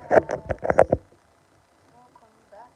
Welcome back.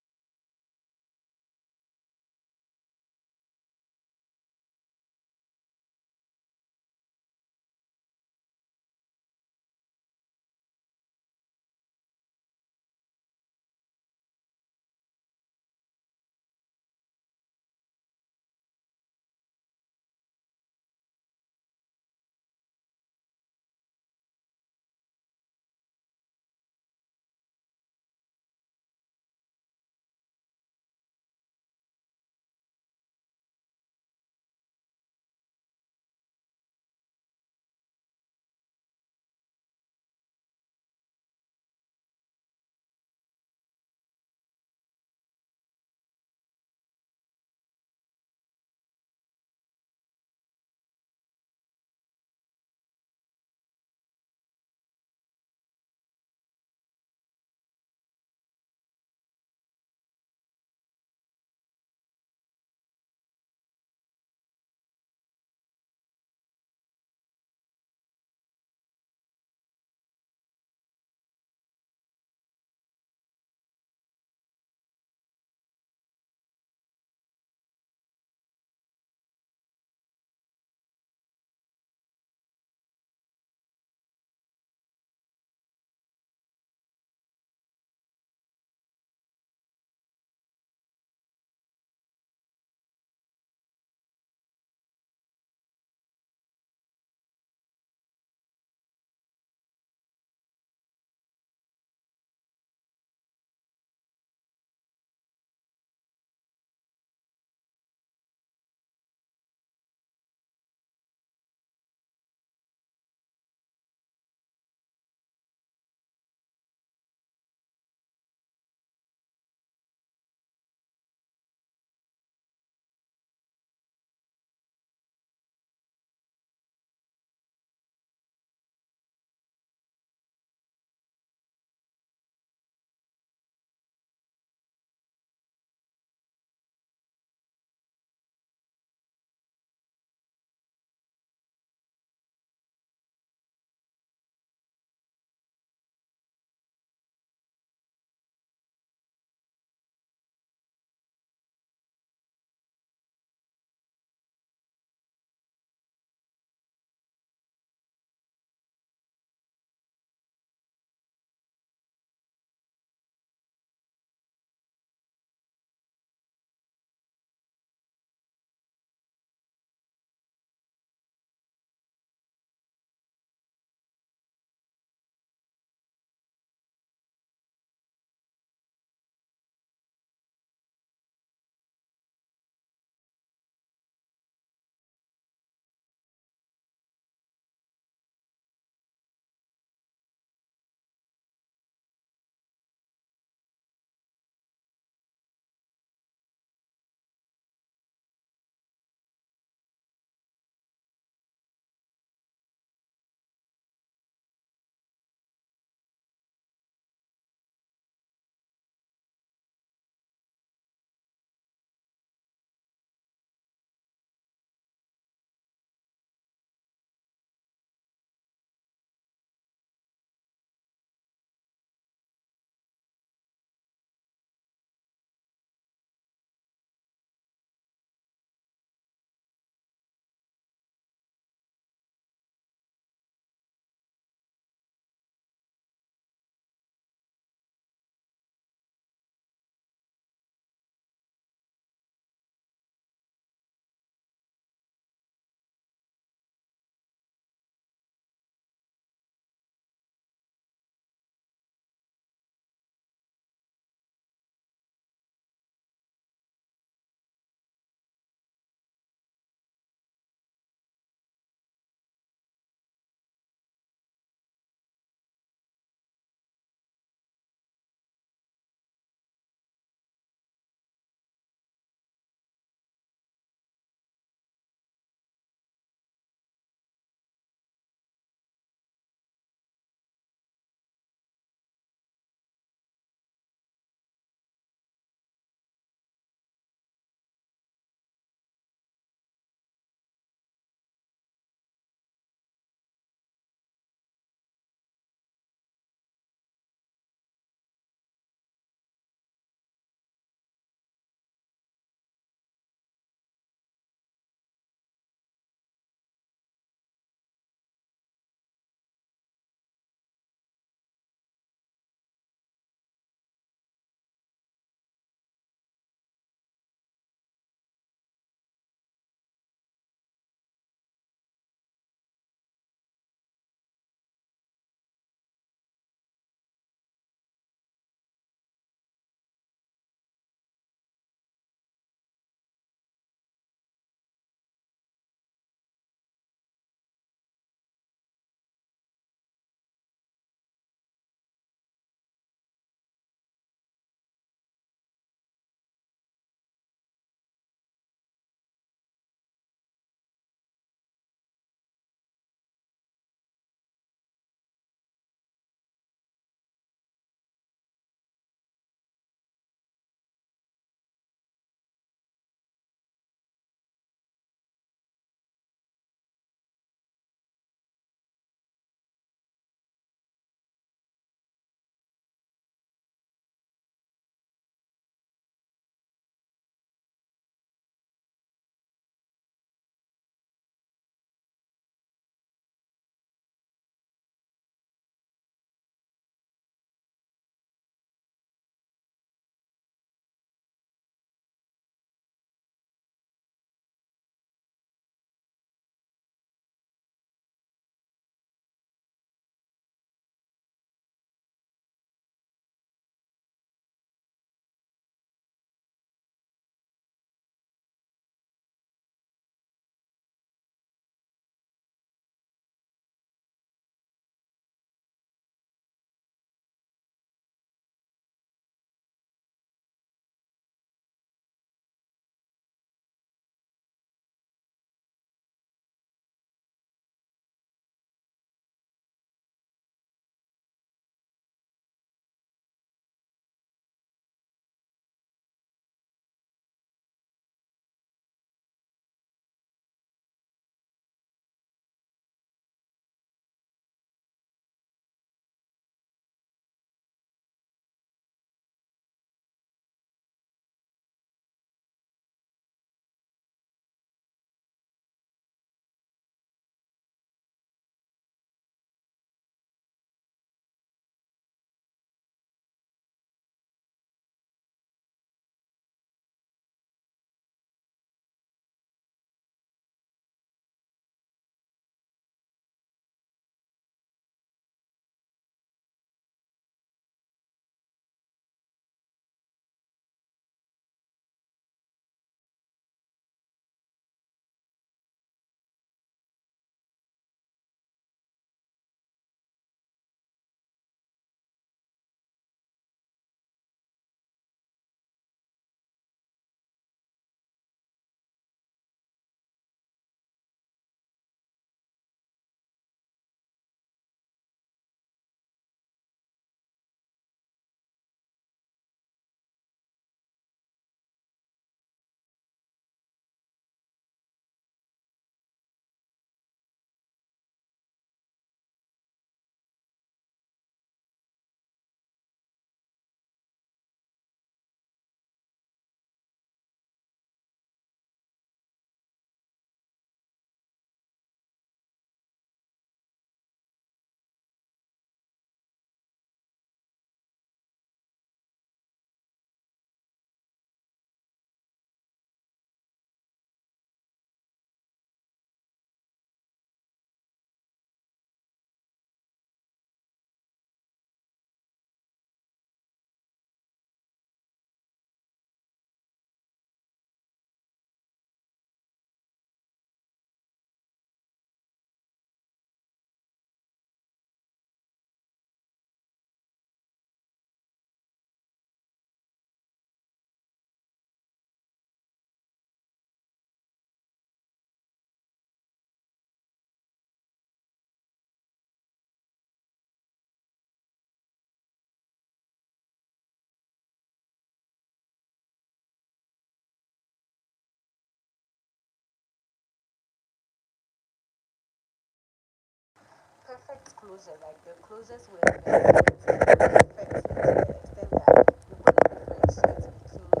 perfect closure, like the closest we have perfect to the extent that you couldn't differentiate between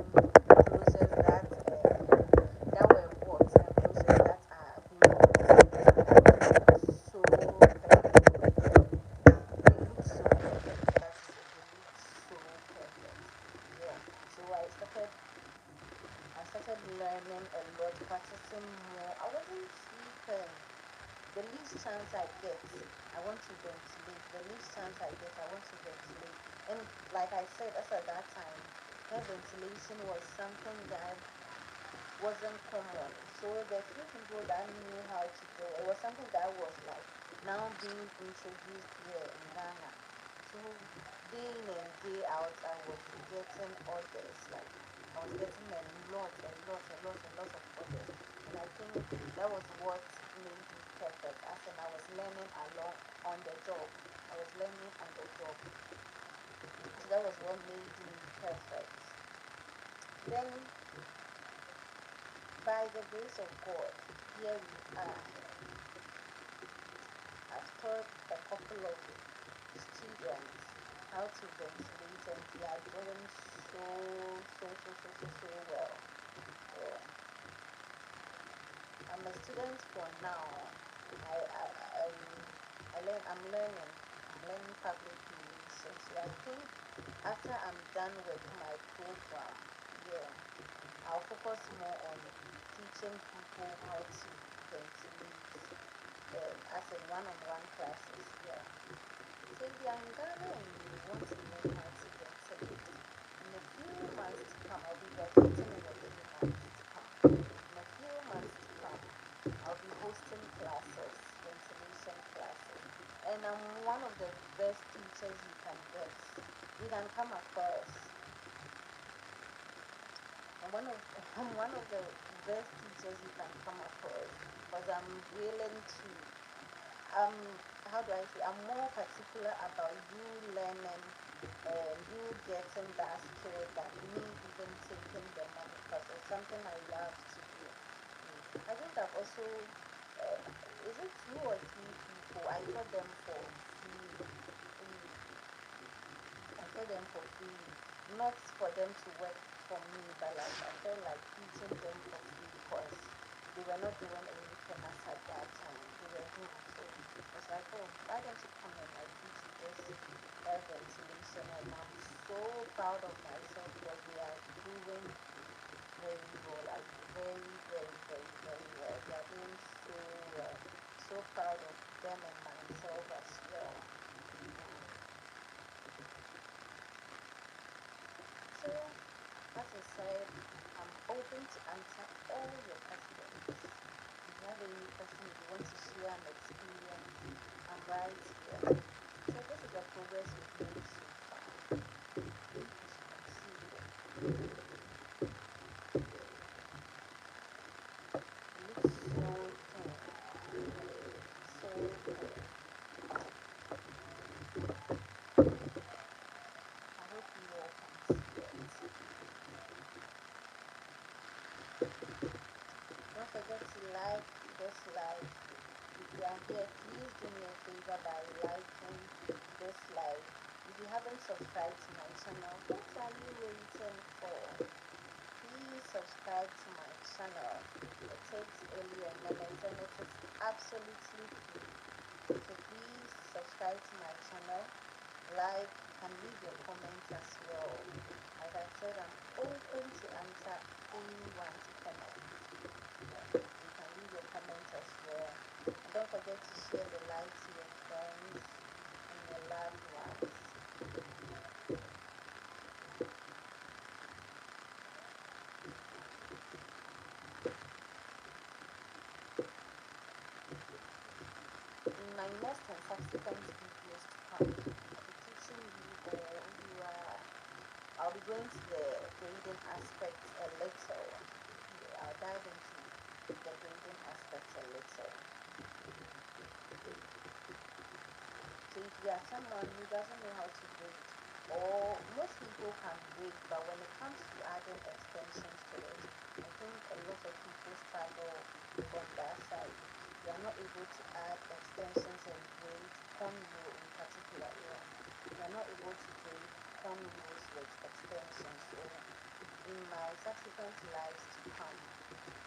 closures that were what and closures that are being so they look so perfect. That is it, they look so perfect. Yeah. So I started learning a lot, practicing more. I wasn't sleeping. The least chance I get, I want to ventilate. The least chance I get, I want to ventilate. And like I said, as at that time, hair ventilation was something that wasn't common. So the few people that knew how to do it, was something that was like now being introduced here in Ghana. So day in and day out, I was getting orders. Like I was getting a lot of orders. And I think that was what made me perfect. As in, I was learning along on the job. I was learning on the job. So that was what made me perfect. Then, by the grace of God, here we are. I've taught a couple of students how to ventilate, and they are doing so well. Yeah. I'm a student for now. I'm learning. I'm learning public relations. So I think after I'm done with my program, yeah, I'll focus more on teaching people how to ventilate, as in one-on-one classes. Yeah. So if you're in Ghana and you want to learn how to ventilate, in a few months to come, I'll be graduating in a few months to come. In a few months to come, I'll be hosting classes, ventilation classes. And I'm one of the best teachers you can get. You can come across. I'm one of the best teachers you can come across, because I'm willing to um how do I say, I'm more particular about you learning and you getting that skill than me even taking the money, because it's something I love to do. I think I've also is it 2 or 3 people I taught them for free. I taught them for free, not for them to work for me, but like I felt like teaching them for free because they were not doing anything as at that time. They were home. So I was like, oh, why don't you come and I teach you this air ventilation? And I'm so proud of myself because they are doing very well, like very well. They are doing so well. So proud of them and myself as well. So, as I said, I'm open to answer all your questions. If you have any questions, you want to share an experience, I'm right here. So this is the progress we've made so far. As you can see here, it looks so thin, so thin. I hope you all can see it. Don't forget to like this live. If you are here, please do me a favor by liking this live. If you haven't subscribed to my channel, what are you waiting for? Please subscribe to my channel. It takes only a minute and it is absolutely free. So please subscribe to my channel, like, and leave your comments as well. Like I said, I'm open to answer anyone's comment. You can leave your comments as well. And don't forget to share the live to your friends and your loved ones. In my next and subsequent videos to come, I'll be teaching you, or I'll be going to the grading aspect a little. Yeah, I'll dive into the grading aspect a little. So if you are someone who doesn't know how to grade, or most people can grade, but when it comes to adding extensions to it, I think a lot of people struggle from that side. They are not able to add extensions and grade cornrow in particular, you're not able to braid cornrows with extensions. So in my subsequent lives to come,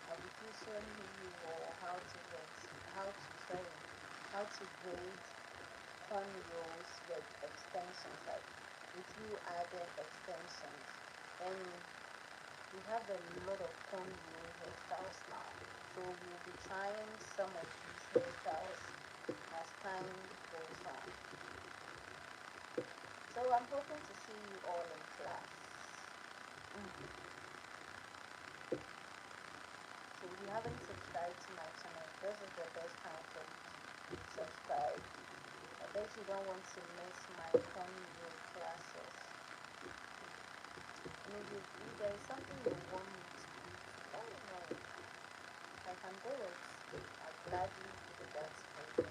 I'll be teaching you all how to braid cornrows with extensions, like with you adding extensions. And we have a lot of cornrow hairstyles now, so we'll be trying some of these hairstyles as time goes on. So I'm hoping to see you all in class. So if you haven't subscribed to my channel, this is the best time for you to subscribe. I bet you don't want to miss my cornrow classes. And if there is something you want me to do, let me know. If I can do it, I'll gladly do that for you.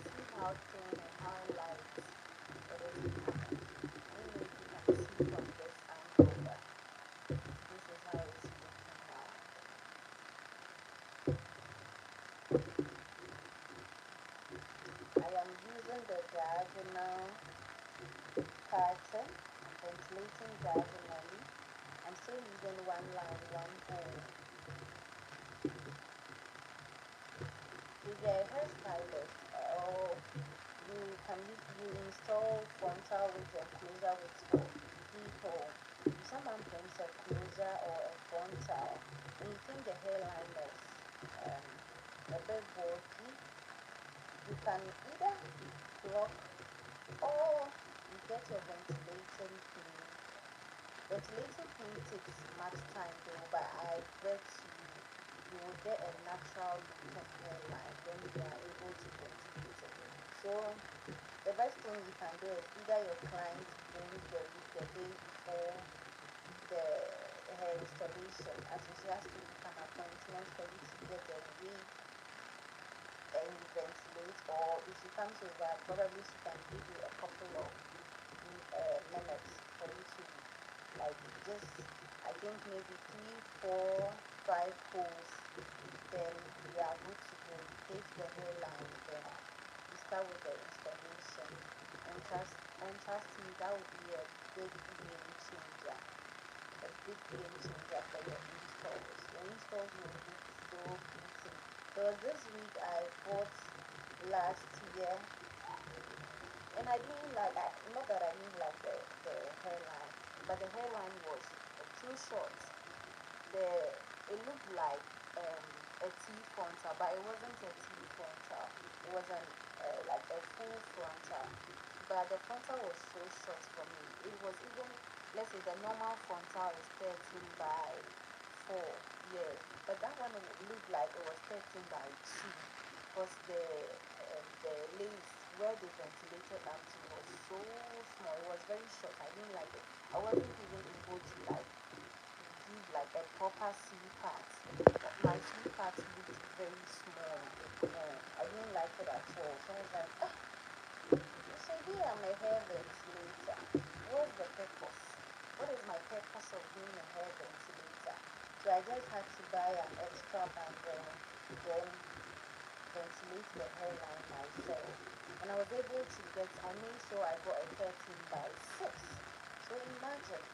See how thin and how light it is becoming. I don't know if you can see from this angle, but this is how it's looking now. I am using the diagonal pattern. I'm ventilating diagonally. I'm still using one line, one hole. If you're a hairstylist, or you install frontal width and closer width for people. If someone brings a closer or a frontal and you think the hairline is a bit bulky, you can either pluck or you get your ventilating pin. Ventilating pin takes much time though, but I bet you will get a natural looking hairline when you are able to ventilate it. So the best thing you can do is either your client brings the day before the hair installation, as she has to make an appointment for you to get the wig and you ventilate, or if she comes over, probably she can give you a couple of minutes for you to, like, just, I think maybe 3, 4, 5 pulls, then we are good to go. You take the hairline, then you start with the installation, and trust me, that will be a big game changer. A big game changer for your installs. Your installs will look so pretty. There was this wig I bought last year, and I didn't like, not that I didn't like the hairline, but the hairline was too short. It looked like a T frontal, but it wasn't a T frontal. It was like a full frontal, but the frontal was so short for me. It was even, let's say the normal frontal is 13 by 4, yeah, but that one looked like it was 13 by 2, because the lace where they ventilated up to was so small. It was very short. I didn't like it. I wasn't even able to like give like a proper C part. My C part looked very small. I didn't like it at all. So I was like, you say, here I'm a hair ventilator. What's the purpose? What is my purpose of being a hair ventilator? So I just had to buy an extra bundle, then ventilate the hairline myself. And I was able to I made sure I got a 13 by 6. So imagine,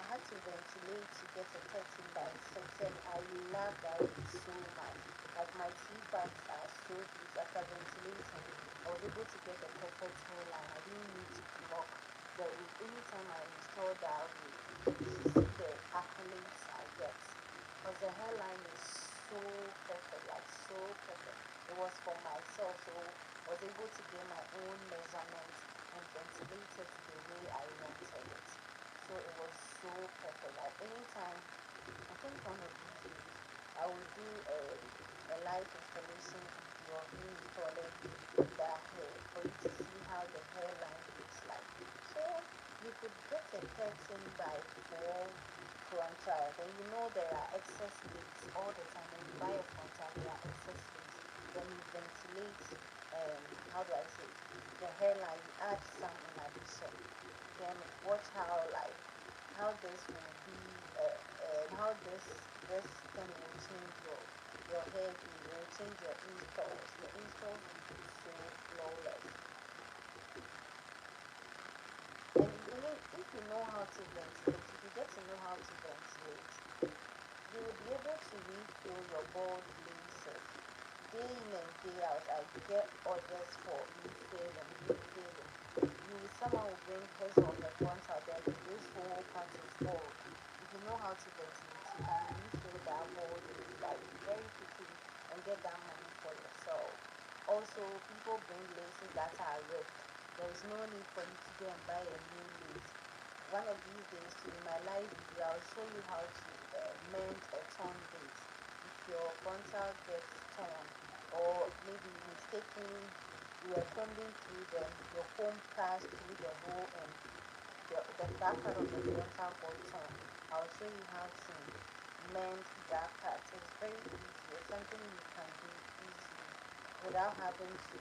I had to ventilate to get a 13 by 6, and I love that so much. Like, my teeth parts are so good. After ventilating, I was able to get a perfect hairline. I didn't need to block the wig. Anytime I install that wig, you see the accolades I get, because the hairline is so perfect, like so perfect. It was for myself, so I was able to get my own measurements and ventilate it the way I wanted it. So it was so perfect. Like, anytime, I think one of these days, I will do a live installation video of me installing that hair for you to see how the hairline looks like. So you could get a 13 by 4 frontal, then you know there are excess leaves all the time. When you buy a frontal, there are excess leaves. Then you ventilate, how do I say, the hairline, you add some in addition. Then watch how, like, how this will be, and how this thing will change your your hair be, it will change your installs. Your installs will be so flawless. And if you know how to ventilate, if you get to know how to ventilate, you will be able to refill your bald laces. Day in and day out, I get orders for refilling. Someone will bring his or her front out there, this whole part is bald. If you know how to ventilate, you can refill that bald like very quickly and get that money for yourself. Also, people bring laces that are ripped. There is no need for you to go and buy a new lace. One of these days, in my live video, I'll show you how to mend a torn lace. If your frontal gets torn, or maybe mistakenly you were combing through them, your comb passed through the hole and that part of the frontal got torn. I'll show you how to mend that part. It's very easy. It's something you can do easily without having to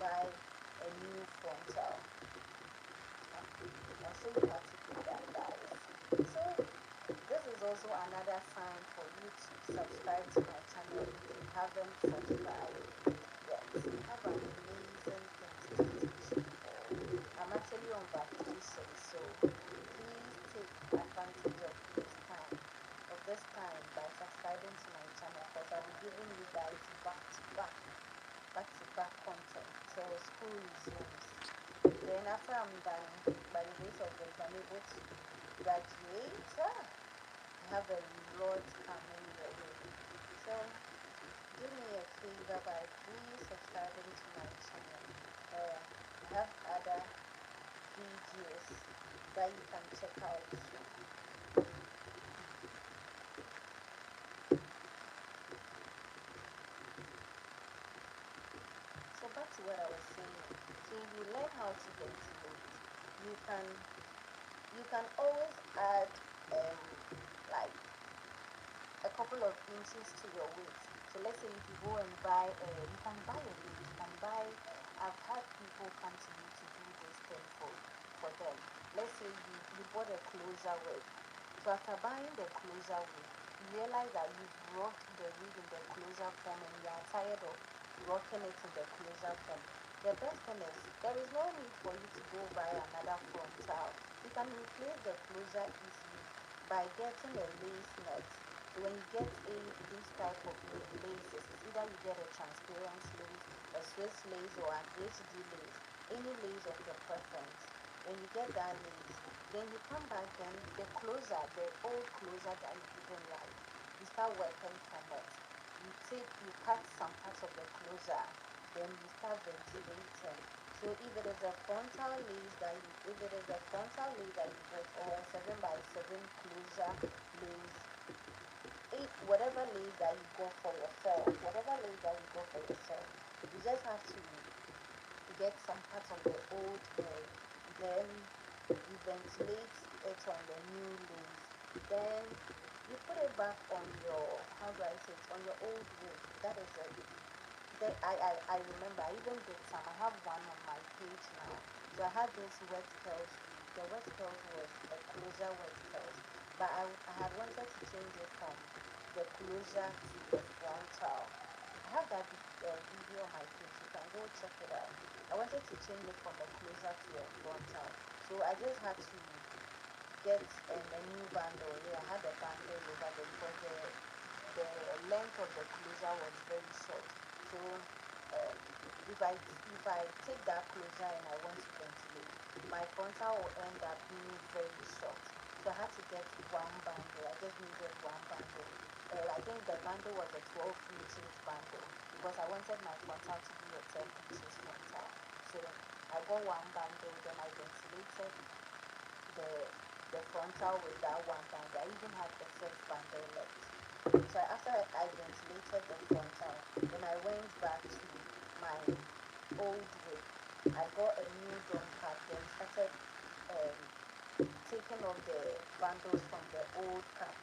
buy a new frontal. I'll show you how to do that, guys. So this is also another sign for you to subscribe to my channel if you haven't subscribed yet. We have an amazing things to teach you all. I'm actually on vacation, so please take advantage of this time by subscribing to my channel, because I'll be giving you guys back-to-back content till school resumes. Then after I'm done, by the grace of God, I'm able to graduate. I have a lot coming your way. So do me a favor by please subscribing to my channel. I have other videos that you can check out. So back to what I was saying. So if you learn how to ventilate, you can always add like a couple of inches to your waist. So let's say if you go and buy you can buy a wig, I've had people come to me to do this thing for them. Let's say you bought a closer wig. So after buying the closer wig, you realize that you've rocked the wig in the closer form and you are tired of rocking it in the closer form. The best thing is, there is no need for you to go buy another frontal. You can replace the closer easily by getting a lace net. So when you get this type of laces, it's either you get a transparent lace, a Swiss lace, or an HD lace, any lace of your preference. When you get that lace, then you come back, then the old closer that you didn't like, you start working from it. You cut some parts of the closer, then you start ventilating. So if it is a frontal lace that you put, or a 7x7 closer lace, whatever lace that you go for yourself, you just have to get some parts of the old hair, then you ventilate it on the new lace, then you put it back on your, how do I say it, on your old wig. That is it. Then I remember I even did some. I have one on my page now. So I had this wet curls. The wet curls was a closer wet curls, but I had wanted to change it from the closer to the frontal. I have that video on my page. You can go check it out. I wanted to change it from the closer to the frontal, so I just had to get a new bundle. Yeah, I had a bundle over there because the length of the closer was very short. So if I take that closer and I want to ventilate, my frontal will end up being very short. So I had to get one bundle. I just needed one bundle. I think the bundle was a 12 inches bundle because I wanted my frontal to be a 10 inches frontal. So I got one bundle, then I ventilated the frontal with that one bundle. I even had the first bundle left. So after I ventilated the frontal, then I went back to my old wig. I got a new drum cap, then started taking off the bundles from the old cap.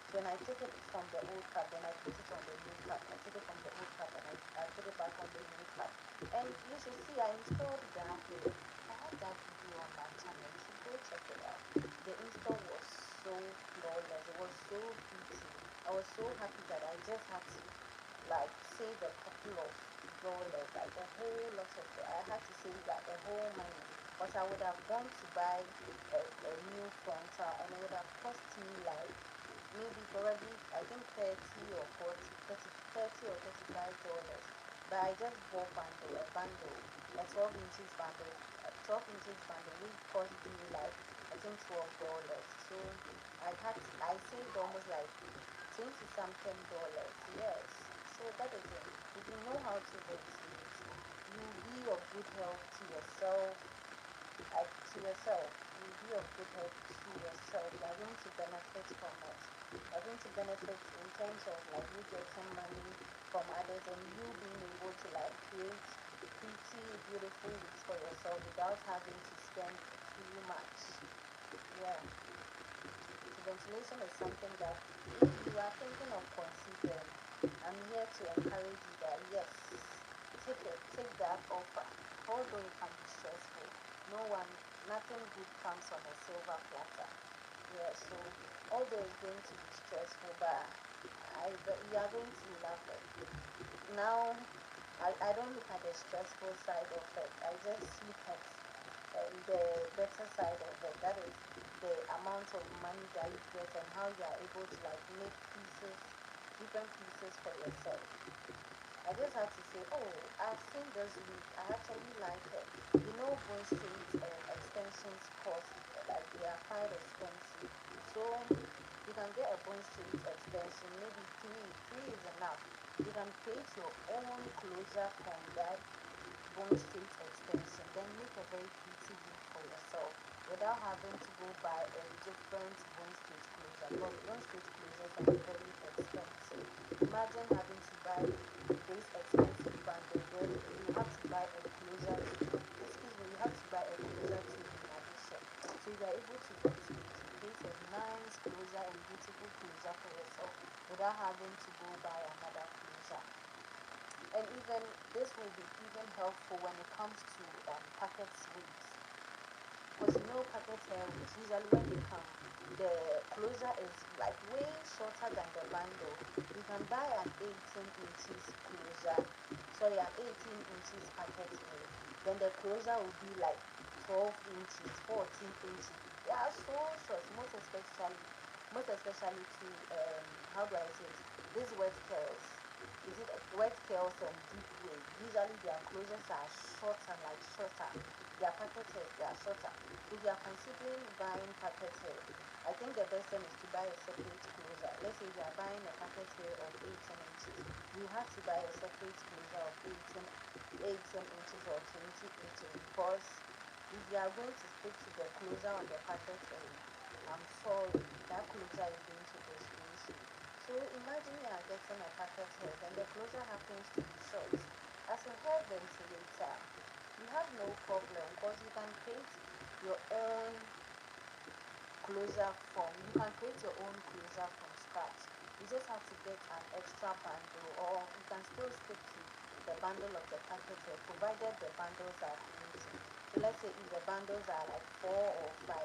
So when I take it from the old cap, then I put it on the new cap. I take it from the old cap and I put it back on the new cap. And you should see I installed that here. I have that video on my channel. You should go check it out. The install was so flawless. It was so beautiful. I was so happy that I just had to like save a couple of dollars, like a whole lot of it. I had to save like the whole money, but I would have gone to buy a new frontal, and it would have cost me like maybe probably I think 30 or 40, 30, 30 or $35. But I just bought a bundle, a 12 inches bundle, a 12 inches bundle, which cost me like I think $12. So I saved almost like 20 something dollars. Yes. So that is it. If you know how to ventilate, you be of good help to yourself, like to yourself. You be of good help to yourself. You are going to benefit from it. You are going to benefit in terms of like you getting money from others and you being able to like create pretty beautiful wigs for yourself without having to spend too much. Yeah. Ventilation is something that if you are thinking of considering, I'm here to encourage you that yes, take that offer. Although it can be stressful, nothing good comes on a silver platter. Yeah, so although it's going to be stressful, but you are going to love it. Now, I don't look at the stressful side of it. I just look at the better side of it. That is the amount of money that you get and how you are able to like make pieces, different pieces for yourself. I just had to say, oh, I've seen this week. I actually like it. You know, Bone Street extensions cost like they are quite expensive. So you can get a Bone Street extension, maybe three is enough. You can create your own closure from that Bone Street extension, then make a very pretty wig for yourself without having to go buy a different Bone Street closure, because Bone Street closures are very expensive. Imagine having to buy this expensive bundle, then you have to buy a closure tube. Excuse me, you have to buy a closure tube in addition. So you are able to ventilate, to create a nice closure and beautiful closure for yourself without having to go buy another closure. And even this will be even helpful when it comes to packet wigs, because you know packet hair wigs usually when they come, the closure is like way shorter than the bundle. You can buy an 18 inches closure, sorry, an 18 inches packet wig, then the closure will be like 12 inches, 14 inches. They are so short, most especially to how do I say it, these wet curls. Is it wet curls and deep wave? Usually their closures are shorter, like shorter. Their packet hairs, they are shorter. If you are considering buying packet hair, I think the best thing is to buy a separate closer. Let's say you are buying a packet hair of 18 inches. You have to buy a separate closer of 18 inches or 20 inches, because if you are going to stick to the closer on the packet hair, I'm sorry, that closer is going to disgrace you. So imagine you are getting a packet hair and the closure happens to be short. As a hair ventilator, you have no problem because you can create your own closure from scratch. You just have to get an extra bundle, or you can still stick to the bundle of the packet hair provided the bundles are plenty. So let's say if the bundles are like 4 or 5,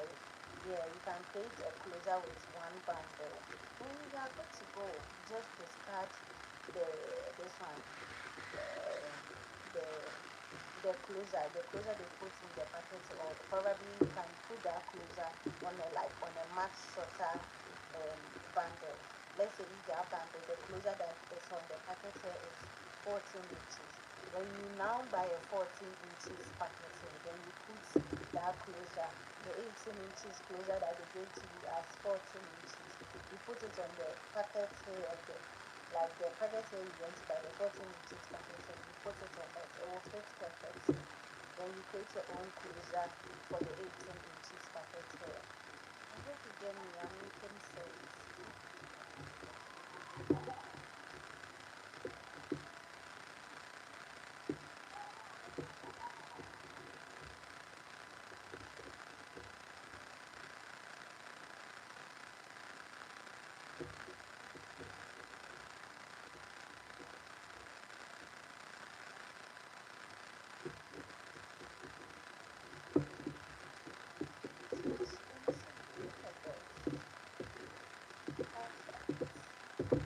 yeah, you can create a closure with one bundle. Then you are good to go. Just discard the this one, the the closer they put in the packet, or probably you can put that closer on a much shorter bundle. Let's say if that bundle, the closer that is on the packet here is 14 inches. When you now buy a 14 inches packet here, then you put that closer, the 18 inches closer that they gave to you as 14 inches. You put it on the packet here of the, like the packet here you went to buy the 14 inches packet here, you put it on it, it will fit perfectly. Then you create your own closure for the 18 inches packet here. I hope you get me, I'm making sense. It's expensive. Look at this. Perfect.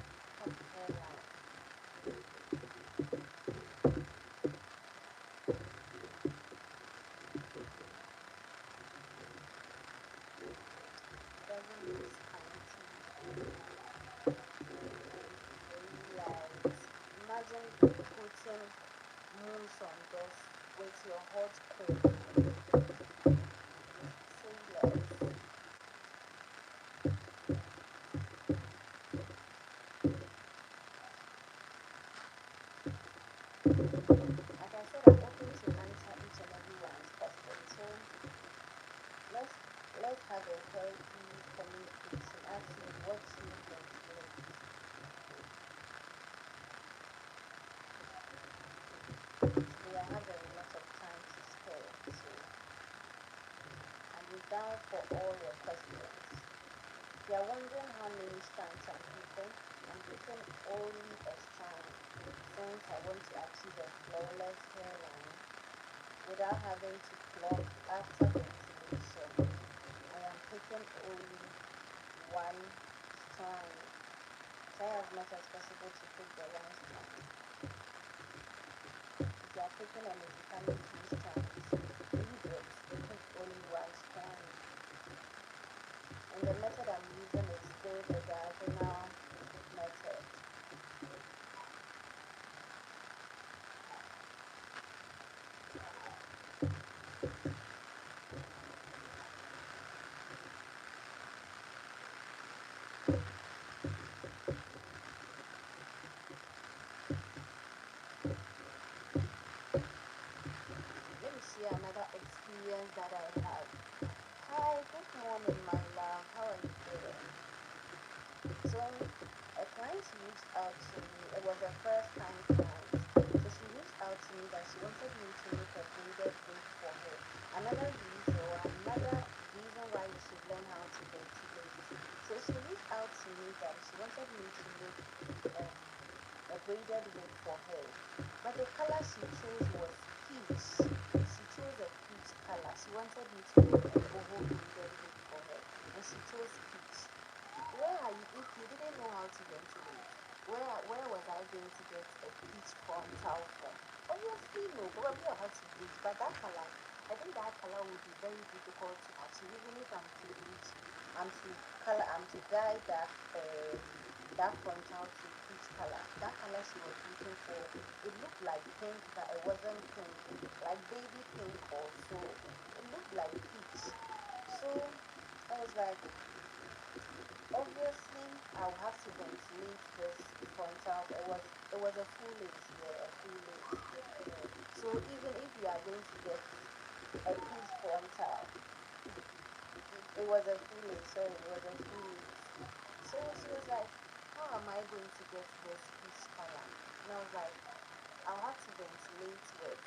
applying moons on this with your hot cream. So yes, like I said, I'm open to answer each and everyone's question. So let's let's have a healthy communication. Ask me what you want. We are having a lot of time to spare, so I'm down for all your questions. If you are wondering how many strands I'm keeping, I'm keeping only a strand since I want to achieve a flawless hairline without having to pluck after ventilation. I am picking only one strand. Try as much as possible to pick the one strand. If you are picking and it's becoming two strands, leave it. Pick only one strand. And the method I'm using is still the diagonal method. Let me see another experience that I have. Hi, good morning, my love. How are you doing? So, a client reached out to me. It was a first time client. So, she reached out to me that she wanted me to make a braided wig for her. Another reason why you should learn how to ventilate. So, she reached out to me that she wanted me to make um, a braided wig for her. But the color she chose was peach. She chose a peach color. She wanted me to make a boho braided wig for her. And she chose peach. Where are you if you didn't know how to ventilate? Where was I going to get a peach frontal from? Obviously no, probably I had to bleach, but that color, I think that color would be very difficult to achieve, even if I'm to bleach, I'm to dye that frontal to peach color. That color she was looking for, it looked like pink, but it wasn't pink, like baby pink also. It looked like peach. So I was like, obviously I'll have to ventilate this frontal. It was a full lace, yeah, a full lace. So even if you are going to get a piece frontal, it was a full lace, sorry, it was a full lace. So she was like, how am I going to get this piece color? And I was like, I'll have to ventilate with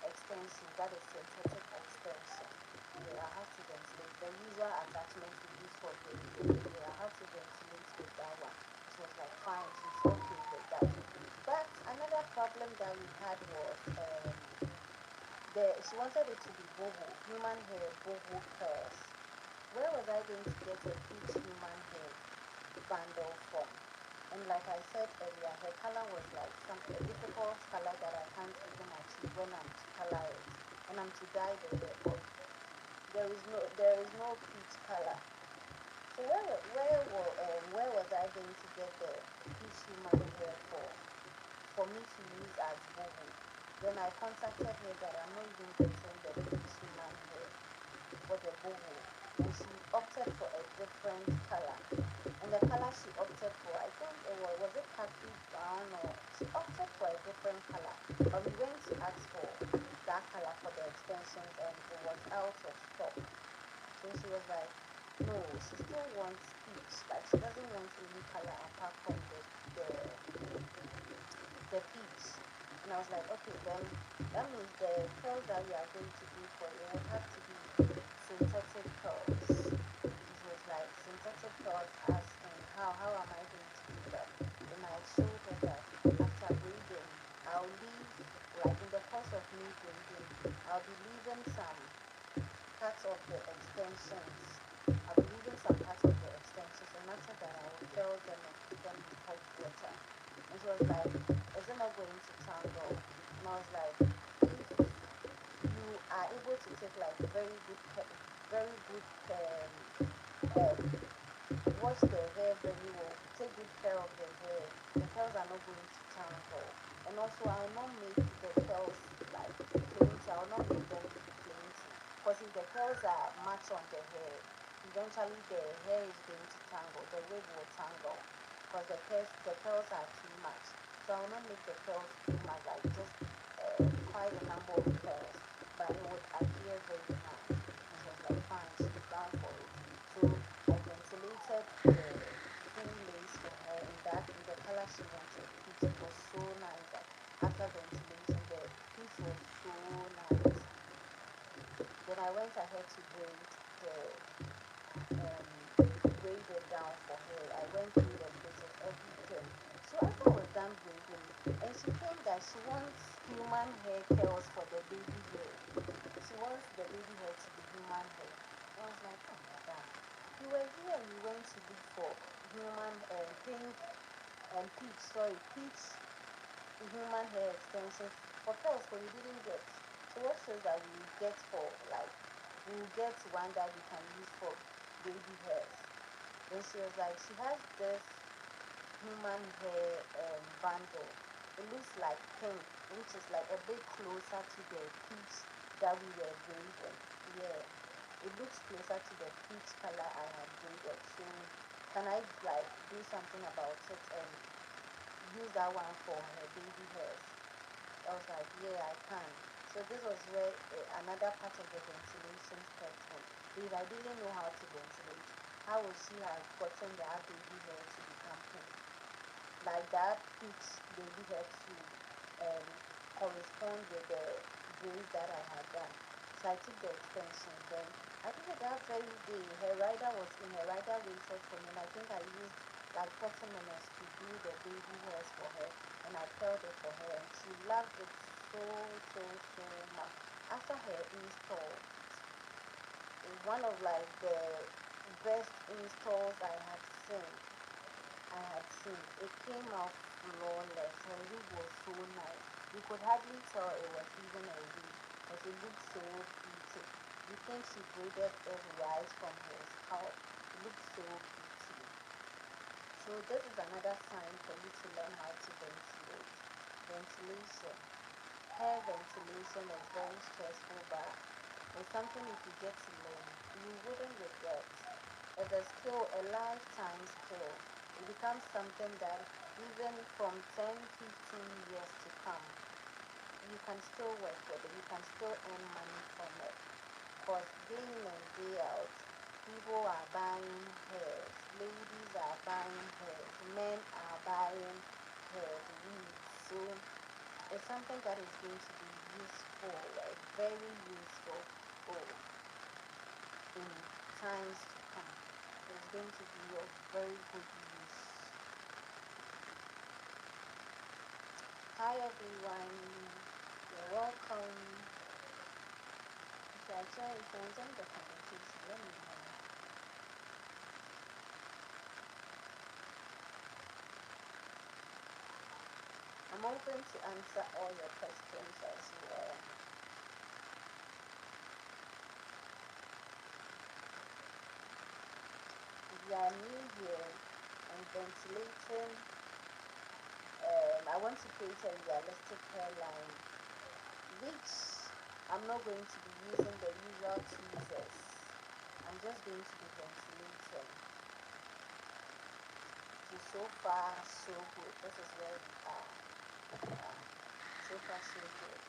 extension, that is synthetic extension. Yeah, I have to ventilate. The usual attachment we use for braiding. Yeah, I have to ventilate with that one. She was like, fine, she's okay with that. But another problem that we had was she wanted it to be boho, human hair boho curls. Where was I going to get a peach human hair bundle from? And like I said earlier, her color was like a difficult color that I can't even achieve when I'm to color it. When I'm to dye the hair, but there is no peach color. So where was I going to get the peach human hair for me to use as boho? Then I contacted her that I'm not even getting the peach human hair for the boho, and she opted for a different color. And the color she opted for, I think was it khaki brown, or she opted for a different color. But we went to ask for that color for the extensions, and it was out of stock. So she was like, no, she still wants peach. Like she doesn't want any color apart from the peach. And I was like, okay, then that means the curls that we are going to do for you would have to be synthetic curls. It was like synthetic curls, asking how am I going to do that? And I showed her that after braiding, I'll leave, like in the course of me braiding, I'll be leaving some parts of the extensions. I'll be leaving some parts of the extensions, and after that I will fill them and put them in hot water. And she was like, is it not going to tangle? And I was like, if you are able to take like very good wash the hair very well, take good care of the hair, the curls are not going to tangle. And also I'll not make the curls like plenty. I'll not make them plenty. Because if the curls are much on the hair, eventually the hair is going to tangle. The wig will tangle. Because the curls are too much. So I will not make the curls too much, like just quite a number of curls. But it would appear very fine. And she was like, fine, she's down for it. So I ventilated the full lace for her in the color she wanted. It was so nice. Like, after ventilation, the piece was so nice. Then I went ahead to um, braid it down for her. I went through the process, everything. So after I was done braiding, and she came that she wants human hair curls for the baby hair. She wants the baby hair to be human hair. I was like, oh my god. You were here and you went to look for human pink and peach, sorry, peach human hair extensions for curls, but we didn't get. So what shows that we will get for like we will get one that we can use for baby hairs. Then she was like, she has this human hair bundle. It looks like pink, which is like a bit closer to the peach that we were braiding. Yeah, it looks closer to the peach color I had braided. So can I like do something about it and use that one for her baby hairs? I was like, yeah, I can. So this was where another part of the ventilation steps in. If I didn't know how to ventilate, how would she have gotten that baby hair to become pink? Like that peach baby hair to um, correspond with the braids that I had done. So I took the extension. Then I think that very day, her rider was in. Her rider waited for me, and I think I used like 40 minutes to do the baby hairs for her, and I curled it for her, and she loved it so so much. After her install, one of like the best installs I had seen. It came out flawless. Her wig was so nice. You could hardly tell it was even a wig because it looked so pretty. You think she braided it right from her scalp. It looked so pretty. So this is another sign for you to learn how to ventilate. Ventilation. Hair ventilation is very stressful, but it's something if you get to learn, you wouldn't regret. It's a skill, a lifetime skill. It becomes something that even from 10, 15 years to come, you can still work with it. You can still earn money from it. Because day in and day out, people are buying hairs. Ladies are buying hairs. Men are buying hairs. Weaves. So it's something that is going to be useful, like very useful in times to come. It's going to be of very good use. Hi everyone, you're welcome. If you're enjoying the conversation, let me know. I'm open to answer all your questions as well. If you are new here and ventilating, I want to create a realistic hairline, which I'm not going to be using the usual tweezers. I'm just going to be ventilating. So far, so good. This is where we are. So far, so good.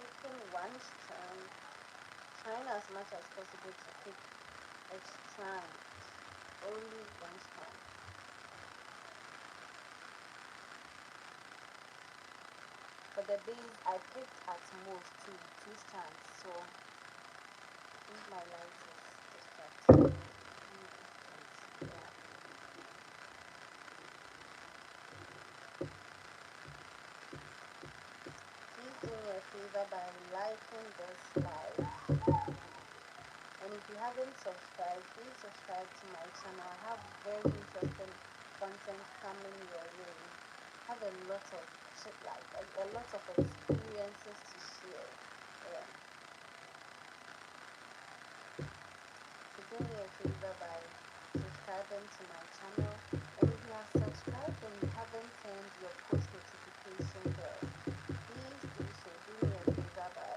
picking one strand, trying as much as possible to pick a strand, only one strand. For the base, I picked at most two strands, so I think my light is distracting. Yeah. Please do me a favor by liking this live. And if you haven't subscribed, please subscribe to my channel. I have very interesting content coming your way. I have a lot of shit, like a lot of experiences to share. Yeah. So do me a favor by subscribing to my channel. And if you have subscribed and you haven't turned your post notification bell, please do so. Do me a favor by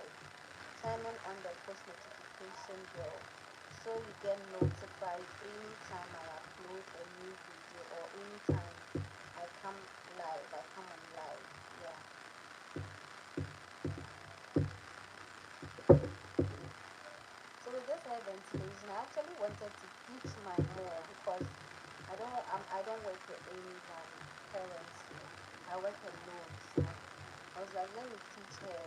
turning on the post notification bell so you get notified anytime I upload a new video or anytime I come on live. Yeah. So with this hair ventilation, I actually wanted to teach my mom because I don't work with anyone currently. I work alone, so I was like, let me teach her.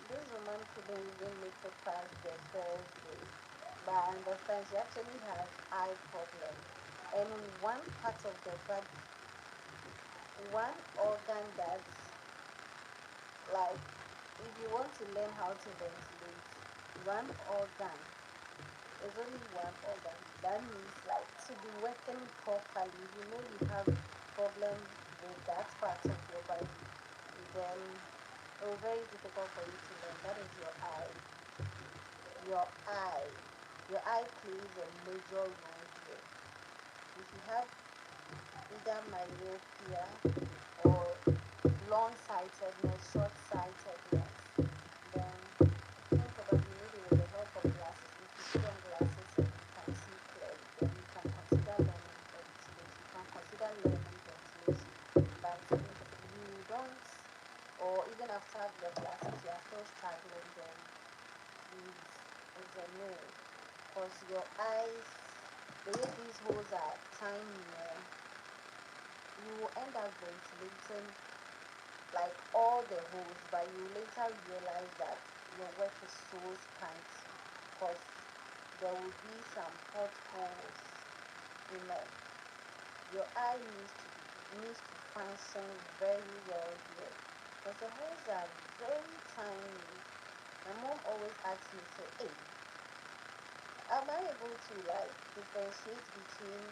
This woman couldn't even make it past the first day, but I understand she actually has eye problem, and one part of the body, one organ that's like, if you want to learn how to ventilate, one organ is only one organ. That means like to be working properly, you know you have problems with that part of your body, then it will be very difficult for you to learn. That is your eye. Your eye. Your eye plays a major role here. If you have either myopia or long-sightedness, short-sightedness, then think probably maybe with the help of glasses, if you put on glasses and you can see clearly, then you can consider learning ventilation. You can consider learning ventilation, but if you don't, or even after the glasses you are still struggling, then is a no. Because your eyes, the way these holes are tiny, you will end up ventilating like all the holes, but you later realize that your work is so scanty because there will be some potholes in it. Your eye needs to function very well here because the holes are very tiny. My mom always asks me, say, hey, am I able to like differentiate between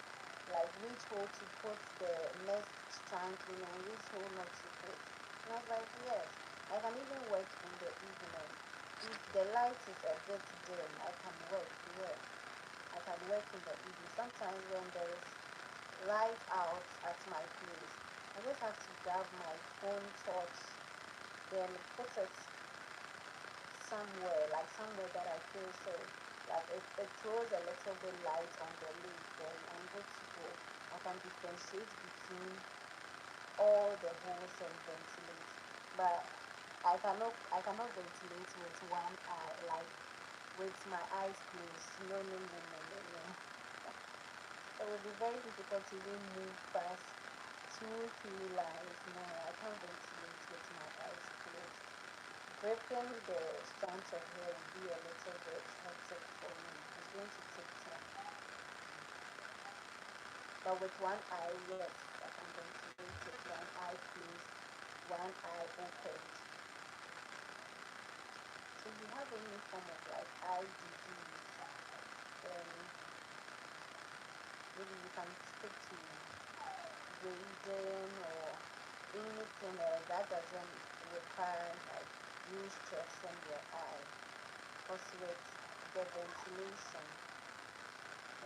like which hole to put the next strand in and which hole not to put? And I was like, yes, I can even work in the evening. If the light is a bit dim, I can work here. I can work in the evening. Sometimes when there is light out at my place, I just have to grab my phone torch, then put it somewhere, like somewhere that I feel safe. Like it throws a little bit light on the lid, then I'm good to go. I can differentiate between all the holes and ventilate. But I cannot ventilate with one eye, like with my eyes closed. No, no, no, no, no, no. It will be very difficult to even move past 2, 3 lines. No, I can't ventilate with my eyes closed. Gripping the strands of hair will be a little bit hectic for me. It's going to take time. But with one eye, yes, I can ventilate with one eye closed, one eye opened. So if you have any form of like eye disease, then maybe you can stick to grading or anything else that doesn't require like you stressing your eye. Because with the ventilation,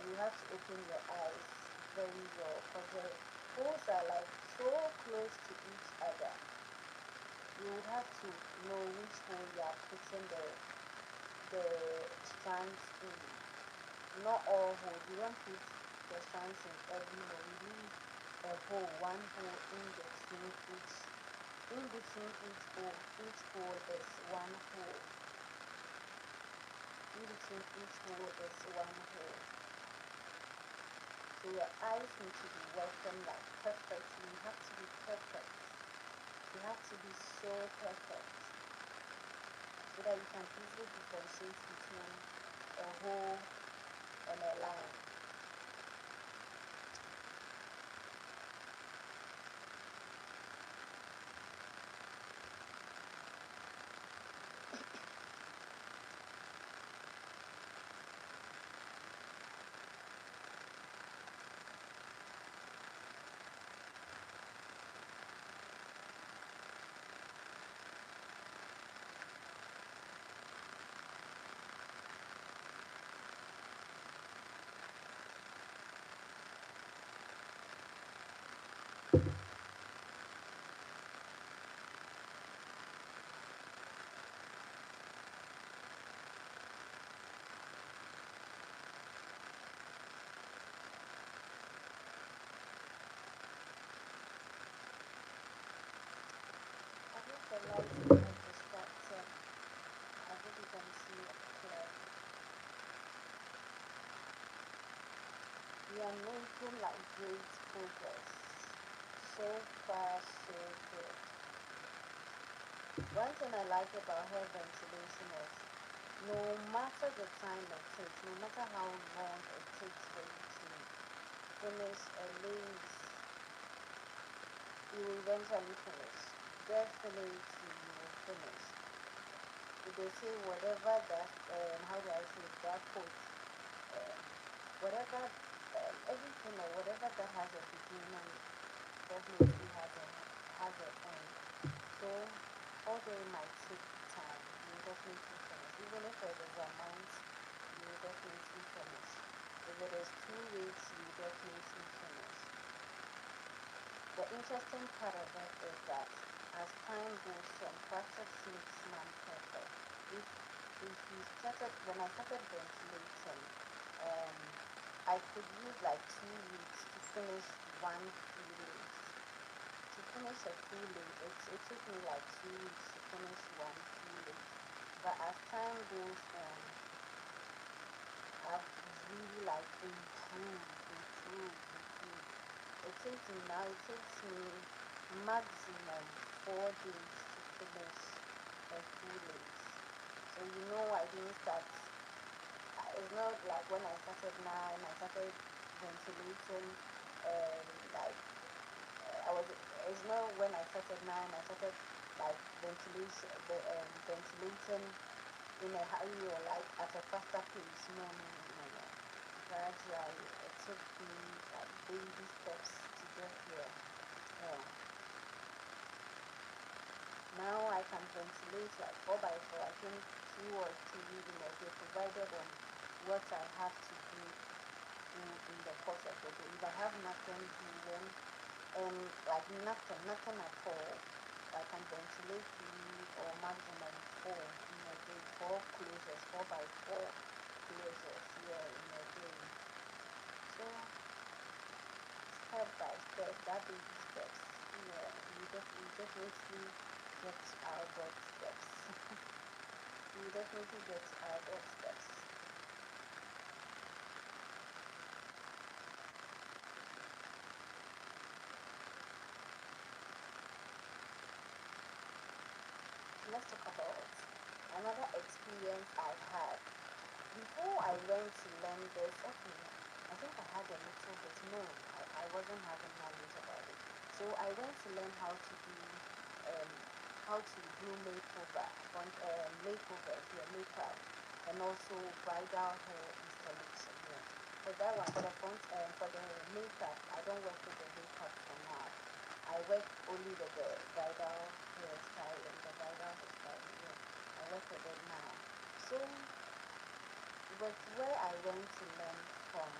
you have to open your eyes very well because the holes are like so close to each other. You would have to know which hole you are putting the strands in. Not all holes. You don't put the strands in every hole. You leave a hole, one hole in between each hole hole is one hole. In between each hole is one hole. So your eyes need to be working like perfectly. You have to be perfect. You have to be so perfect so that you can easily differentiate between a hole and a line. I hope the light is not distracting. I hope you can see it clearly. We are making like great progress. So far, so good. One thing I like about hair ventilation is no matter the time it takes, no matter how long it takes for you to finish a lace, you will eventually finish. Definitely you will finish. If they say whatever that, how do I say it, that quote, um, whatever, everything or whatever that has a beginning definitely has an end. So although it might take time, you will definitely finish. Even if it is a month, you will definitely finish. If it is 2 weeks, you will definitely finish. The interesting part of it is that as time goes on, practice makes man perfect. If you started, when I started ventilating, um, I could use like 2 weeks to finish one full lace. To finish a full lace, it took me like 2 weeks to finish one full lace. But as time goes on, I've really like improved. It takes me maximum 4 days to finish a full lace. So you know I didn't start, it's not like when I started 9, I started ventilating, like, I was, it's not when I started 9, I started like ventilating in a hurry or like at a faster pace. No. Gradually, it took me like baby steps to get here. Yeah. Now I can ventilate like 4 by 4. I think 2 or 3 in a day, provided on what I have to do in the course of the day. If I have nothing doing, and like nothing at all, I can ventilate 3 or maximum 4 in a day. 4 closures, 4 by 4 closures, yeah, in a day. So step by step, that baby steps, yeah, you definitely get adult steps. You definitely get adult steps. Let's talk about another experience I had. Before I went to learn this, okay, I think I had a little bit, no, I wasn't having knowledge about it. So I went to learn um, how to do makeover, makeovers, yeah, makeup, and also bridal hair installation. Yeah. For that one, for the front, for the makeup, I don't work with the makeup for now. I work only with the bridal hairstyle and the bridal hairstyle. Yeah, I work with it now. So but where I went to learn from,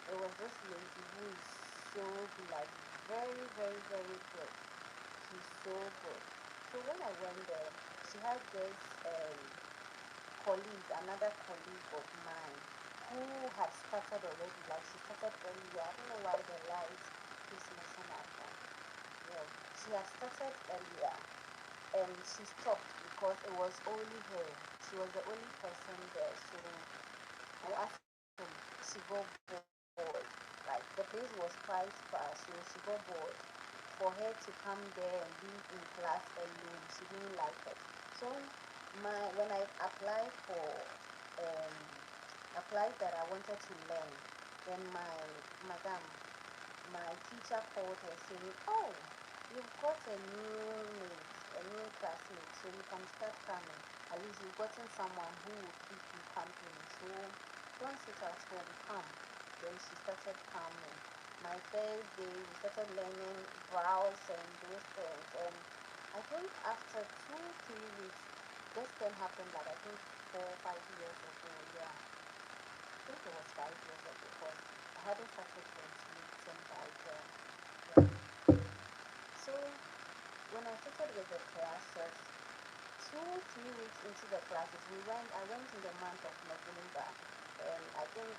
there was this lady who is so like very good. She's so good. So when I went there, she had this colleague, another colleague of mine, who had started already. Like she started earlier. I don't know why the light is messing up. Yeah, she had started earlier and she stopped because because it was only her. She was the only person there. So as she got bored. Like the place was quite far, so she got bored. For her to come there and be in class alone, she didn't like it. So when I applied for um applied that I wanted to learn, then madam my teacher called her saying, "Oh, you've got a new mate, a new classmate, so you can start coming. At least you've gotten someone who will keep you company. So don't sit at home, come." Then she started coming. My first day, we started learning brows and those things. And I think after 2, 3 weeks, this thing happened like I think 4, 5 years ago. Yeah, I think it was 5 years ago because I hadn't started ventilating by then. Yeah. So when I started with the classes, 2, 3 weeks into the classes, I went in the month of November, and I don't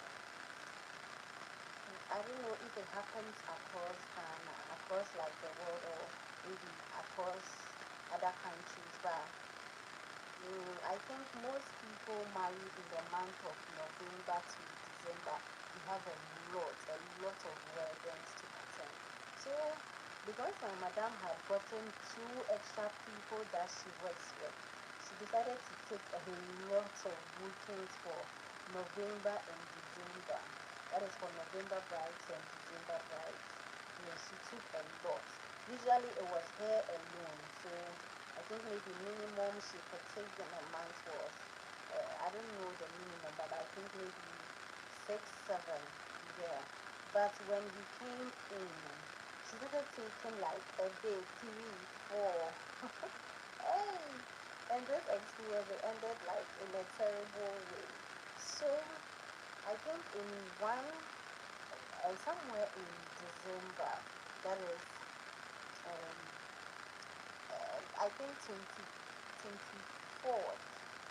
know if it happens across Ghana, across like the world, or maybe across other countries, but I think most people marry in the month of November to December. You have a lot of weddings to attend. So because my madam had gotten 2 extra people that she works with, she decided to take a lot of bookings for November and December. That is for November brides and December brides. Yeah, she took a lot. Usually it was her alone. So I think maybe minimum she could take in a month was, I don't know the minimum, but I think maybe 6, 7. Yeah. But when we came in, she started taking like a day, 3, 4. Hey! And this experience it ended like in a terrible way. So I think in somewhere in December, that is um, I think 24th.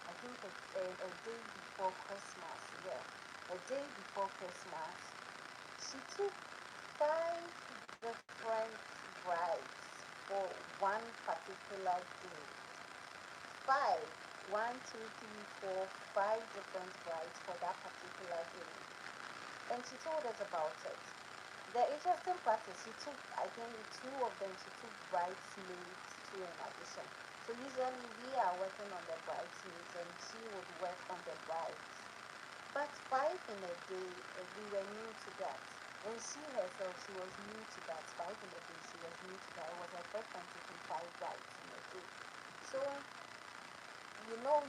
I think it's a day before Christmas. Yeah, a day before Christmas. She took 5 different brides for one particular day. Five. One, two, three, four, 5 different brides for that particular day. And she told us about it. The interesting part is she took, I think, 2 of them, she took bridesmaids too in addition. So usually we are working on the bridesmaids and she would work on the brides. But 5 in a day, we were new to that. And she herself, she was new to that. 5 in a day, she was new to that. It was her first time taking 5 brides in a day. So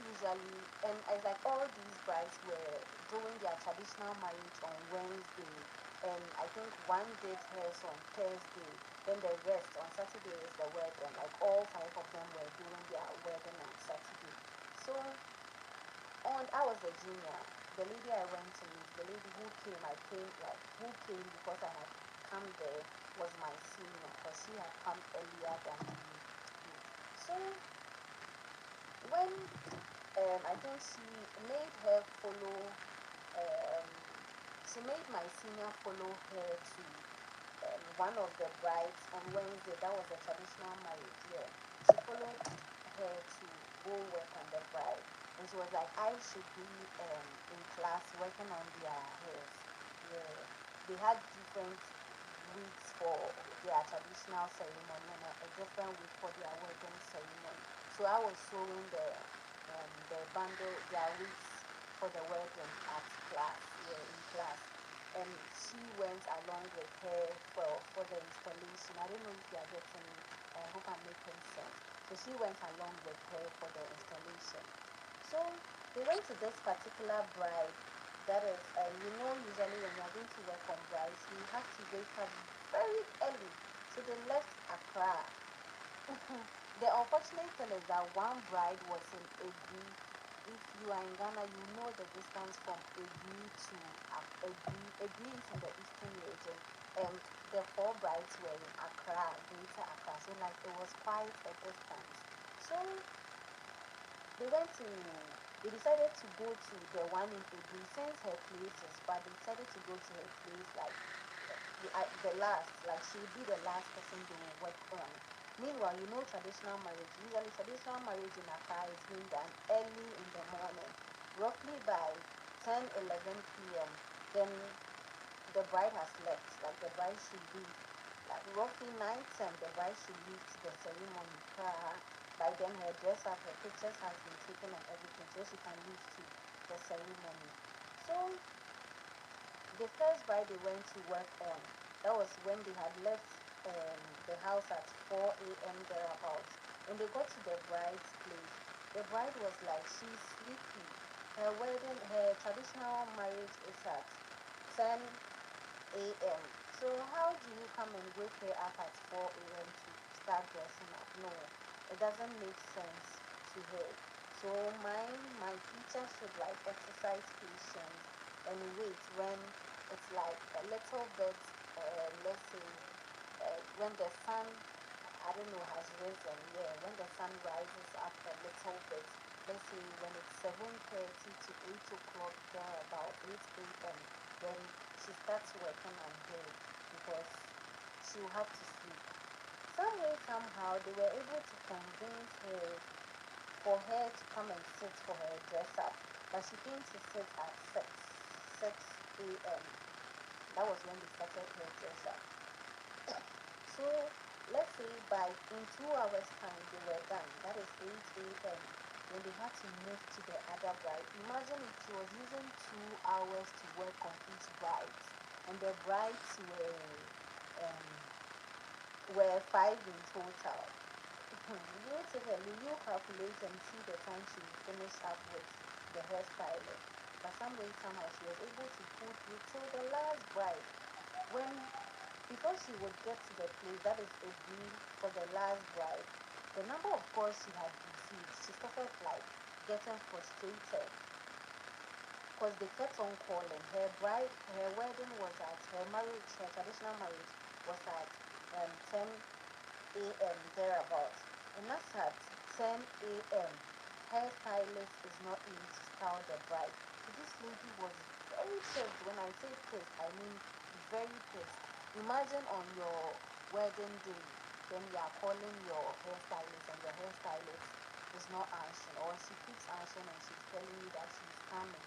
usually, and it's like all these brides were doing their traditional marriage on Wednesday, and I think one did hers on Thursday, then the rest on Saturday is the wedding. Like all 5 of them were doing their wedding on Saturday. So I was a junior. The lady I went to meet, the lady who came because I had come there was my senior, because she had come earlier than me. So when I think made her follow, um, she made my senior follow her to one of the brides on Wednesday. That was a traditional marriage, yeah. She followed her to go work on the bride. And she was like, I should be in class working on their hairs. Yeah. They had different weeks for their traditional ceremony and a different week for their wedding ceremony. So I was showing the bundle, their weeks for the wedding at class, yeah, in class. And she went along with her for the installation. I don't know if you are getting me. I hope I'm making sense. So she went along with her for the installation. So we went to this particular bride. That is, usually when you're going to work on brides, you have to wake up very early. So they left Accra. The unfortunate thing is that one bride was in Ebi. If you are in Ghana, you know the distance from Ebi to Ebi. Ebi is in the eastern region, and the 4 brides were in Accra, Greater Accra. So like it was quite a distance. So they decided to go to the one in Ebi since her place is far. They decided to go to her place like the last, like she would be the last person they will work on. Meanwhile, you know traditional marriage. Usually, traditional marriage in Accra is being done early in the morning, roughly by 10, 11 p.m. Then the bride has left. Like the bride should leave. Like roughly 9, 10, the bride should leave to the ceremony. By then, her dress up, her pictures has been taken and everything, so she can leave to the ceremony. So the first bride they went to work on, that was when they had left the house at 4 a.m. thereabouts. When they got to the bride's place, the bride was like, she's sleepy. Her traditional marriage is at 10 a.m. So how do you come and wake her up at 4 a.m. to start dressing up? No, it doesn't make sense to her. So my teacher should like exercise patience and wait when it's like a little bit, let's say, when the sun, I don't know, has risen. Yeah, when the sun rises up a little bit. Let's say when it's 7:30 to 8 o'clock, there about 8 a.m. Then she starts working on her because she will have to sleep. Some way, somehow, they were able to convince her for her to come and sit for her dress up. But she came to sit at 6 a.m. That was when they started her dress up. So let's say by in 2 hours time they were done. That is 8 a.m. When they had to move to the other bride. Imagine if she was using 2 hours to work on each bride, and the brides were five in total. You take a you calculate and see the time she finished up with the hairstylist. But some way somehow she was able to pull through till the last bride. When before she would get to the place that is agreed for the last bride, the number of calls she had received, she started like getting frustrated because they kept on calling. Her wedding was at her marriage, her traditional marriage was at 10 a.m. thereabouts. And that's at 10 a.m. Hairstylist is not in to style the bride. So this lady was very pissed. When I say pissed, I mean very pissed. Imagine on your wedding day, then you are calling your hairstylist and your hairstylist is not answering, or she keeps answering and she's telling you that she's coming.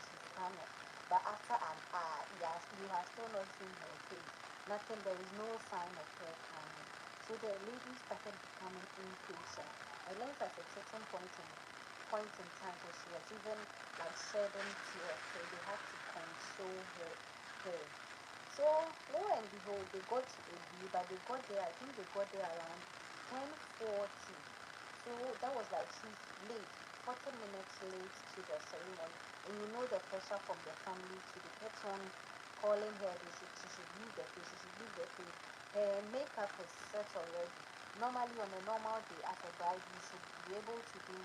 But after an hour, you have still not seen her face. Nothing, there is no sign of her coming. So the lady started becoming impatient. I learned at a certain point in time where she was even like shedding tears, so they had to console her. So lo and behold, they got to a view, but they got there, I think they got there around 10:40. So that was like she's late, 40 minutes late to the ceremony. And you know the pressure from the family to the kept on calling her, she should leave the place, she should leave the place. Her makeup is set already. Normally on a normal day as a bride, you should be able to do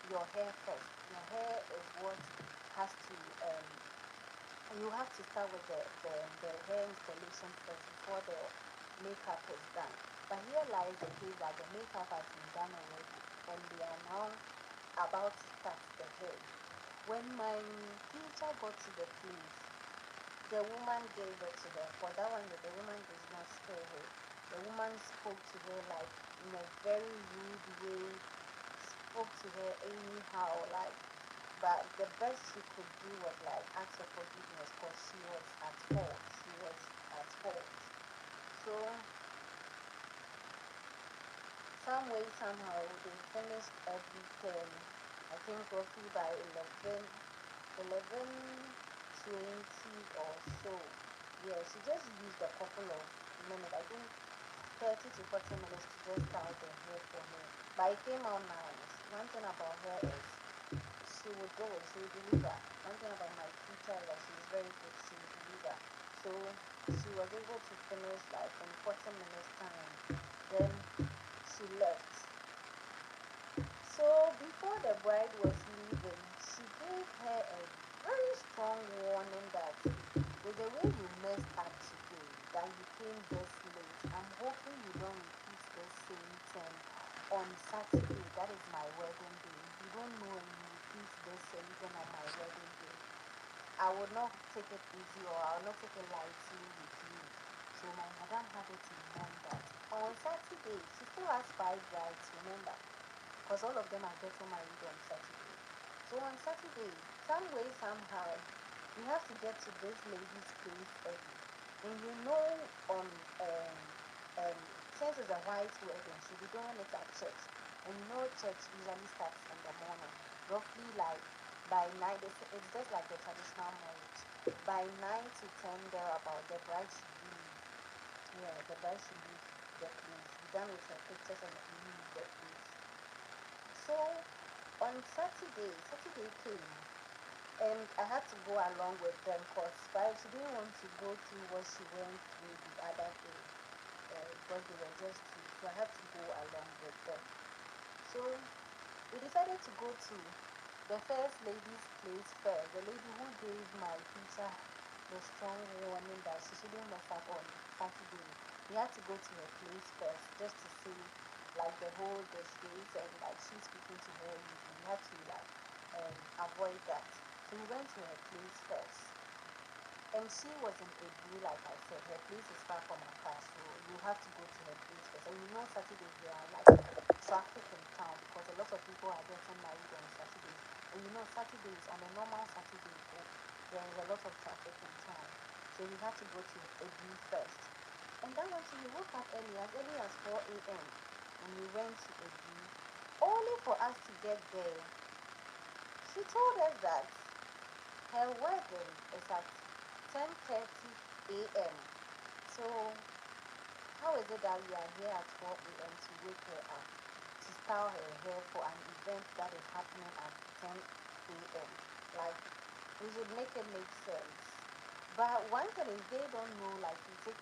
your hair first. Your hair is what has to you have to start with the hair installation first before the makeup is done. But here lies the case that the makeup has been done already and they are now about to start the hair. When my teacher got to the place, the woman gave it to her. For that one, the woman did not spare her. The woman spoke to her like in a very rude way, spoke to her anyhow, like, but the best she could do was like ask for forgiveness because she was at fault. She was at fault. So some way somehow they finished everything. I think roughly by 11:20 or so. Yeah, she just used a couple of minutes. I think 30 to 40 minutes to just style the hair for me. But it came out nice. One thing about her is she would do it, she would deliver. One thing about my teacher is that she's very good, she would deliver. So she was able to finish like in 40 minutes time. Then she left. So before the bride was leaving, she gave her a very strong warning that with the way you messed up today, that you came this late, I'm hoping you don't repeat the same thing on Saturday. That is my wedding day. You don't know and you repeat this same thing on my wedding day, I would not take it easy or I will not take it lightly with you. So my madam had it in mind that On Saturday, she still has five brides, remember? Because all of them are getting married on Saturday. So on Saturday, some way, somehow, we have to get to this lady's place early. And you know, on um, since it's a white wedding, she'll be doing it at church. And you know, church usually starts in the morning, roughly like by 9. It's just like the traditional marriage. By 9 to 10, thereabout, the bride should leave. Yeah, the bride should leave the place. Be done with her pictures and leave the place. So on Saturday came, and I had to go along with them because she didn't want to go through what she went through the other day because they were just two. So I had to go along with them. So we decided to go to the first lady's place first. The lady who gave my teacher the strong warning that she shouldn't mess up on Saturday. We had to go to her place first just to see like the whole disgrace and like she's speaking to her. We had to like avoid that. So we went to her place first. And she was in Ebu, like I said, her place is far from our car, so you have to go to her place first. And you know Saturdays there are like traffic in town because a lot of people are getting married on Saturdays. And you know Saturdays, on a normal Saturday, there is a lot of traffic in town. So we had to go to Ebu first. And that was we woke up early as 4 a.m. And we went to Ebu, only for us to get there. She told us that her wedding is at 10:30 a.m. So how is it that we are here at 4 a.m. to wake her up to style her hair for an event that is happening at 10 a.m.? Like, we should make it make sense. But one thing is they don't know, like we take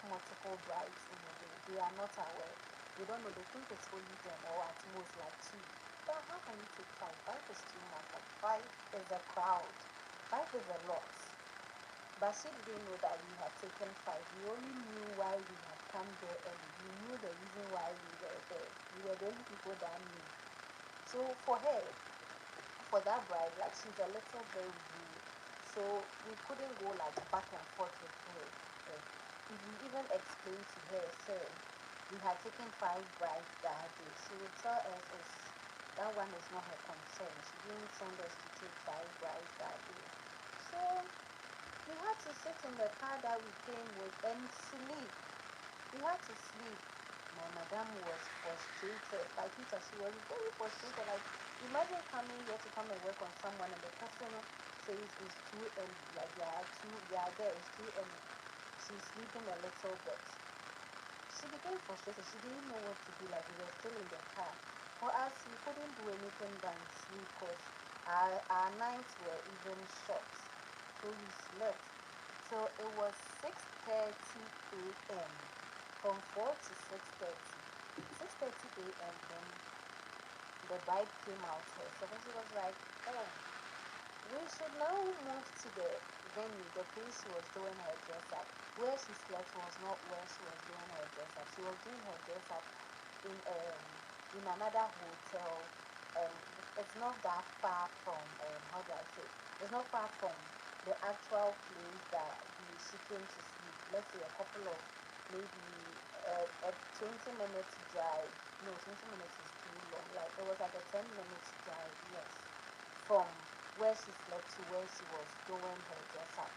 multiple brides in a day. They are not aware. They don't know. They think it's only them or at most like two. But how can you take five? Five is too much. Like five is a crowd. Five is a lot. But she didn't know that we had taken five. We only knew why we had come there early. We knew the reason why we were there. We were the only people that knew. So for her, for that bride, like she's a little very rude. So we couldn't go like back and forth with her. If we even explained to her, sir, we had taken five brides that day. She would tell us that one is not her concern. She didn't send us to take five brides that day. So we had to sit in the car that we came with and sleep. We had to sleep. My madam was frustrated. Like Peter, she was very frustrated. Like, imagine coming here to come and work on someone and the person says it's too early. Like, they are there, it's too early. She's sleeping a little bit. She became frustrated. She didn't know what to do. Like, we were still in the car. For us, we couldn't do anything than sleep because our nights were even short. So we slept. So it was 6:30 a.m. From 4 to 6:30. 6:30 a.m. Then the bride came out herself and she was like, oh, we should now move to the venue, the place she was doing her dress up. Where she slept was not where she was doing her dress up. She was doing her dress up in another hotel. It's not that far from how do I say? It's not far from the actual place that she came to sleep. Let's say a couple of maybe a 20 minutes drive. No, 20 minutes is too long. Like it was like a 10 minutes drive, yes, from where she slept to where she was doing her dress up.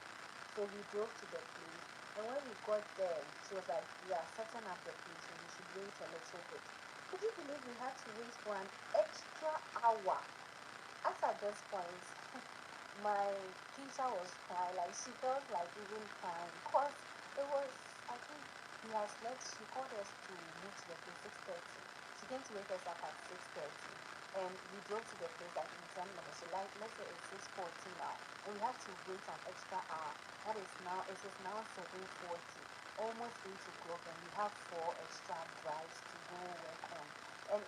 So we drove to the place, and when we got there, she was like, we are setting up the place, so we should wait a little bit. Could you believe we had to wait for an extra hour? As at this point, my teacher was crying, like she felt like even crying, because it was, I think, we had slept. She called us to move to the place 6:30. She came to wake us up at 6:30, and we drove to the place like in 10 minutes. So like, let's say it's 6:40 now, and we have to wait an extra hour. That is now, it is now 7:40, almost 8 o'clock, and we have 4 extra drives to go work on. And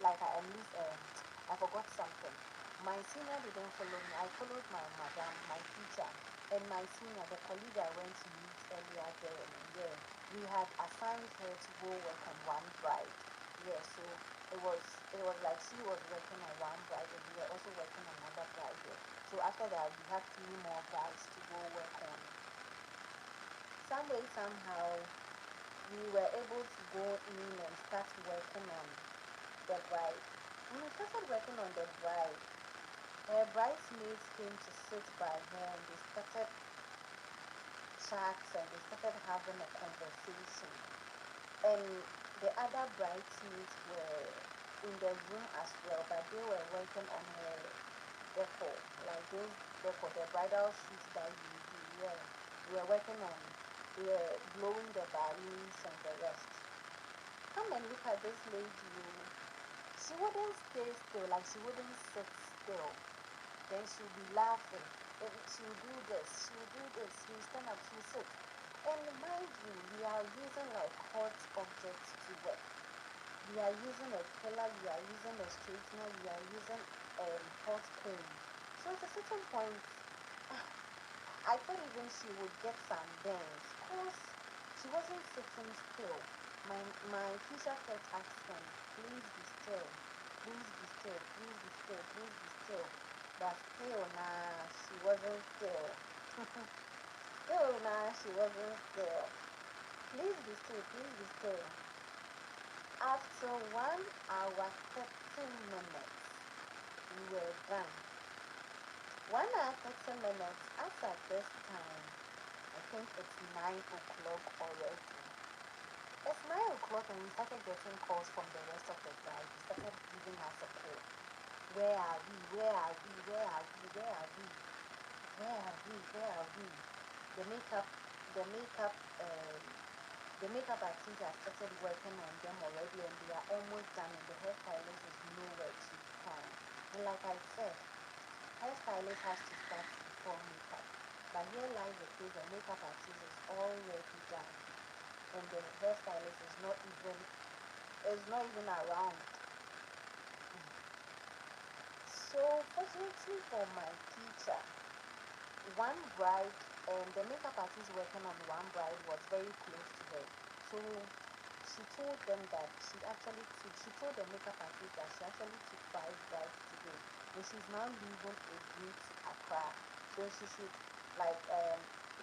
like I at least I forgot something. My senior didn't follow me. I followed my madam, my teacher, and my senior, the colleague I went to meet earlier there. Yeah, we had assigned her to go work on one bride. Yeah, so it was like she was working on one bride and we were also working on another bride there. So after that, we had 3 more brides to go work on. Some way, somehow, we were able to go in and start working on the bride. When we started working on the bride, her bridesmaids came to sit by her and they started chats and they started having a conversation. And the other bridesmaids were in the room as well, but they were working on her decor, like those decor, the bridal suit that you do. Yeah, we were working on, we were blowing the balloons and the rest. Come and look at this lady. She wouldn't stay still, like she wouldn't sit still. Then she'll be laughing. Then she'll do this, she'll do this, she'll stand up, she'll sit. And mind you, we are using like hot objects to work. We are using a curler, we are using a straightener, we are using hot comb. So at a certain point, I thought even she would get some burns because she wasn't sitting still. My teacher kept asking, please be still, please be still, please be still, please be still. But still, nah, she wasn't still. Still, nah, she wasn't still. Please be still, please be still. After 1 hour, 30 minutes, we were done. 1 hour, 30 minutes, as at this time, I think it's 9 o'clock already. It's 9 o'clock and we started getting calls from the rest of the bride. We started giving us a call. Where are we? Where are we? Where are we? Where are we? Where are we? Where are we? The makeup, the makeup, um, the makeup artist has started working on them already and they are almost done and the hairstylist is nowhere to be found. And like I said, hairstylist has to start before makeup. But here lies the case, the makeup artist is already done and the hairstylist is not even around. So fortunately for my teacher, one bride and the makeup artist working on one bride was very close to her. So she told them that she told the makeup artist that she actually took 5 brides today. And she's now leaving again to Accra. So she should like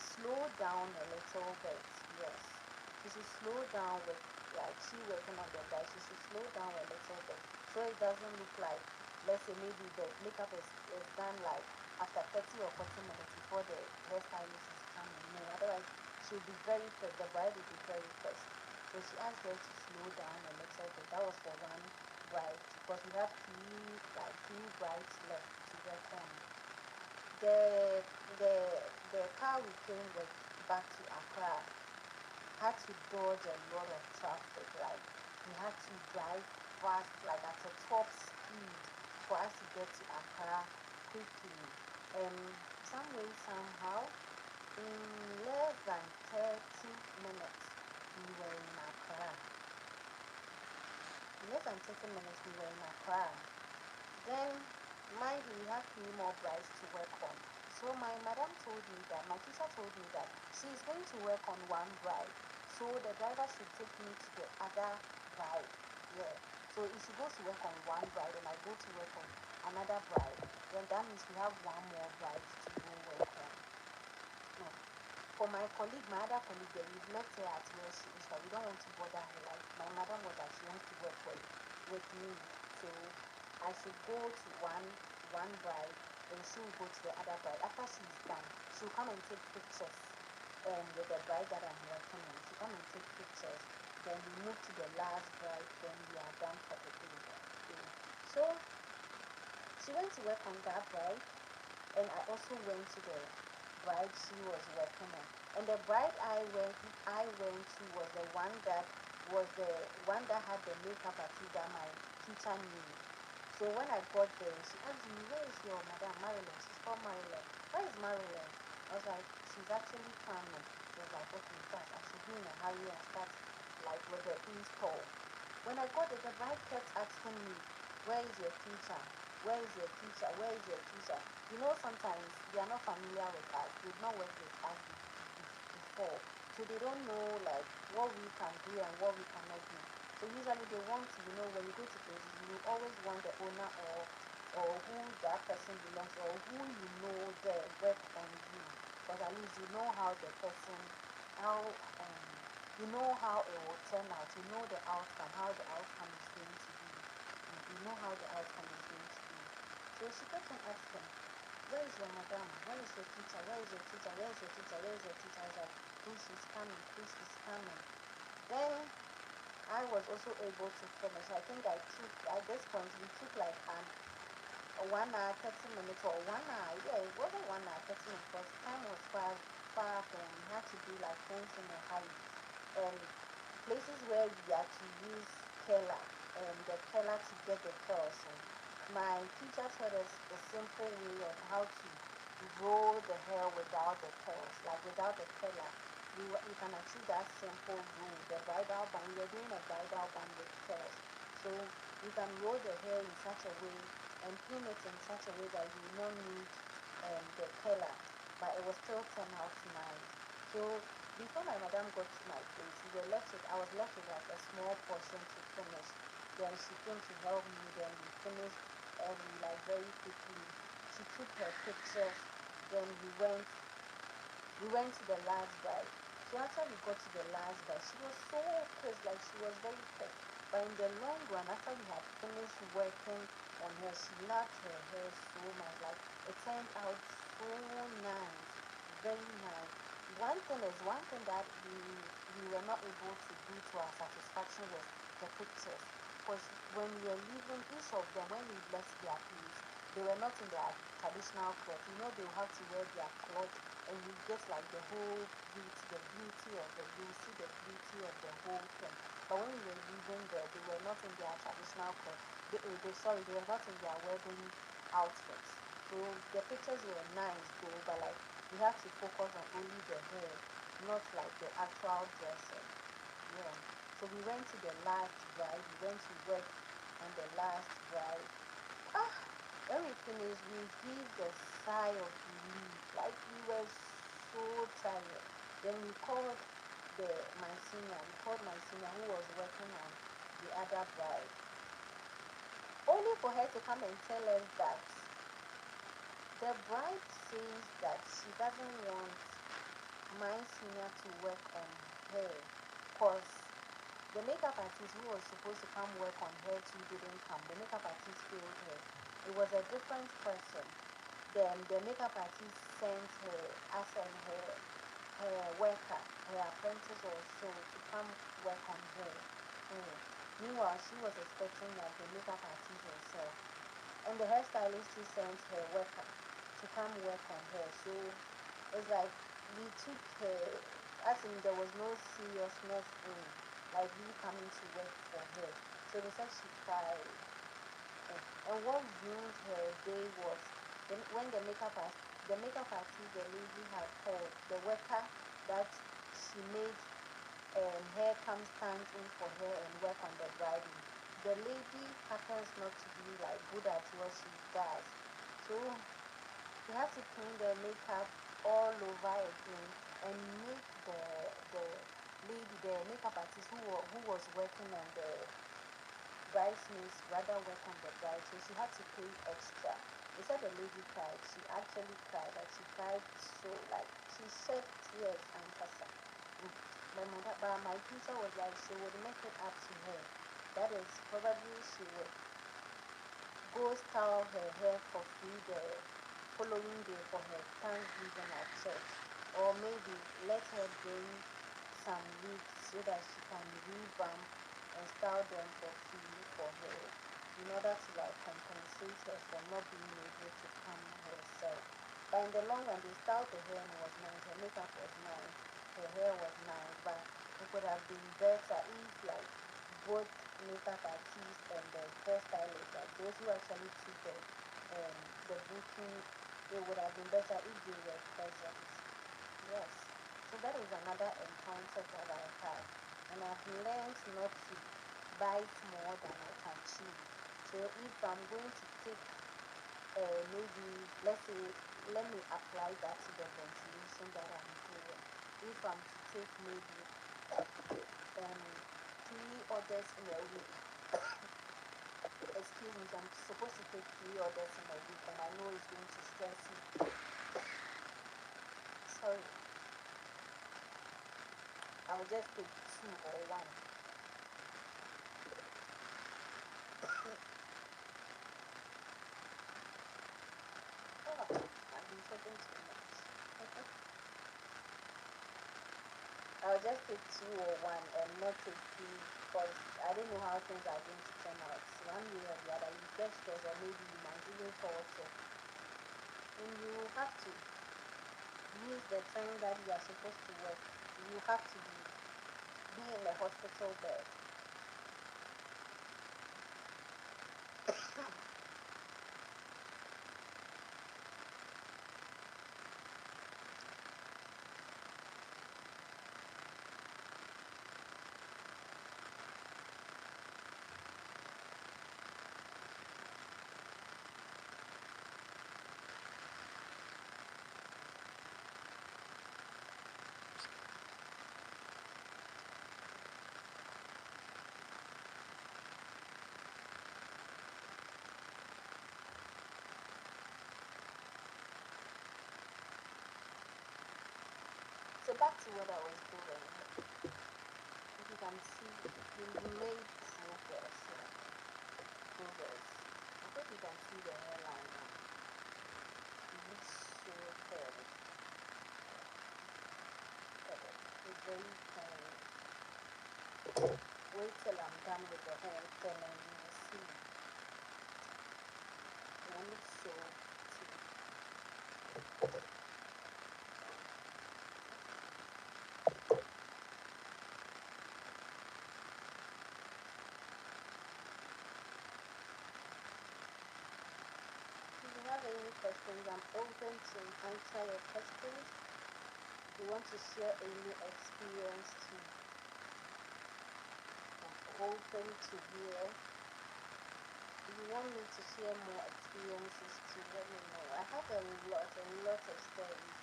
slow down a little bit. Yes. She should slow down with like she working on the bride. She should slow down a little bit. So it doesn't look like, let's say maybe the makeup is done like after 30 or 40 minutes before the hairstylist is coming. No, otherwise she'll be very first. The bride will be very first. So she asked her to slow down a little bit. That was for one bride because we have three brides left to work on. The the the car we came with back to Accra had to dodge a lot of traffic. Like we had to drive fast, like at a top speed for us to get to Accra quickly. And some way, somehow, in less than 30 minutes, we were in Accra. In less than 30 minutes, we were in Accra. Then, mind you, we have 3 more brides to work on. So my madam told me that, my teacher told me that she is going to work on one bride. So the driver should take me to the other bride. Yeah. So if she goes to work on one bride and I go to work on another bride, then that means we have 1 more bride to go work on. No. For my colleague, my other colleague, there, we've left her at where she is, but we don't want to bother her. Like my madam was that she wants to work with me. So I should go to one bride and she will go to the other bride. After she's done, she'll come and take pictures with the bride that I'm working on. She'll come and take pictures. Then we move to the last bride, then we are done for the day. So she went to work on that bride and I also went to the bride she was working on. And the bride I went to was the one that had the makeup artist that my teacher knew. So when I got there, she asked me, where is your madam Marilyn? She's called Marilyn. Where is Marilyn? I was like, she's actually coming. She was like, okay, fast. I should be in a hurry and start like with the install. When I got there, the bride kept asking me, where is your teacher? Where is your teacher? Where is your teacher? You know, sometimes they are not familiar with us. They've not worked with us before. So they don't know like what we can do and what we cannot do. So usually they want to, when you go to places, you always want the owner or who that person belongs or who you know there work on you. Because at least you know how the person, how you know how it will turn out, you know the outcome, how the outcome is going to be. You know how the outcome is going to be. So she kept on asking, where is your madam? Where is your teacher? Where is your teacher? Where is your teacher? Where is your teacher? I was like, please, she's coming, please, she's coming. Then I was also able to finish. I think I took, at this point, we took like an 1 hour, 30 minutes, or 1 hour. Yeah, it wasn't 1 hour, 30 minutes, because time was far off, and we had to do like things in a hurry. And places where we had to use curler, and the curler to get the curls. And my teacher taught us a simple way on how to roll the hair without the curls, like without the curler. You can achieve that simple rule. The bridal band, we are doing a bridal band with curls. So you can roll the hair in such a way and pin it in such a way that you will not need the curler, but it will still turn out nice. So before my madam got to my place, I was left with like a small portion to finish. Then she came to help me. Then we finished like very quickly. She took her pictures. Then we went to the last bride. So after we got to the last bride, she was so pissed, like she was very pissed. But in the long run, after we had finished working on her, she loved her hair so much. Like it turned out so nice, very nice. One thing that we were not able to do to our satisfaction was the pictures. Because when we were leaving, each of them, when we left their place, they were not in their traditional cloth. You know, they will have to wear their cloth, and you get like the whole beauty of you see the beauty of the whole thing. But when we were leaving there, they were not in their traditional clothes. They were not in their wedding outfits. So the pictures were nice though, but like we have to focus on only the hair, not like the actual dressing. Yeah. So we went to the last bride. We went to work on the last bride. Ah, when we finished, we gave the sigh of relief. Like we were so tired. Then we called my senior who was working on the other bride, only for her to come and tell us that the bride says that she doesn't want my senior to work on her because the makeup artist who was supposed to come work on her too didn't come. The makeup artist failed her. It was a different person. Then the makeup artist sent her, us and her worker, her apprentice or so, to come work on her. Mm. Meanwhile, she was expecting that the makeup artist herself. And the hairstylist who sent her worker to come work on her. So it's like we took her, as in there was no seriousness in like we coming to work for her. So they said she cried. And what ruined her day was when the makeup artist, the lady had called the worker that she made hair come stand in for her and work on the bridal. The lady happens not to be like good at what she does. So you have to clean the makeup all over again and make the makeup artist who was working on the bridesmaids rather work on the bride, so she had to pay extra. They said the lady cried. She actually cried. Like she cried so like she shed tears and kasa. But my teacher was like she would make it up to her. That is probably she would go style her hair for free the following day for her Thanksgiving at church. Or maybe let her bring some wigs so that she can revamp and style them for free for her in order to like compensate her for not being able to come herself. But in the long run, they styled her hair and it was nice. Her makeup was nice. Her hair was nice. But it could have been better if like both makeup artists and the hairstylist, like those who actually took the booking, it would have been better if they were present. Yes. So that is another encounter that I had. And I've learned not to bite more than I can chew. So if I'm going to take maybe let's say let me apply that to the ventilation that I'm doing. If I'm to take maybe 3 orders in a week, excuse me, I'm supposed to take 3 orders in a week and I know it's going to stress me. Sorry. I'll just take or one. Oh, I've been talking too much. I'll just take two or one and not take three because I don't know how things are going to turn out. One way or the other, you get stressed or maybe you might even fall sick. And you have to use the time that you are supposed to work. You have to be in the hospital bed. So back to what I was doing. If you can see, we made progress. Progress. I hope you can see the hairline now. It looks so curly. It's very curly. Wait till I'm done with the whole thing and you will see. And it looks so cute. If you have any questions, I'm open to answer your questions. If you want to share any experience too, I'm open to hear. If you want me to share more experiences too, let me know. I have a lot of stories.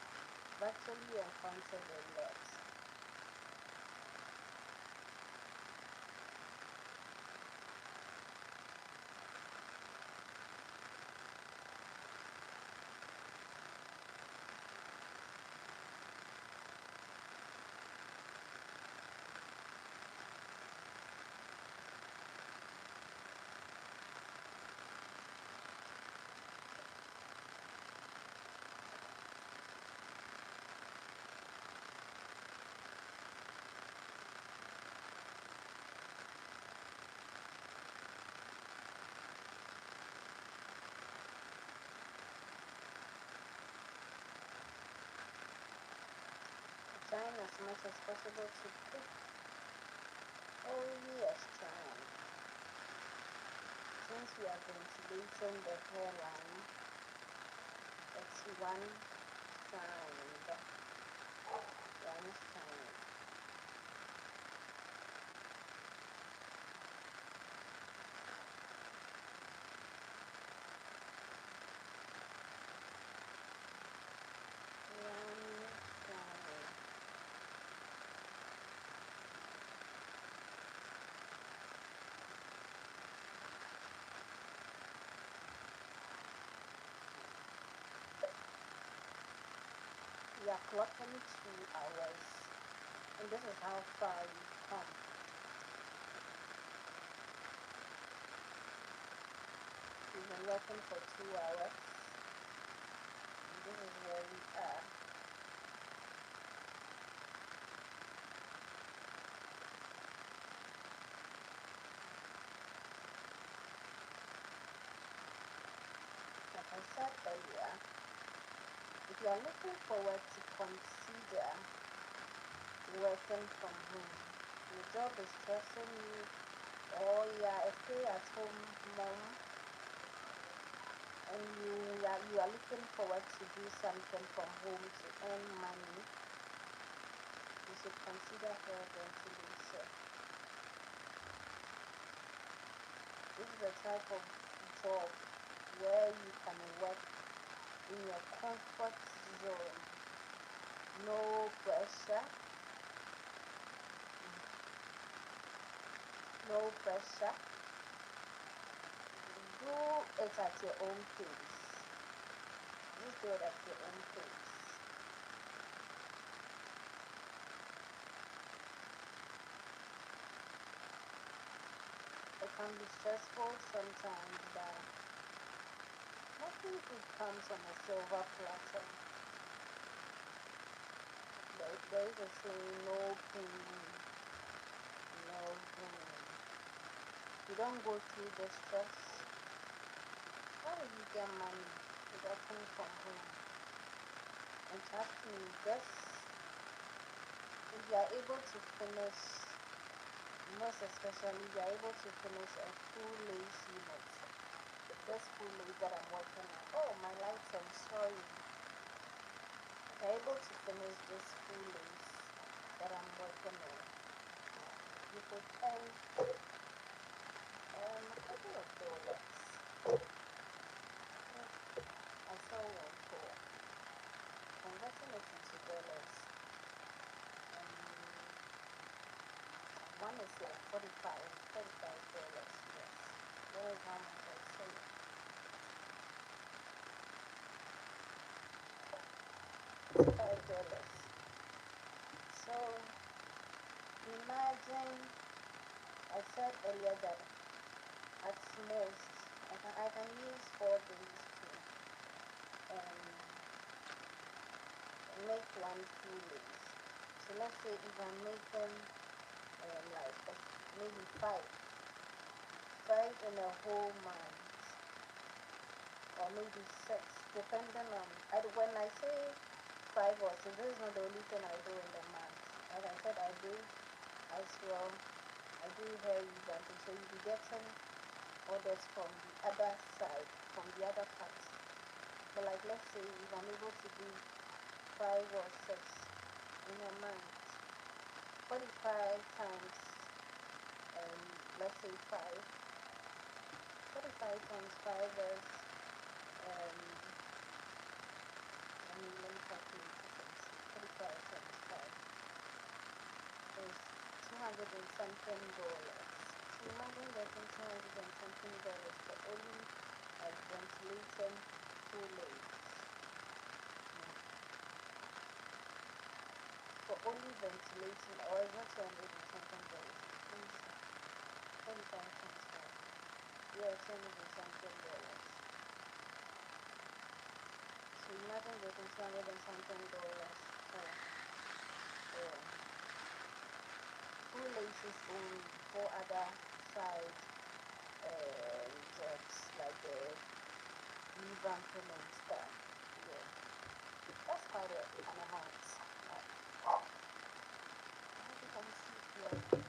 I've actually encountered a lot. Trying as much as possible to pick. Oh yes, trying. Since we are ventilating the hairline, it's one strand. One strand. One strand. We are clocking 2 hours, and this is how far we've come. We've been working for 2 hours, and this is where we are. Like I said earlier, if you are looking forward to consider working from home, your job is stressing you, or you are a stay-at-home mom, and you are looking forward to do something from home to earn money, you should consider hair ventilation. This is the type of job where you can work in your comfort zone. No pressure. No pressure. Do it at your own pace. Just do it at your own pace. can be stressful sometimes, but nothing good comes on a silver platter. There is a saying, no pain, no gain. You don't go through the stress. How will you get money without coming from home? And trust me, just if you are able to finish, most especially, you are able to finish a full lace unit. This full lace that I'm working on. Oh, my lights, I'm sorry. If you're able to finish this full lace that I'm working on, you could earn a couple of dollars. I saw one for converting it into dollars. One is like $45. Yes. That is how much I save. $5. So imagine, I said earlier that at most I can use 4 days to make one full lace. So let's say if I'm making like maybe five in a whole month, or maybe 6, depending on, when I say 5 or 6, this is not the only thing I do in the month. Like I said, I do as well, I do hair revamping, so you'll be getting orders from the other side, from the other part. But like, let's say if I'm able to do 5 or 6 in a month, 45 times, let's say 45 times 5 is, let me calculate it. 45 times 5 is 200 and something dollars. So imagine getting 200 and something dollars for only ventilating full lace. For only ventilating, or is not 200 and something dollars? 45 times 5. Yeah, 200 and something dollars. So imagine getting 200 and something dollars for full laces only, for other side jobs like the revamping and stuff. Yeah, that's quite an amount. I hope you can see here.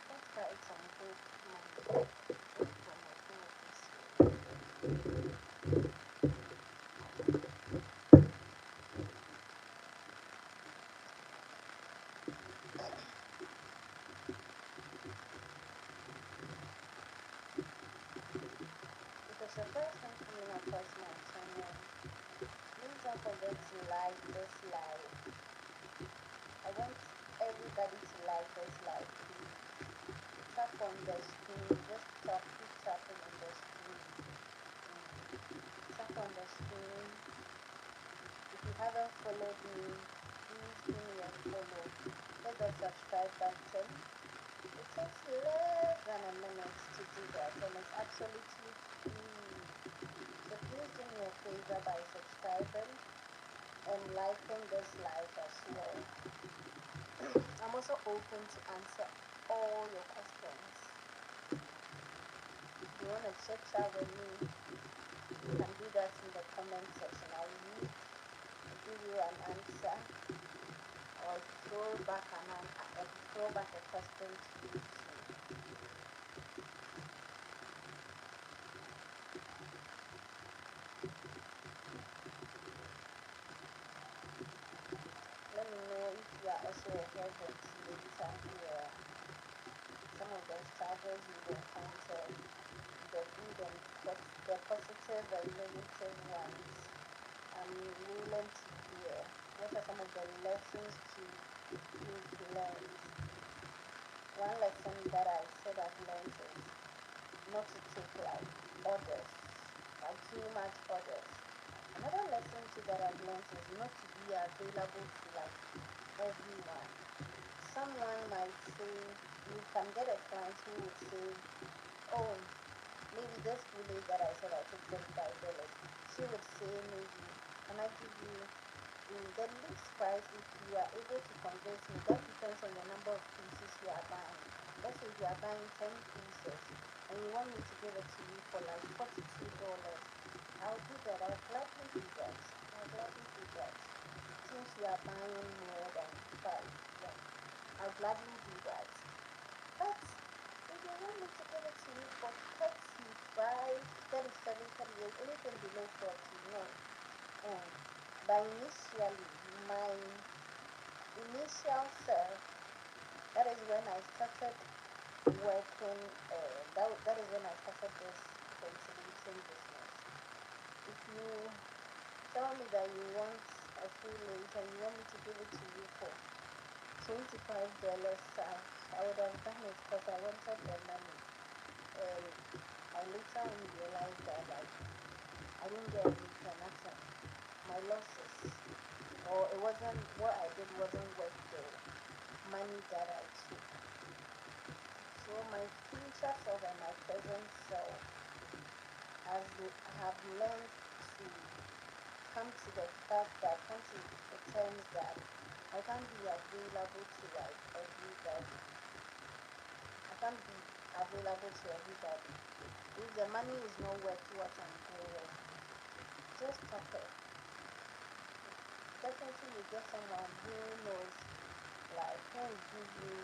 That's quite some good money from working with this. If it's your first time coming across my channel, please don't forget to like this live. I want everybody to like this live, please. Tap on the screen, just keep tapping on the screen. Tap on the screen. If you haven't followed me, please give me a follow. Hit the subscribe button. It takes less than a minute to do that, and it's absolutely free. So please do me a favor by subscribing and liking this live as well. I'm also open to answer all your questions. If you want to chit chat with me, you can do that in the comment section. I'll read, give you an answer, or throw back a question to you too. Let me know if you are also a hair ventilator here. Some of the struggles you've encountered, the good and the positive and negative ones. I'm willing to hear. What are some of the lessons you've learned? One lesson that I said I've learned is not to take like orders, like too much orders. Another lesson too that I've learned is not to be available to like everyone. Someone might say, you can get a client who would say, oh, maybe this village that I said I took $35, she would say maybe, can I give you the least price if you are able to convince me? That depends on the number of pieces you are buying. Let's say you are buying 10 pieces and you want me to give it to you for like $42. I'll do that. I'll gladly do that. I'll gladly do that. Since you are buying more than five, yeah, I'll gladly do that. But if you want me to give it to you for 35, 37, 38, anything below 40, no. And but initially, my initial self, that is when I started working, that is when I started this ventilation business. If you tell me that you want a full late and you want me to give it to you for $25, I would have done it because I wanted the money. And I later on realized that like I didn't get anything, nothing. My losses, or it wasn't, what I did wasn't worth the money that I took. So my future self and my present self have learned to come to the terms that I can't be available to like everybody. I can't be available to everybody. If the money is not worth what I'm doing, just stop it. Definitely you get someone who knows, like who will give you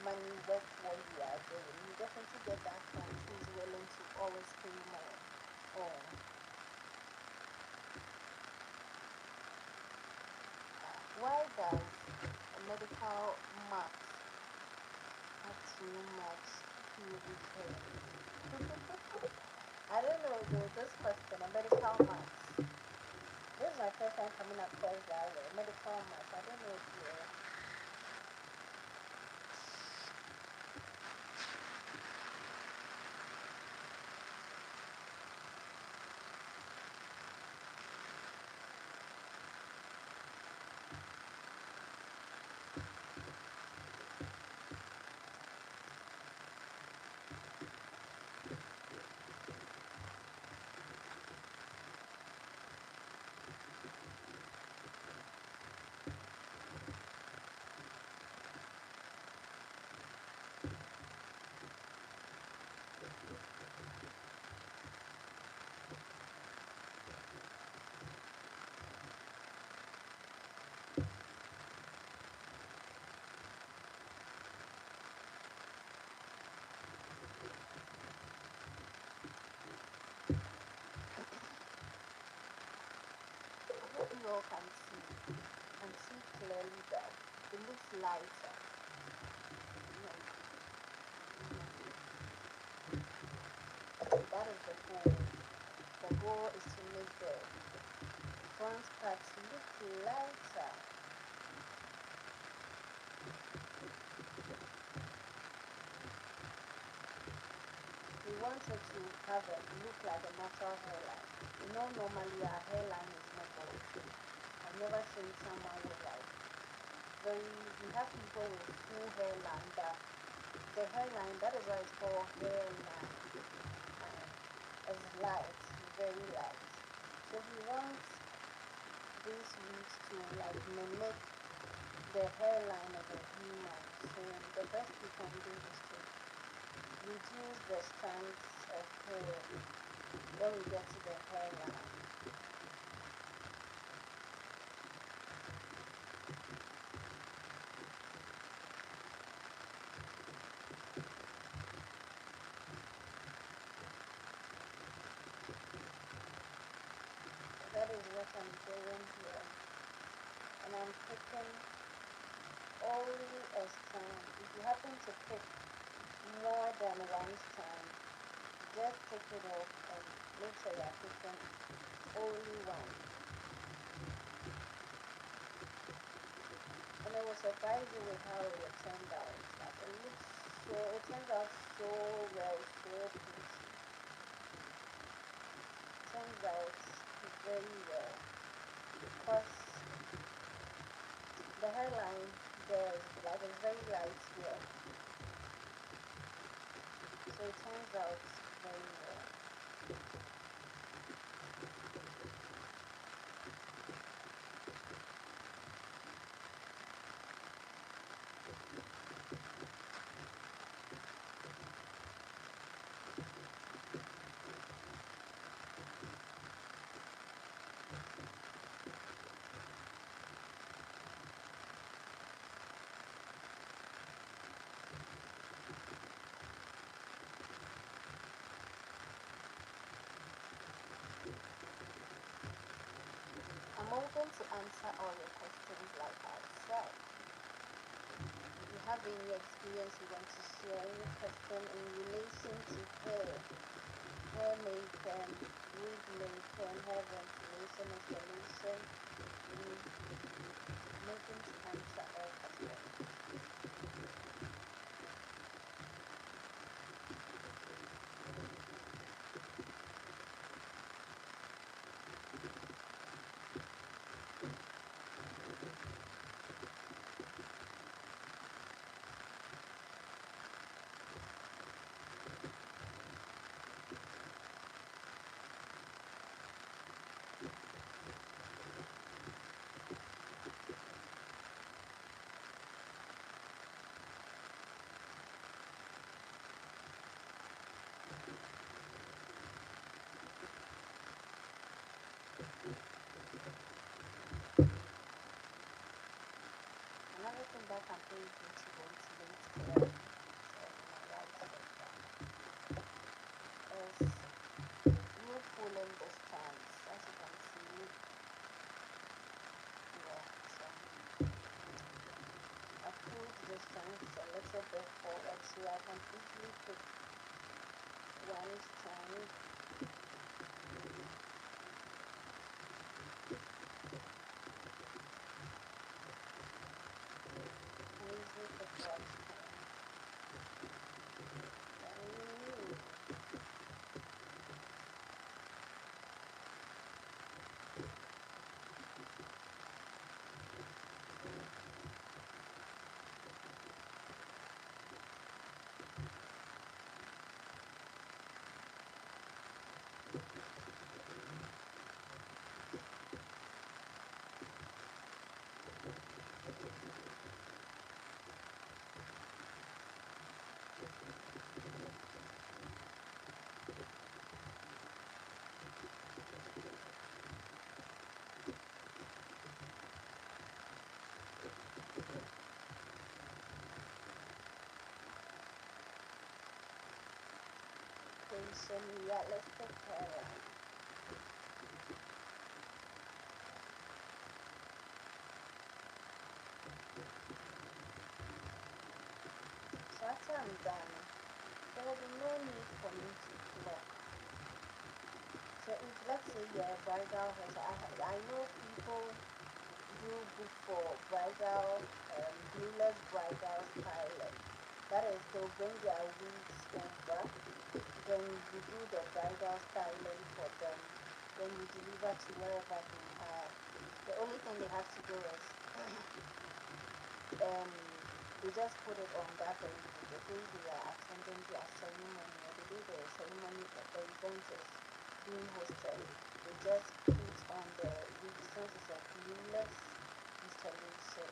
money worth what you are doing. You definitely get that client who is willing to always pay more. Or why does a medical max have too much PVK? I don't know though, this question, a medical max. This is my first time coming across that way. Medical max. I don't know if you're hope you all can see clearly that it looks lighter. No, that is the goal. The goal is to make the front part look lighter. We want it to have a look like a natural hairline. You know, normally our hairline is not bulky. I've never seen someone with like we have people with full hairline, but the hairline, that is why it's called hairline, is light, very light. So we want these wigs to like mimic the hairline of a human. So the best we can do is to reduce the strands of hair when we get to the hairline. That is what I'm doing here. And I'm picking only a strand. If you happen to pick more than one strand, just take it off and make sure you're picking only one. And I was surprised with how it turned out. Like it turns out so well, so pretty. Turns out very well, because the hairline there is like it's very light here, so it turns out very well. I'm open to answer all your questions like I said. If you have any experience you want to share, any question in relation to hair makeup, wig makeup, hair ventilation installation, I'm open to answer all questions. Another thing that can play into ventilate hair, so my right is you pulling the strands, as you can see. Yeah, so I pulled the strands a little bit forward so I can easily put one strand, and easily put one strand. Then some realistic hairline. So after I'm done, there will be no need for me to pluck. So if let's say you're a bridal hair, I know people do book for bridal, glueless bridal styling. That is, they'll bring their wigs over, then you do the bridal styling for them, then you deliver to wherever they are. The only thing they have to do is they just put it on that day, the day they are attending their ceremony, or the day the ceremony, the event is being hosted. They just put on the wig since it's a glueless installation,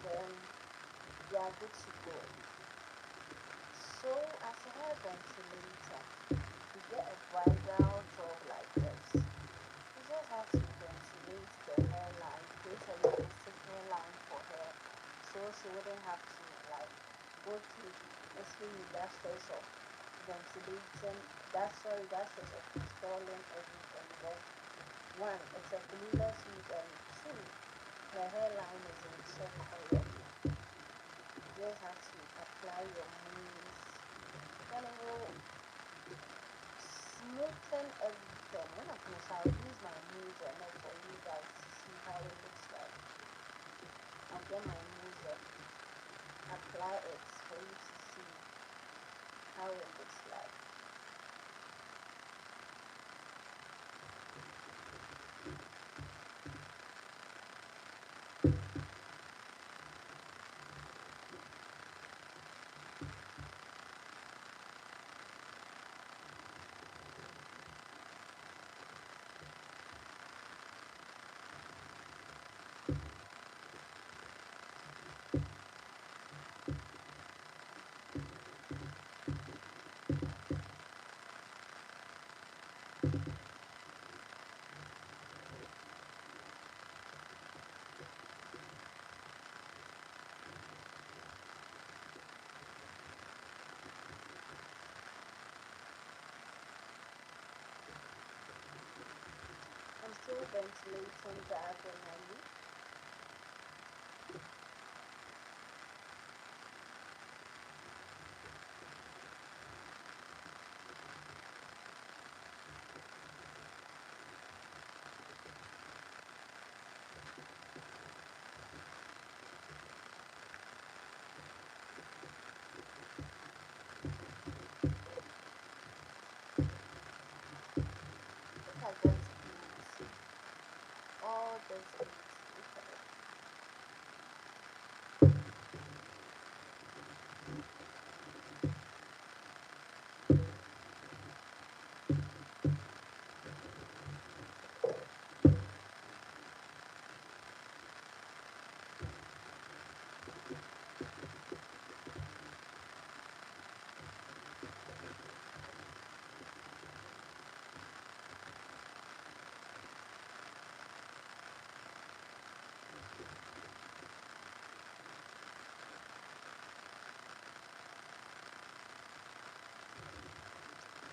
then they are good to go. So as a hair ventilator, to get a bridal job like this, you just have to ventilate the hairline, create a realistic hairline for her, so she wouldn't have to like go through extremely that stress of ventilating, that stress of installing everything. Because one, it's a glueless wig, and two, her hairline is in check already. You just have to apply your mousse, then it will smoothen everything. When I finish, I'll use my mousse on it for you guys to see how it looks like. I'll get my mousse and apply it for you to see how it looks like. still ventilating diagonally. Look at this beads. All these beads. Look at it.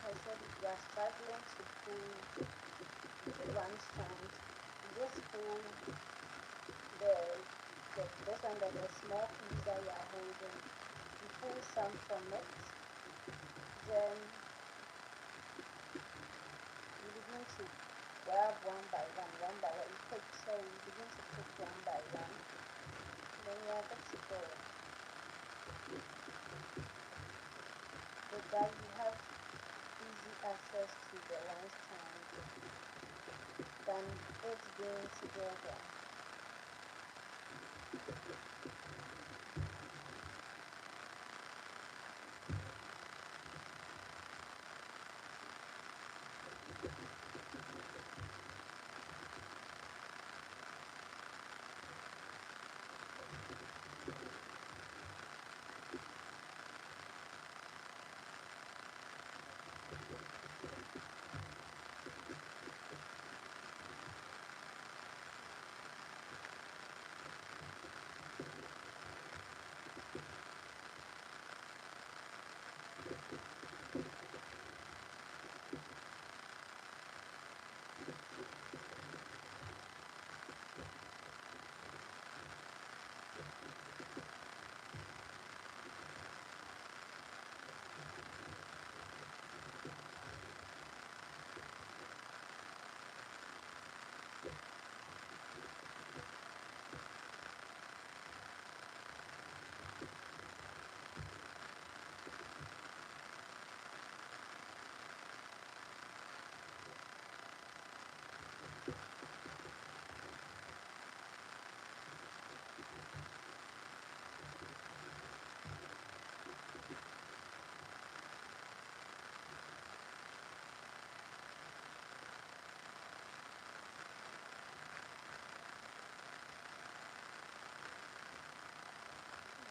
I said if you are struggling to pull one strand, you just pull the, this one, the small piece that you are holding. You pull some from it, then you begin to grab one by one, You pick, sorry, you begin to pick one by one. Then you are good to go. With that, you have easy access to the line stand than it being together.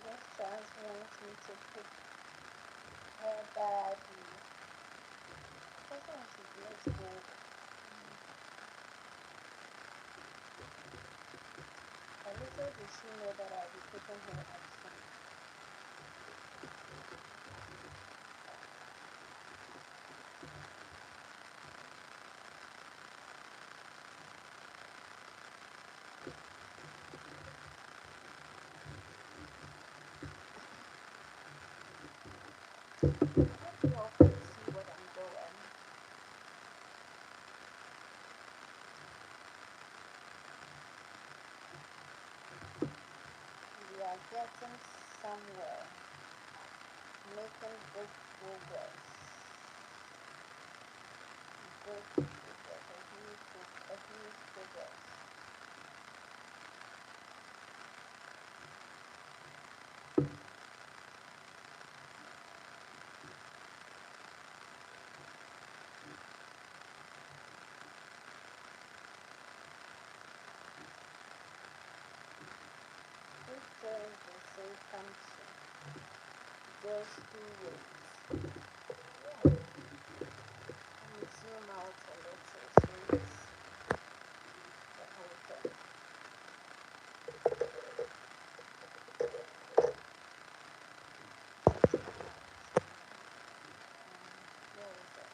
This trans wants me to pick hair badly. I just want to let's go. A little did she know that I'll be picking her up soon. I hope you all can see what I'm doing. We are getting somewhere, making good progress. Good progress, a huge progress. If there is the same function, there's two ways. Yeah. Let me zoom out a little so it's the whole thing. Where is it?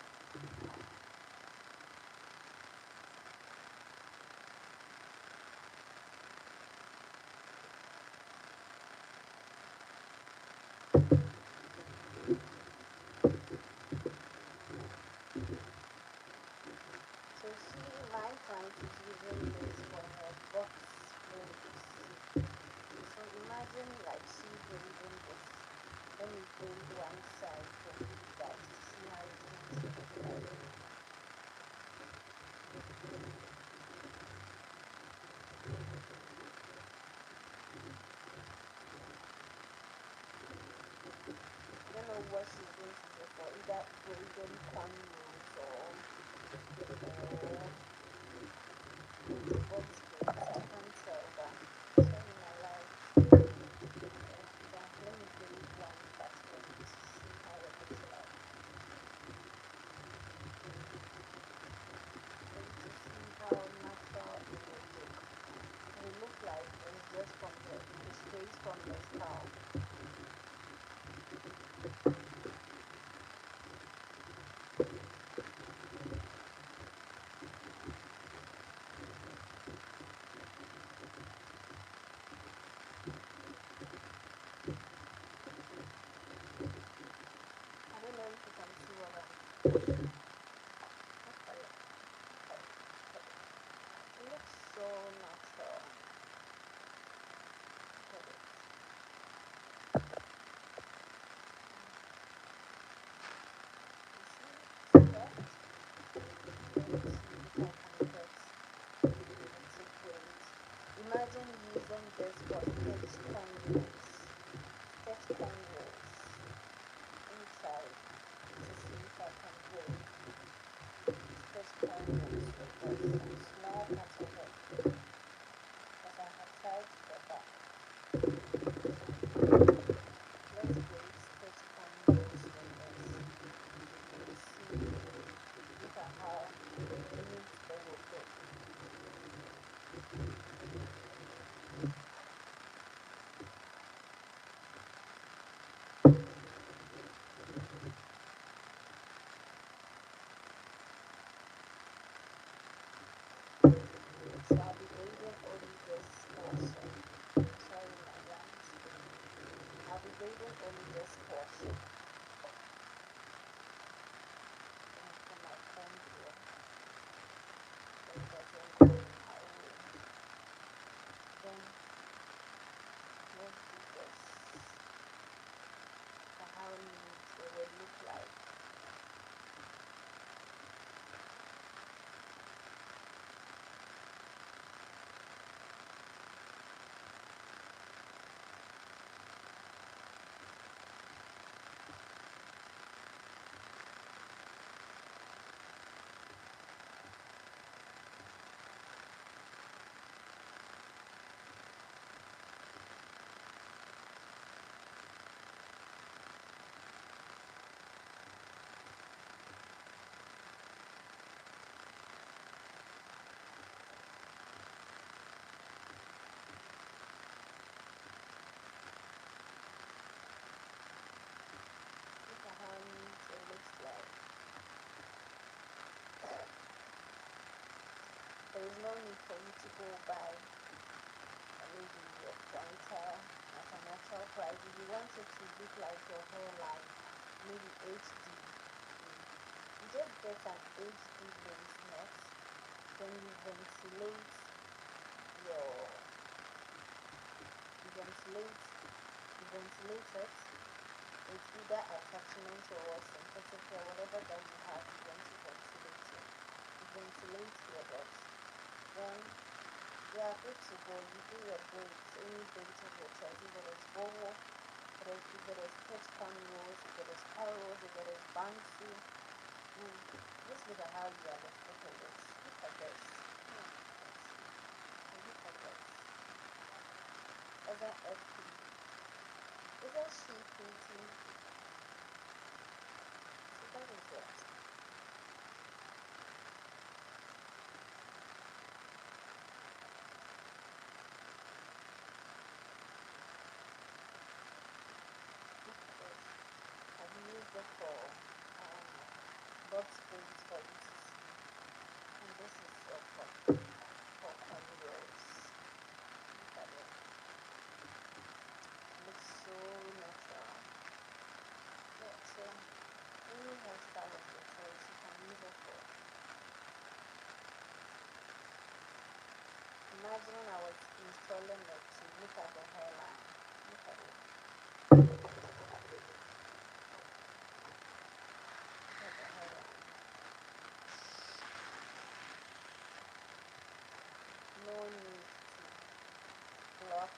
see braiding this. Let me braid one side for you guys to see how it's going to look like. I don't know what she's going to go for, either braiding cornrows or box braids. I can't tell, but sorry my life. Yeah, let me braid one part for you to see how it looks like. For you to see how natural it will look. It will look like it's just from the straight from the scalp. I don't know if you can see what I'm doing. It looks so natural. Look at it. You see that? Let me see if I can get it to braid. Imagine using this for stitch cornrows. Stitch cornrows. Let me try to see if I can braid stitch cornrows with this. Some small parts of it. Because I have tried for that. Let's braid stitch cornrows with this. And see. Look at how neat it will look. So I'll be braiding only this portion. Sorry my lines. I'll be braiding only this portion. And for my comb here. So it doesn't go in my way. Then let's do this. For how neat it will look like. Look at how neat it looks like. There is no need for you to go buy maybe your pointer at a natural price. If you want it to look like your hairline, maybe HD, you just get an HD lace net, then you ventilate your ventilate it with either attachment or synthetic hair, whatever that you have, you want to ventilate it. You ventilate your drops. Then you are good to go. You do your braids, any braidable choice, if it is boho, if it is stitch cornrows, if it is curls, if it is bouncy. Just look at how you are. Look at this. Look at this. Look at this. Isn't it pretty? Isn't she pretty? So that is it. Look at this. I've used it for box braids for you to see. And this is for cornrows. Look at it. It looks so natural. Yeah, so any hairstyle of your choice you can use it for. Imagine I was installing it to look at the hairline. Look at it. No need to block.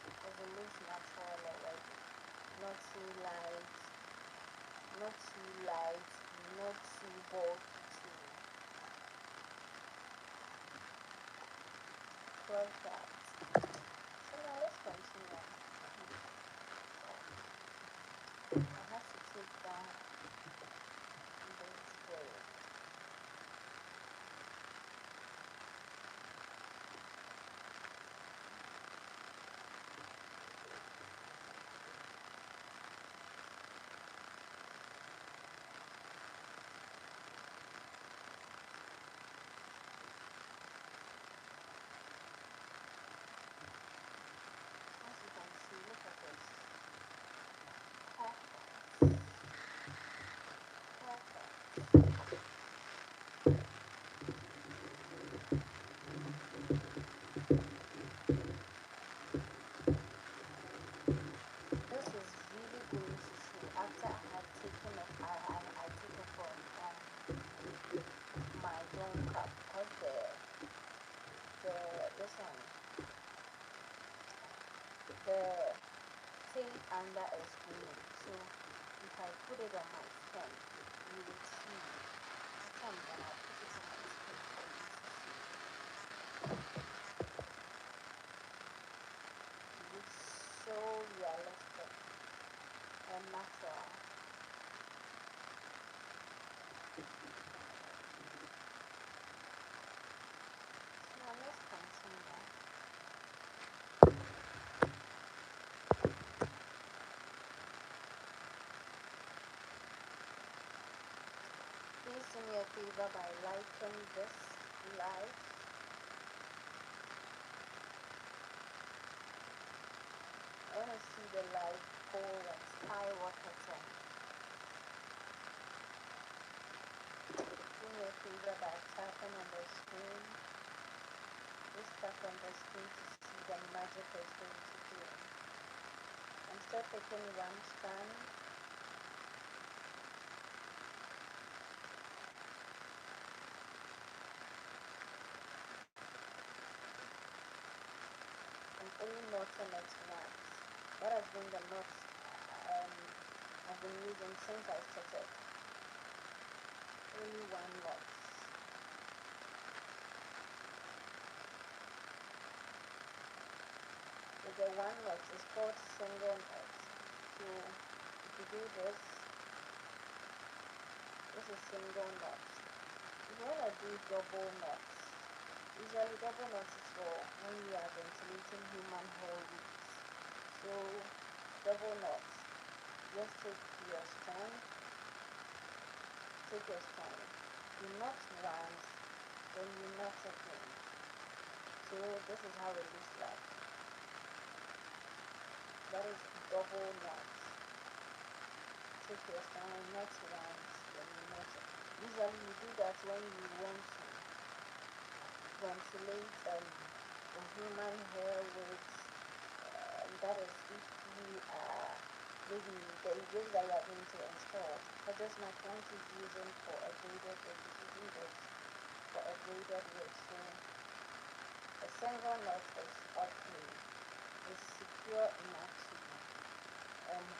Because it looks natural already. Not too light, not too light, not too bulky too. Like that. So now let's continue. I have to take down this way. As you can see, look at this. Perfect. Perfect. This is really going to show after I had taken off. I took off my dome cap because the this one the tape under is green. So if I put it on my skin, you will see. After I'm gonna put it on my skin for you to see. It looks so realistic and natural. So now let's continue. Please do me a favor by liking this live. I want to see the live go and skyrocketing. Do me a favor by tapping on the screen. Just tap on the screen to see the magic is going to do. I'm still picking one strand. I'm only knotting it once. That has been the knot I've been using since I started. Only one knot. With the one knot is called single knot. So if you do this is single knot. If you want to do double knots, usually double knots is for when you are ventilating human hair roots. So double knots, just take your strand, you knot once, then you knot again. So this is how it looks like. That is double knots. Take your strand, knot once, then you knot it. Usually you do that when you want to ventilate the human hair with that is if you are maybe the wig that you are going to install. But this my client is using for a braided wig. He's using this for a braided wig. So a single knot is okay. It's secure enough to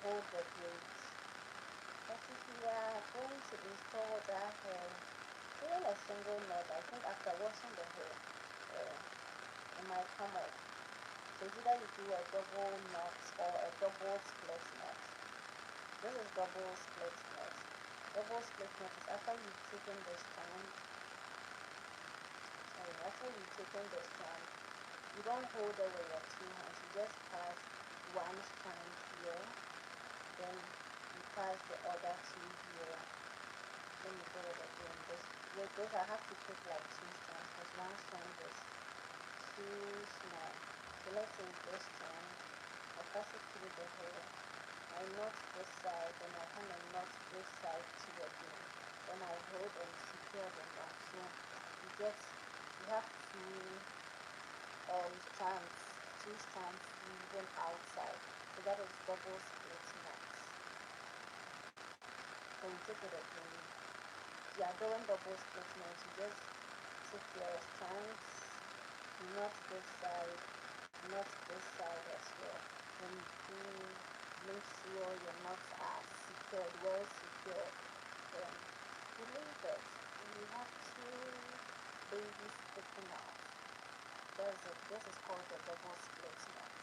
hold the braids. But if you are going to install that hair, doing a single knot, I think after washing the hair, it might come off. So either you do a double knot or a double split knot. This is double split knot. Double split knot is after you've taken the strand. After you've taken the strand, you don't hold it with your two hands. You just pass one strand here, then you pass the other two here. Then you do it again. With this, I have to pick like two strands because one strand is too small. So let's say this strand, I pass it through the hair. I knot this side, then I come and knot this side too again. Then I hold and secure them down. So you have two strands two strands leaving outside. So that is double split knots. So you take it again. If you are doing double split knots, you just take your strands, knot this side, knot this side as well. Then you make sure your knots are secured, well secured. Then you leave it. You have two babies sticking out. That's it. This is called the double split knot.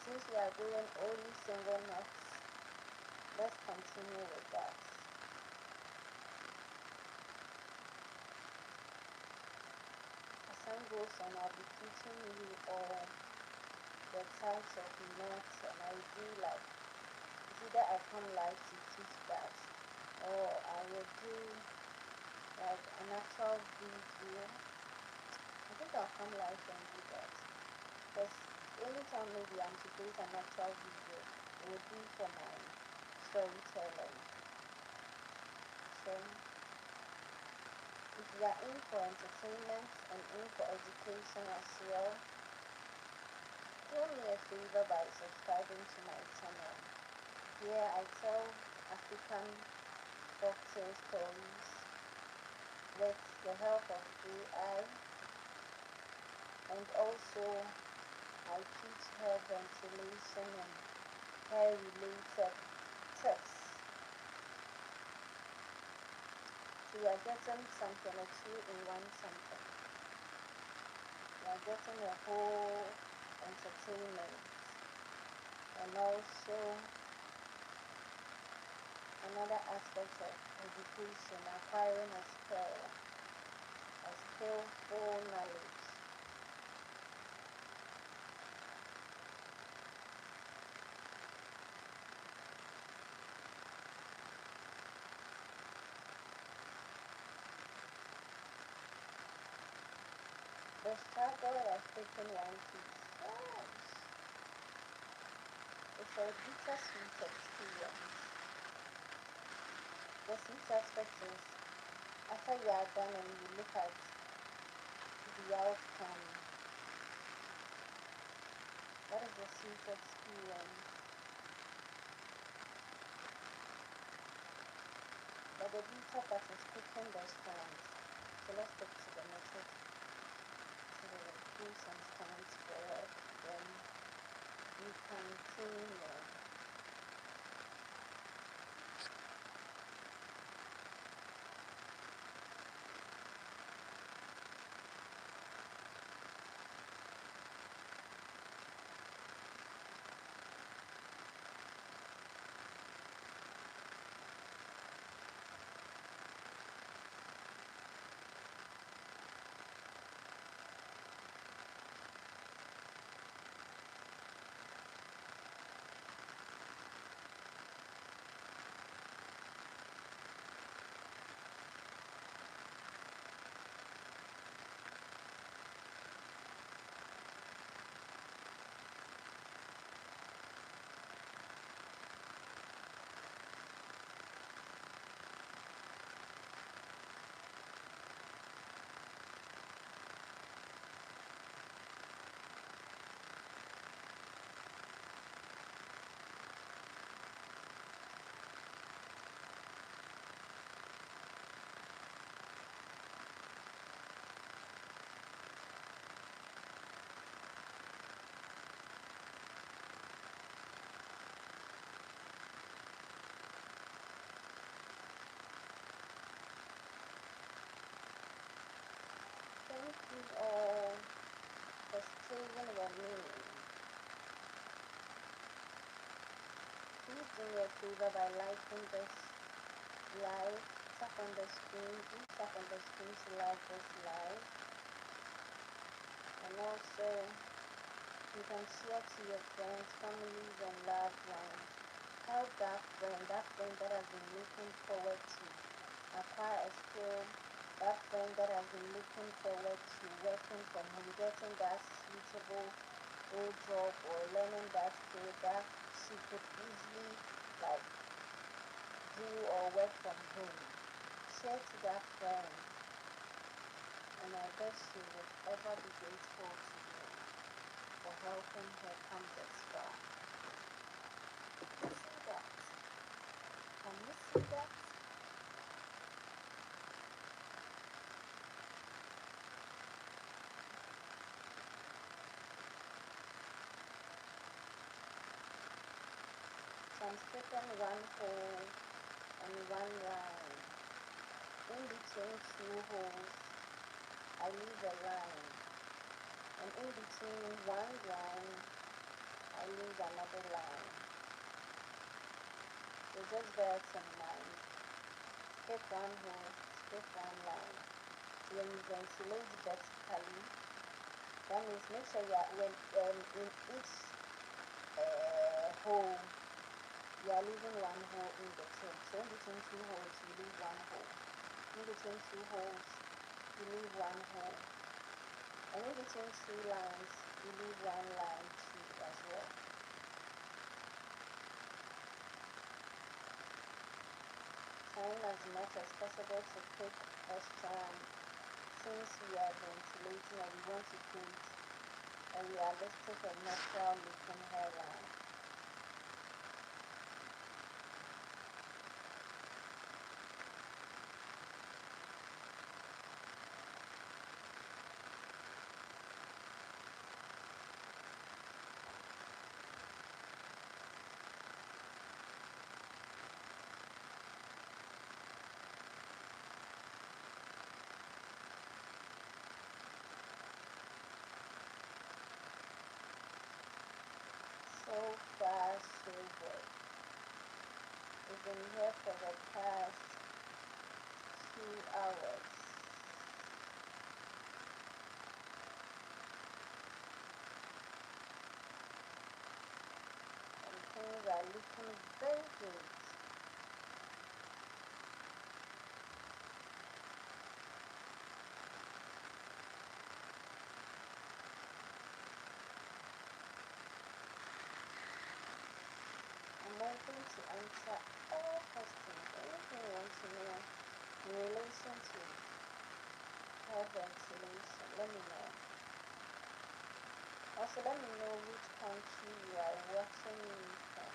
Since we are doing only single knots, let's continue with that. As time goes on, I'll be teaching you all the types of knots, and I do like, it's either I come live to teach that, or I will do like an actual video. I think I'll come live and do that, because anytime maybe I'm to create an actual video, it will be for my storytelling. So if you are in for entertainment and in for education as well, do me a favor by subscribing to my channel. Here I tell African folktale stories with the help of AI, and also I teach hair ventilation and hair related tips. So you are getting something, a 2-in-1 something. You are getting a whole entertainment, and also another aspect of education, acquiring a skillful knowledge. The struggle of taking one piece, yes, it's a bittersweet experience. The sweet aspect is, after you are done and you look at the outcome, that is the sweet experience. But the bitter part is picking the strands. So let's stick to the method. So we will do some strands first, then we continue. Thank you all for staying with me. Please do me a favor by liking this live. Tap on the screen. Do tap on the screen to like this live. And also, you can share to your friends, families, and loved ones. Help that friend that has been looking forward to acquire a skill, that friend that has been looking forward to working from home, getting that suitable old job, or learning that skill that she could easily like do or work from home. Share to that friend, and I bet she would ever be grateful to me for helping her come this far. See that? Can you see that? So I'm stripping one hole and one line. In between two holes, I leave a line. And in between one line, I leave another line. So just bear it in mind. Skip one hole, skip one line. When you ventilate vertically, that means make sure you are in each hole, you are leaving one hole in between. So in between two holes, you leave one hole. In between two holes, you leave one hole. And in between two lines, you leave one line too as well. Trying as much as possible to pick a strand, since we are ventilating and we want to create a realistic and natural looking hairline. So far, so good. We've been here for the past 2 hours. And things are looking very good. I'm open to answer all questions, anything you want to know in relation to hair ventilation. Let me know. Also, let me know which country you are watching me from.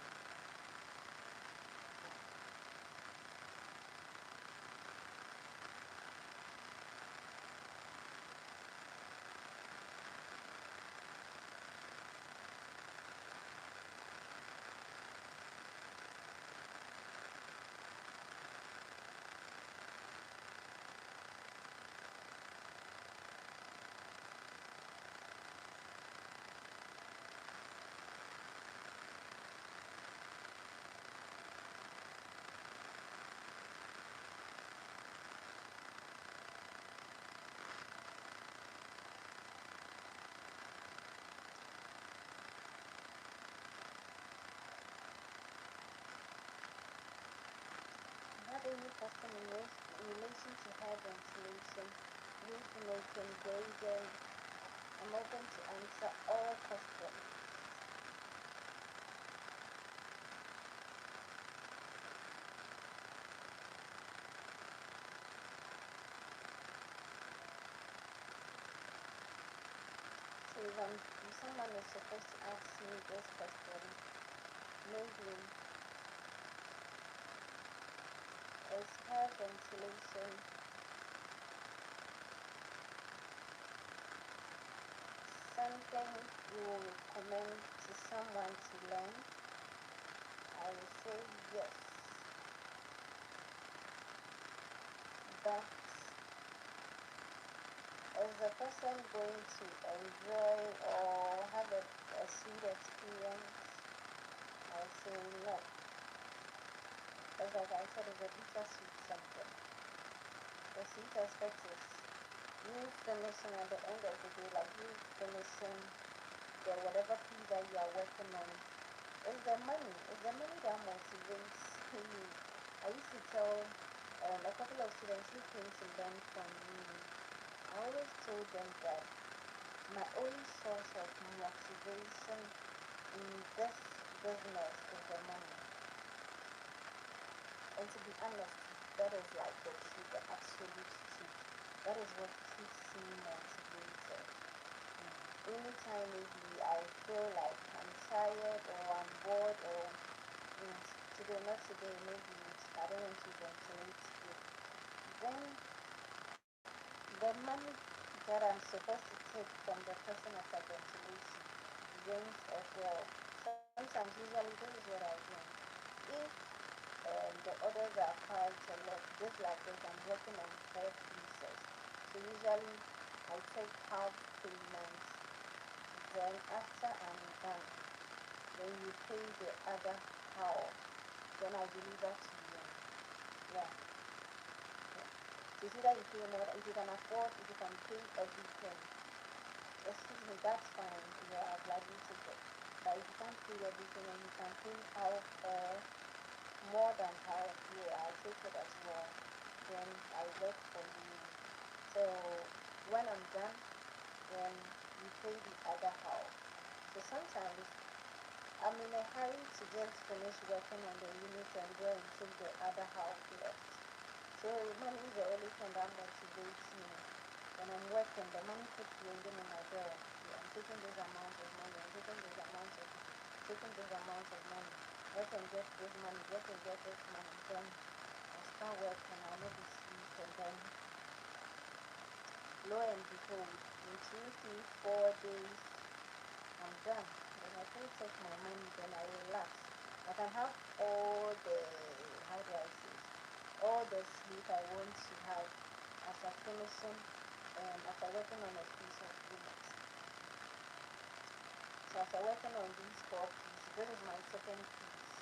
Have any question in relation to hair ventilation, wig making, braiding? I'm open to answer all questions. So if someone is supposed to ask me this question, maybe is hair ventilation something you will recommend to someone to learn? I will say yes. But is the person going to enjoy or have a sweet experience? I will say no. Because like I said, it's a bittersweet something. The sweet aspect is you finishing at the end of the day, like you finishing the whatever piece that you are working on. It's the money. It's the money that motivates you. I used to tell a couple of students who came to learn from me, I always told them that my only source of motivation in this business is the money. And to be honest, that is like the truth, the absolute truth. That is what keeps me motivated. Anytime maybe I feel like I'm tired or I'm bored or today, not today, maybe I don't want to ventilate it, then the money that I'm supposed to take from the person after ventilation rings as well. Sometimes, usually, this is what I do. If the orders are quite a lot, just like this, I'm working on 4 pieces. So usually I take half payments, then after I'm done, then you pay the other half, then I deliver to you. Yeah. Yeah. So it's either you pay more, if you can afford, if you can pay everything, excuse me, that's fine. Yeah, I'll gladly take it. But if you can't pay everything and you can pay half or more than half, yeah, I'll take it as well. Then I work for you. So when I'm done, then you pay the other half. So sometimes I'm in a hurry to just finish working on the unit and go and take the other half left. So money is the only thing that motivates me. When I'm working, the money keeps ringing in my bell. Yeah, I'm taking this amount of money, I'm taking this amount of taking this amount of money. Work and get this money, work and get this money. Then I'll start working, I'll not be sleep, and then lo and behold, in 2, 3, 4 days, I'm done. Then I can take my money, then I relax. I can have all the, how do I say, all the sleep I want to have after finishing, after working on a piece of unit. So after working on these 4 pieces, this is my second piece.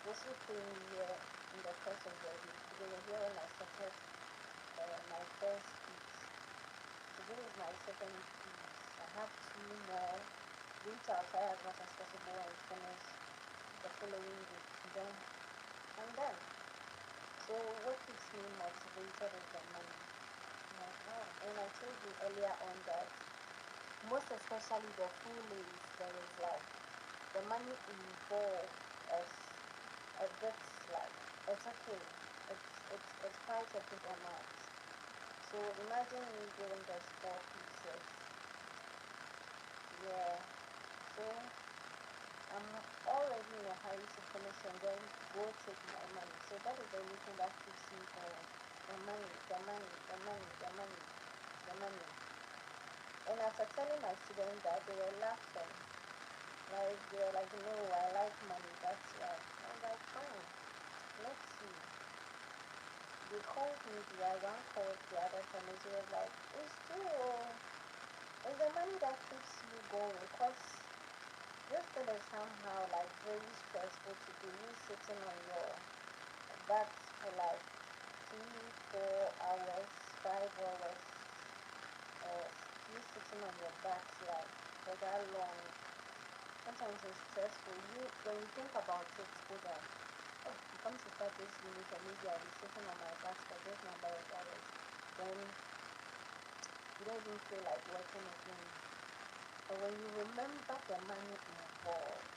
This will pay me here in the course of the week. They were here when I started my first piece. So this is my second piece. I have 2 more, which I'll try as much as possible and finish the following week. Then I'm done. So what keeps me motivated is the money. And I told you earlier on that most especially the full lace, there is like the money involved is a bit like, it's okay. It's quite a big amount. So imagine me doing those 4 pieces. Yeah. So I'm already in a hurry to finish and then go take my money. So that is the only thing that keeps me going. The money, the money, the money, the money, the money. And after telling my students that, they were laughing. Like, they were like, no, I like money, that's why. I was like, fine, let's see. They called me, the other one called the other time, and she was like, it's true. It's the money that keeps you going, because this thing is somehow like very stressful to do. You sitting on your butt for like 3, 4 hours, 5 hours, uh, you sitting on your back like for that long. Sometimes it's stressful. When you think about it, hold on. Oh, I'm coming to start this unit and maybe I'll be sitting on my back for this number of hours. Then you don't even feel like working again. But when you remember the money involved,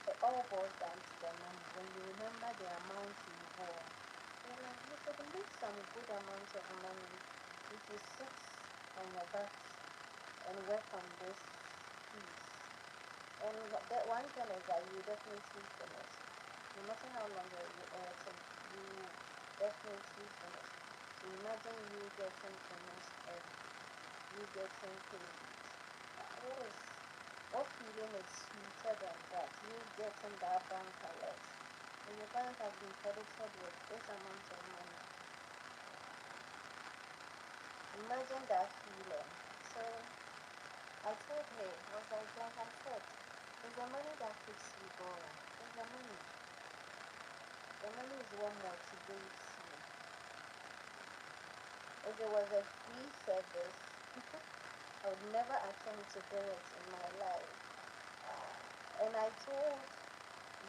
it all boils down to the money. When you remember the amount involved, you're like, you could make some good amount of money if you sit on your back and work on this piece. And that one thing is that you definitely finish. No matter how long you take, you definitely finish. So imagine you getting finished and you getting paid. What feeling is sweeter than that? You getting that bank alert. And your bank has been credited with this amount of money. Imagine that feeling. So I told her, I was like I said, it's the money that keeps you going. It's the money. The money is what motivates you. If it was a free service, I would never attempt to do it in my life. And I told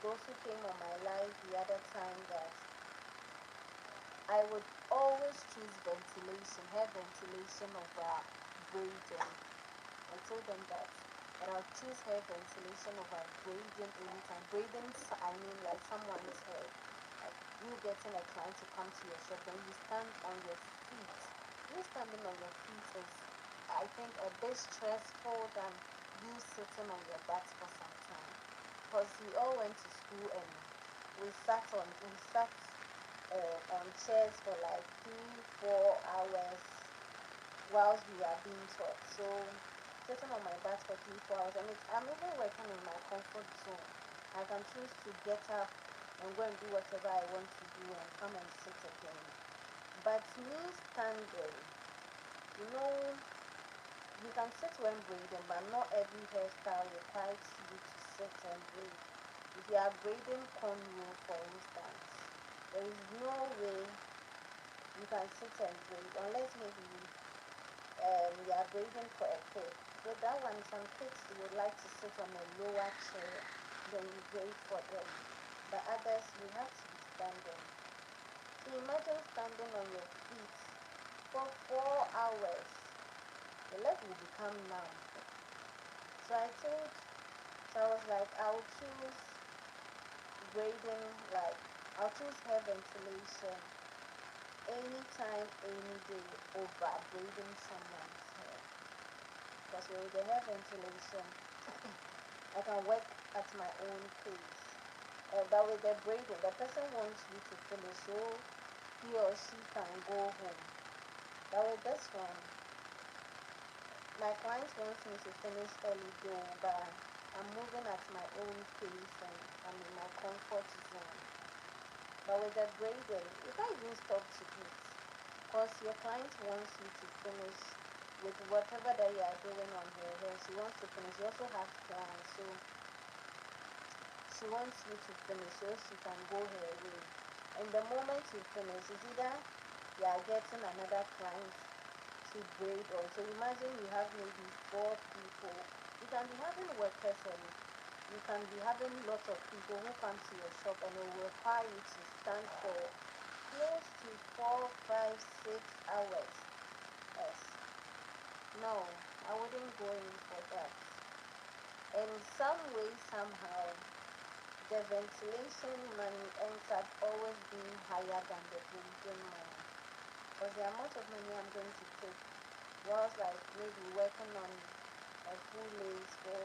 those who came on my life the other time that I would always choose ventilation, hair ventilation over braiding. I told them that, but I'll choose hair ventilation over braiding anytime. Braiding, I mean like someone's hair. Like you getting a client to come to your shop, then you stand on your feet you standing on your feet is, I think, a bit stressful than you sitting on your butt for some time. Because we all went to school and we sat on chairs for like 3-4 hours whilst we are being taught. So sitting on my butt for 3-4 hours, and I'm even working in my comfort zone. I can choose to get up and go and do whatever I want to do and come and sit again. But me standing, you know, you can sit when braiding, but not every hairstyle requires you to sit and braid. If you are braiding cornrow, for instance, there is no way you can sit and braid unless maybe you are braiding for a kid. So that one, some kids would like to sit on a lower chair, then you braid for them. But others, you have to be standing. So imagine standing on your feet for 4 hours. The leg will become numb. So I was like, braiding, like, I'll choose hair ventilation anytime, any day over braiding someone's hair. Because with the hair ventilation, I can work at my own pace. But with the braiding, the person wants you to finish so he or she can go home. But with this one, my client wants me to finish early though, but I'm moving at my own pace and I'm in my comfort zone. But with the braiding, you can't even stop to eat because your client wants you to finish with whatever that you are doing on her hair. She wants to finish. She also has plans, so she wants you to finish so she can go her way. And the moment you finish, it's either you are getting another client to braid on. So imagine you have maybe 4 people. You can be having workers and you can be having lots of people who come to your shop, and it will require you to stand for close to 4, 5, 6 hours. Yes. No, I wouldn't go in for that. In some way, somehow, the ventilation money ends up always being higher than the braiding money. Because the amount of money I'm going to take was like maybe working on a full lace for,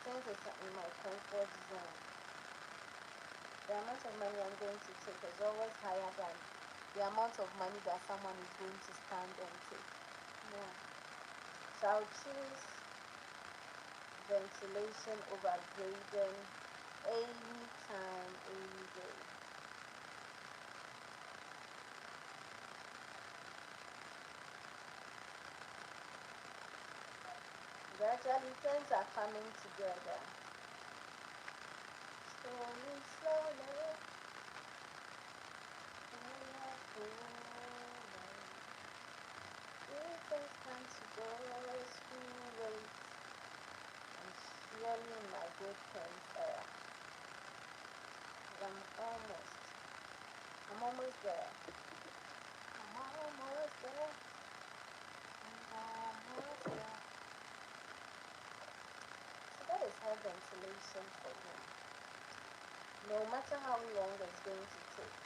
since it's in my comfort zone, the amount of money I'm going to take is always higher than the amount of money that someone is going to stand and take. Yeah. So I'll choose ventilation over braiding anytime, any day. Gradually things are coming together. Slowly, slowly, we are moving. Things come to go smoothly, and surely in my good things era. I'm almost there. I'm almost there. I'm almost there. So that is hair ventilation for you. No matter how long it's going to take.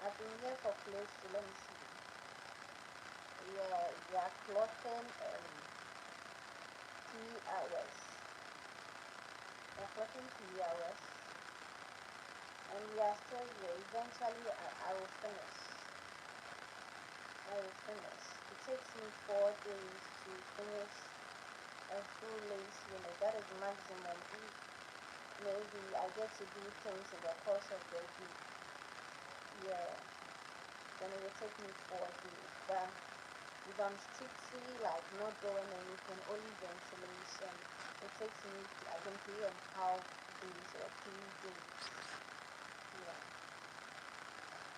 I've been here for close to, let me see. Yeah, we are clocking 3 hours. We are clocking 3 hours. And we are still here. Eventually, I will finish. It takes me 4 days to finish a full lace unit. That is maximum. If maybe I get to do things in the course of the week, yeah, then it will take me 4 days. But if I'm strictly like not doing anything, only ventilation, it takes me, I think, 3.5 days or 3 days. Yeah.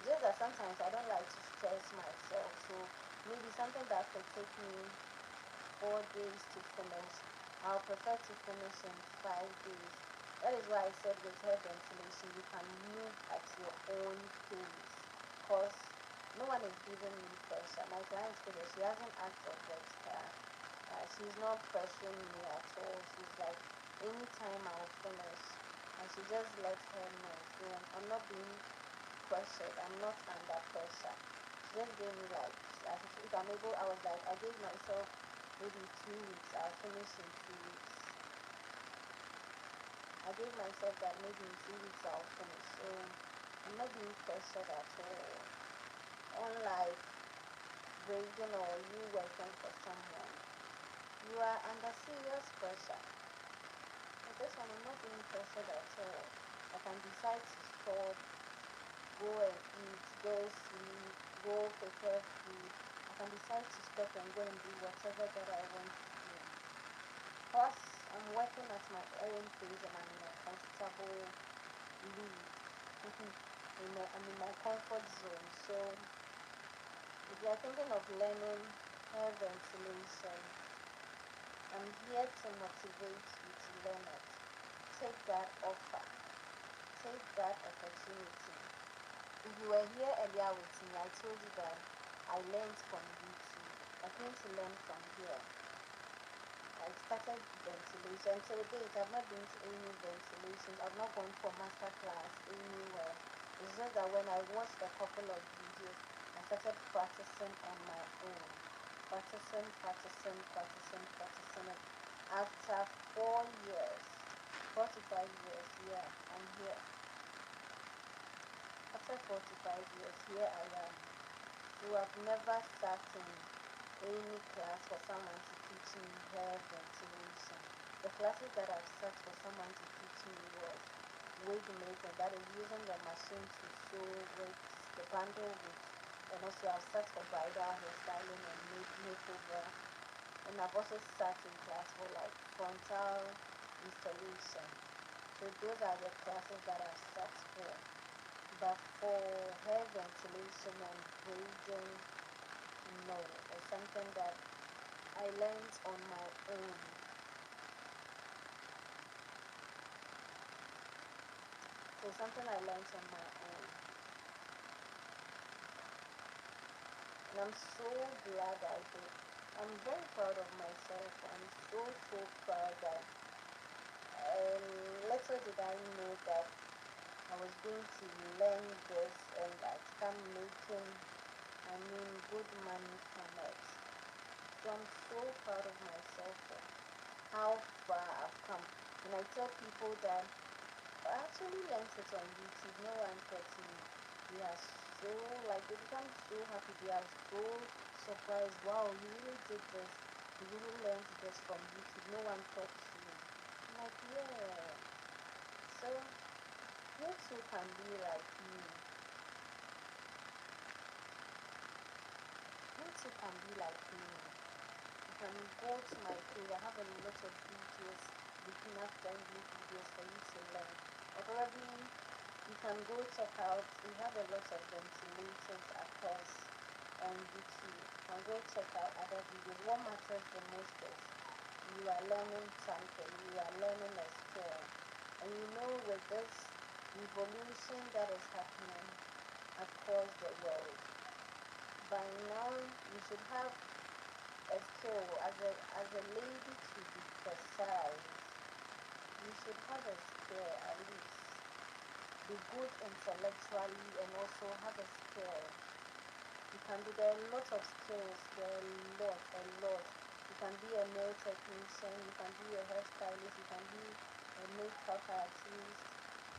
Just that sometimes I don't like to stress myself, so maybe something that could take me 4 days to finish, I'll prefer to finish in 5 days. That is why I said with hair ventilation, you can move at your own pace, because no one is giving me pressure. My client today, she hasn't asked for extra. She's not pressuring me at all. She's like, anytime I'll finish, and she just lets her know. So I'm not being pressured. I'm not under pressure. She just gave me like if I'm able, I was like, I gave myself maybe 2 weeks. I'll finish in 2 weeks. I gave myself that maybe in 2 weeks I'll finish. So I'm not being pressured at all. Unlike grading or you working for someone, you are under serious pressure. With this one, I'm not being pressured at all. I can decide to stop, go and eat, go sleep, go prepare food. I can decide to stop and go and do whatever that I want to do. Plus, I'm working at my own pace and I'm in a comfortable lead. I'm in my comfort zone. So, if you're thinking of learning hair ventilation, I'm here to motivate you to learn it. Take that offer. Take that opportunity. If you were here earlier with me, I told you that I learned from YouTube. I came to learn from here. I started ventilation. Till date, I've not been to any ventilations. I've not gone for master class anywhere. It's just that when I watched a couple of videos, I started practicing on my own. Practicing. After 4 years, 4 to 5 years, yeah, I'm here. After 4 to 5 years, here I am. So I've never sat in any class for someone to teach me hair ventilation. The classes that I've sat for someone to teach me was wig making, that is using the machine to sew wigs, the bundle wigs, and also I've sat for bridal hairstyling and makeover, and I've also sat in class for like frontal installation. So those are the classes that I've sat for. But for hair ventilation and braiding, no, it's something that I learned on my own. So something I learned on my own. And I'm so glad I did. I'm very proud of myself. I'm so proud that little did I know that I was going to learn this and I start making, good money from it. So I'm so proud of myself for how far I've come. And I tell people that I actually learned it on YouTube. No one taught me. They are so, they become so happy. They are so surprised. Wow, you really did this. You really learned this from YouTube. No one taught you. I'm like, yeah. So, you too can be like me. You too can be like me. You can go to my page. I have a lot of videos, beginner friendly videos for you to learn. Or probably you can go check out, we have a lot of ventilators across on YouTube. You can go check out other videos. What matters the most is you are learning something, you are learning a skill. And you know, with this revolution that is happening across the world, by now you should have a skill as a lady, to be precise. You should have a skill at least. Be good intellectually and also have a skill. You can do, there are a lot of skills, there are a lot. You can be a nail technician, you can be a hairstylist, you can be a makeup artist,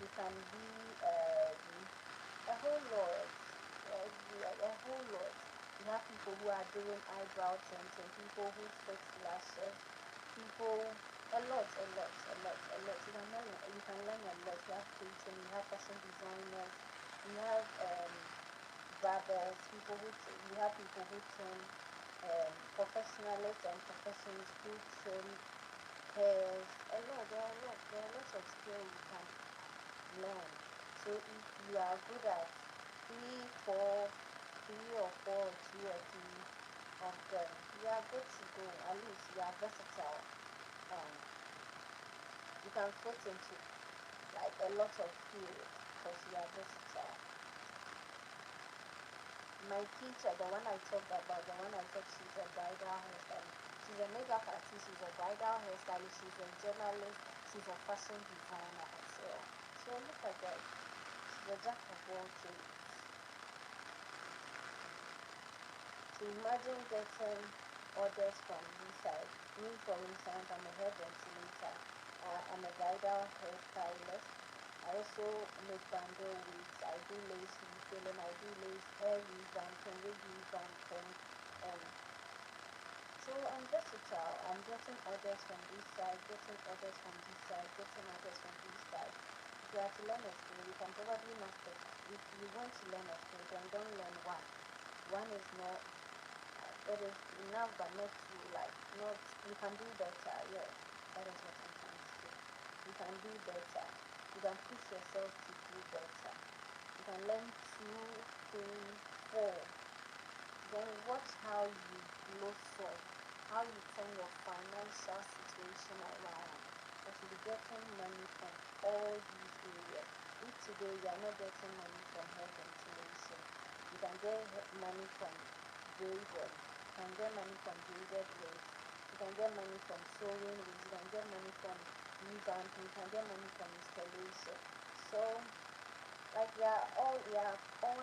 you can be a whole lot, a whole lot. You have people who are doing eyebrow tinting, people who fix lashes, people, a lot. You can learn a lot. You have catering, you have fashion designers, you have barbers, you have people who train professionals and professions who train hairs. There are lots of skills you can learn. So if you are good at three or four, two or three of them, you are good to go. At least you are versatile. You can fit into a lot of fields because you are versatile. My teacher, the one I talked about, she's a bridal hairstylist. She's a makeup artist, she's a bridal hairstylist, she's a journalist, she's a fashion designer as well. So look at that. She's a jack of all trades. So imagine getting orders from this side. Me, for instance, I'm a hair ventilator. I'm a bridal hairstylist. I also make bundle wigs. I do lace refilling. I do lace hair revamping, wig revamping. Um, so I'm versatile. I'm getting orders from this side, getting orders from this side, getting orders from this side. If you are to learn a skill, you can probably master. If you want to learn a skill, then don't learn one. One is not, it is enough, but not too, like, not, you can do better. Yes, that is what I'm trying to say. You can do better. You can push yourself to do better. You can learn 2, 3, 4. Then watch how you blossom, how you turn your financial situation around. Because you'll be getting money from all these areas. If today you are not getting money from hair ventilation, you can get money from braiding, you can get money from braided wigs, you can get money from sewing wigs, you can get money from revamping, you can get money from installation. So like we are all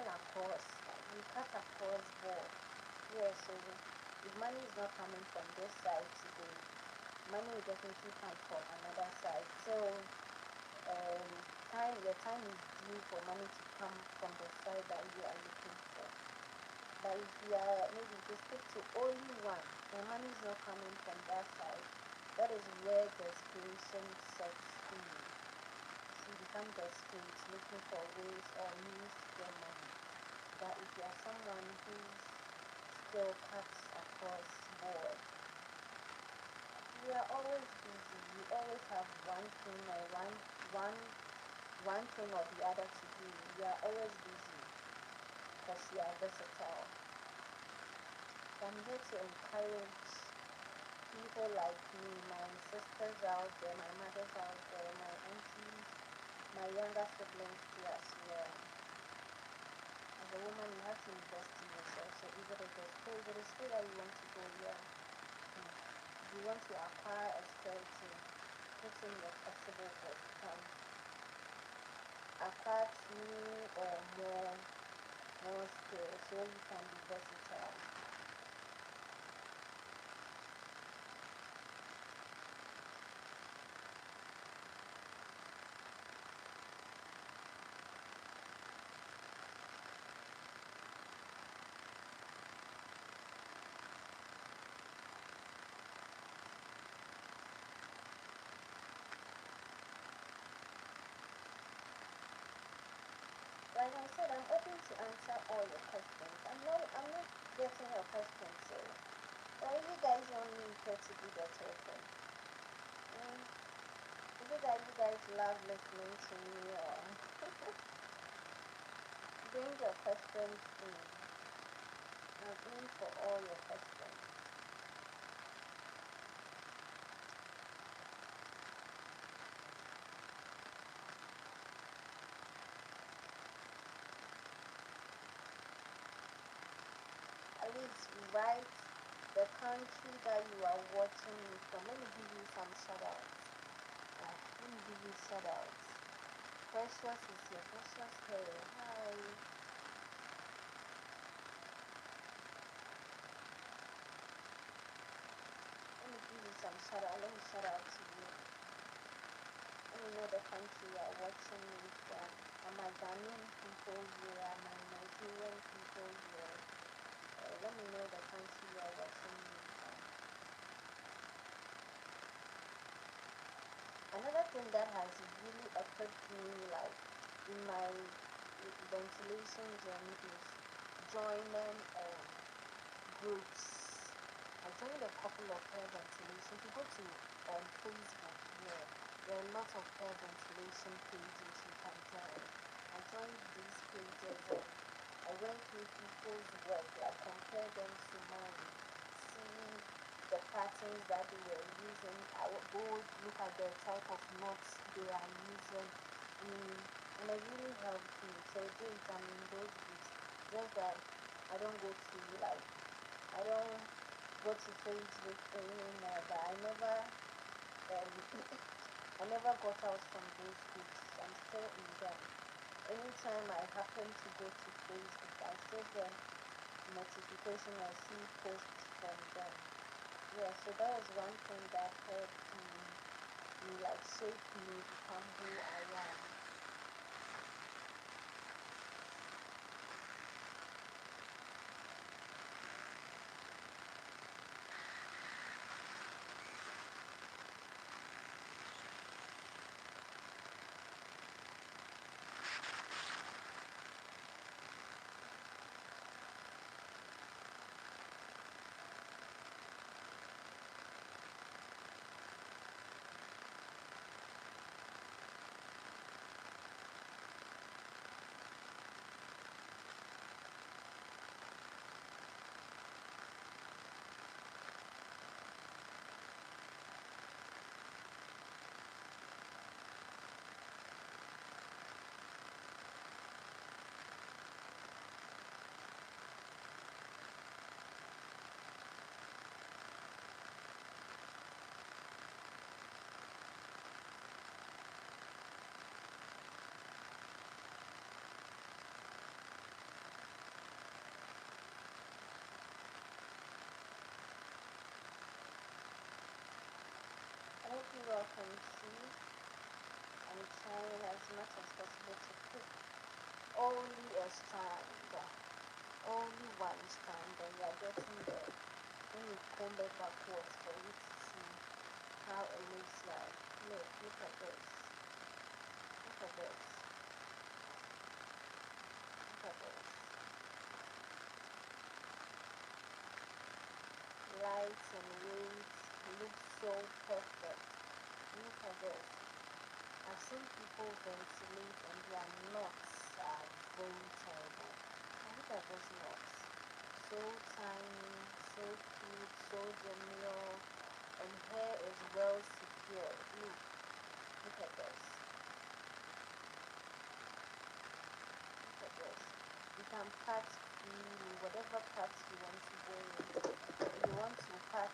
across, we cut across board. Yeah, so if money is not coming from this side today, money will definitely come from another side. So your time is due for money to come from the side that you are looking for. But if you are maybe to stick to only one, and money is not coming from that side, that is where desperation sets in. You become desperate, looking for ways or means to get money. But if you are someone whose skill cuts across board, you are always busy. You always have one thing or one thing or the other to do. You are always busy because you are versatile. So I'm here to encourage people like me, my sisters out there, my mothers out there, my aunties, my younger siblings too as well. As a woman, you have to invest in yourself. So if it is a skill, if it is skill that you want to go, yeah. If you want to acquire a skill to put in your possible book, acquire 2 or more skills so you can be versatile. Like I said, I'm open to answer all your questions. I'm not getting your questions, so or you guys want me here to do the talking? Mm, is it that you guys love listening to me or bring your questions in? I'm in for all your questions. At least write the country that you are watching me from. Let me give you some shout outs. Let me give you shout outs. Precious is here. Precious hair. Hi. Let me give you some shout out. Let me shout out to you. Let me know the country you are watching me from. Am I Ghanaian people here? Am I Nigerian people here? Let me know the country you are watching me from. Another thing that has really equipped me, like in my ventilation journey, is joining groups. I joined a couple of hair ventilation. If you go to Facebook, yeah, there are lots of hair ventilation pages you can join. I joined these pages and I went through people's work, like compare them to mine, see the patterns that they were using. I would go look at the type of knots they are using, and it really helped me. So this, I'm in those groups. Just that I don't go to I don't go to Facebook anymore, but I never I never got out from those groups. I'm still in them. Anytime I happen to go to Facebook, I still get notification or see posts from them. Yeah, so that was one thing that helped me like shape me become who I am. I hope you all can see I'm trying as much as possible to pick only a strand, only one strand, and you are getting there. When you comb it backwards for you to see how it looks like. Look at this. Look at this. Look at this. Light and weight look so perfect. Look at this. I've seen people ventilate and their knots are very terrible. And look at those knots. So tiny, so cute, so demure, and hair is well secured. Look at this. Look at this. You can part freely, whatever parts you want to go with. If you want to part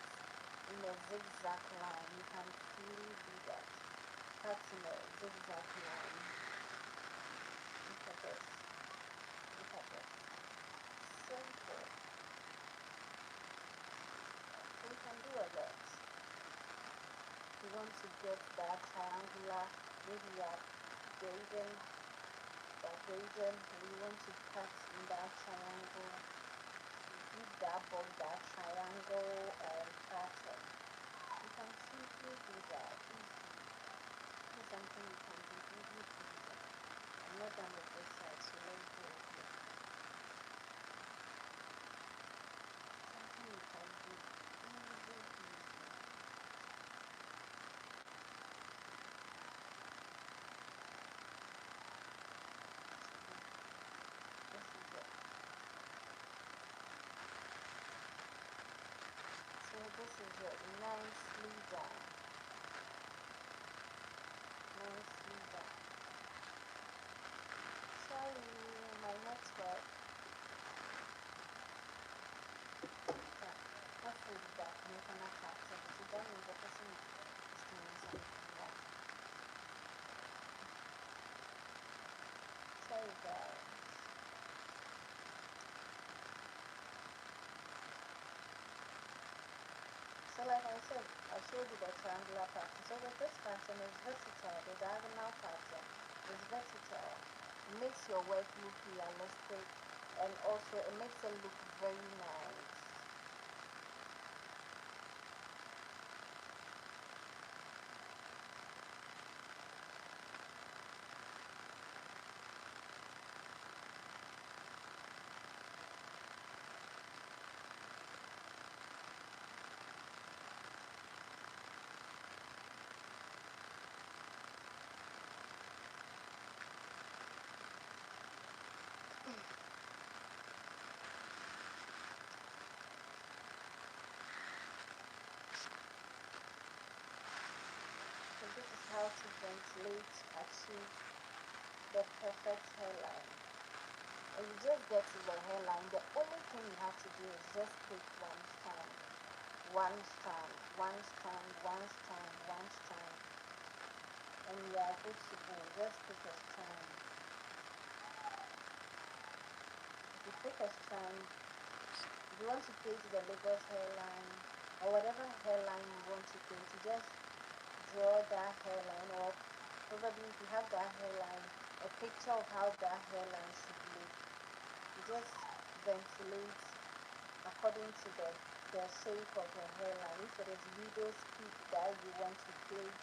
in a zigzag line, you can freely do that. Part in a zigzag line. Look at this. Look at this. Simple. So you can do a lot. You want to get that triangular, maybe you are braiding, and you want to cut in that triangle, give that box that triangle pattern. You can simply do that easily. This is something you can do easily. I'm not done with this side, so let's go here. Something you can do easily. This is it. So this is it, nicely done. Nicely done. Sorry, my network. Yeah, not fully back. You can attack it. So that means the person is doing something wrong. Sorry guys. So like I said, I showed you the triangular pattern. So with this pattern is versatile. The diagonal pattern is versatile. It makes your work look realistic, and also it makes it look very nice. So this is how to ventilate, achieve the perfect hairline. And you just get to the hairline. The only thing you have to do is just pick one strand, one strand, one strand, one strand, one strand, and you are good to go. Just pick a strand. If you pick a strand, you want to create the Lagos hairline or whatever hairline you want to create, you just draw that hairline, or probably if you have that hairline, a picture of how that hairline should look. You just ventilate according to the shape of your hairline. If it is widow's peak that you want to create,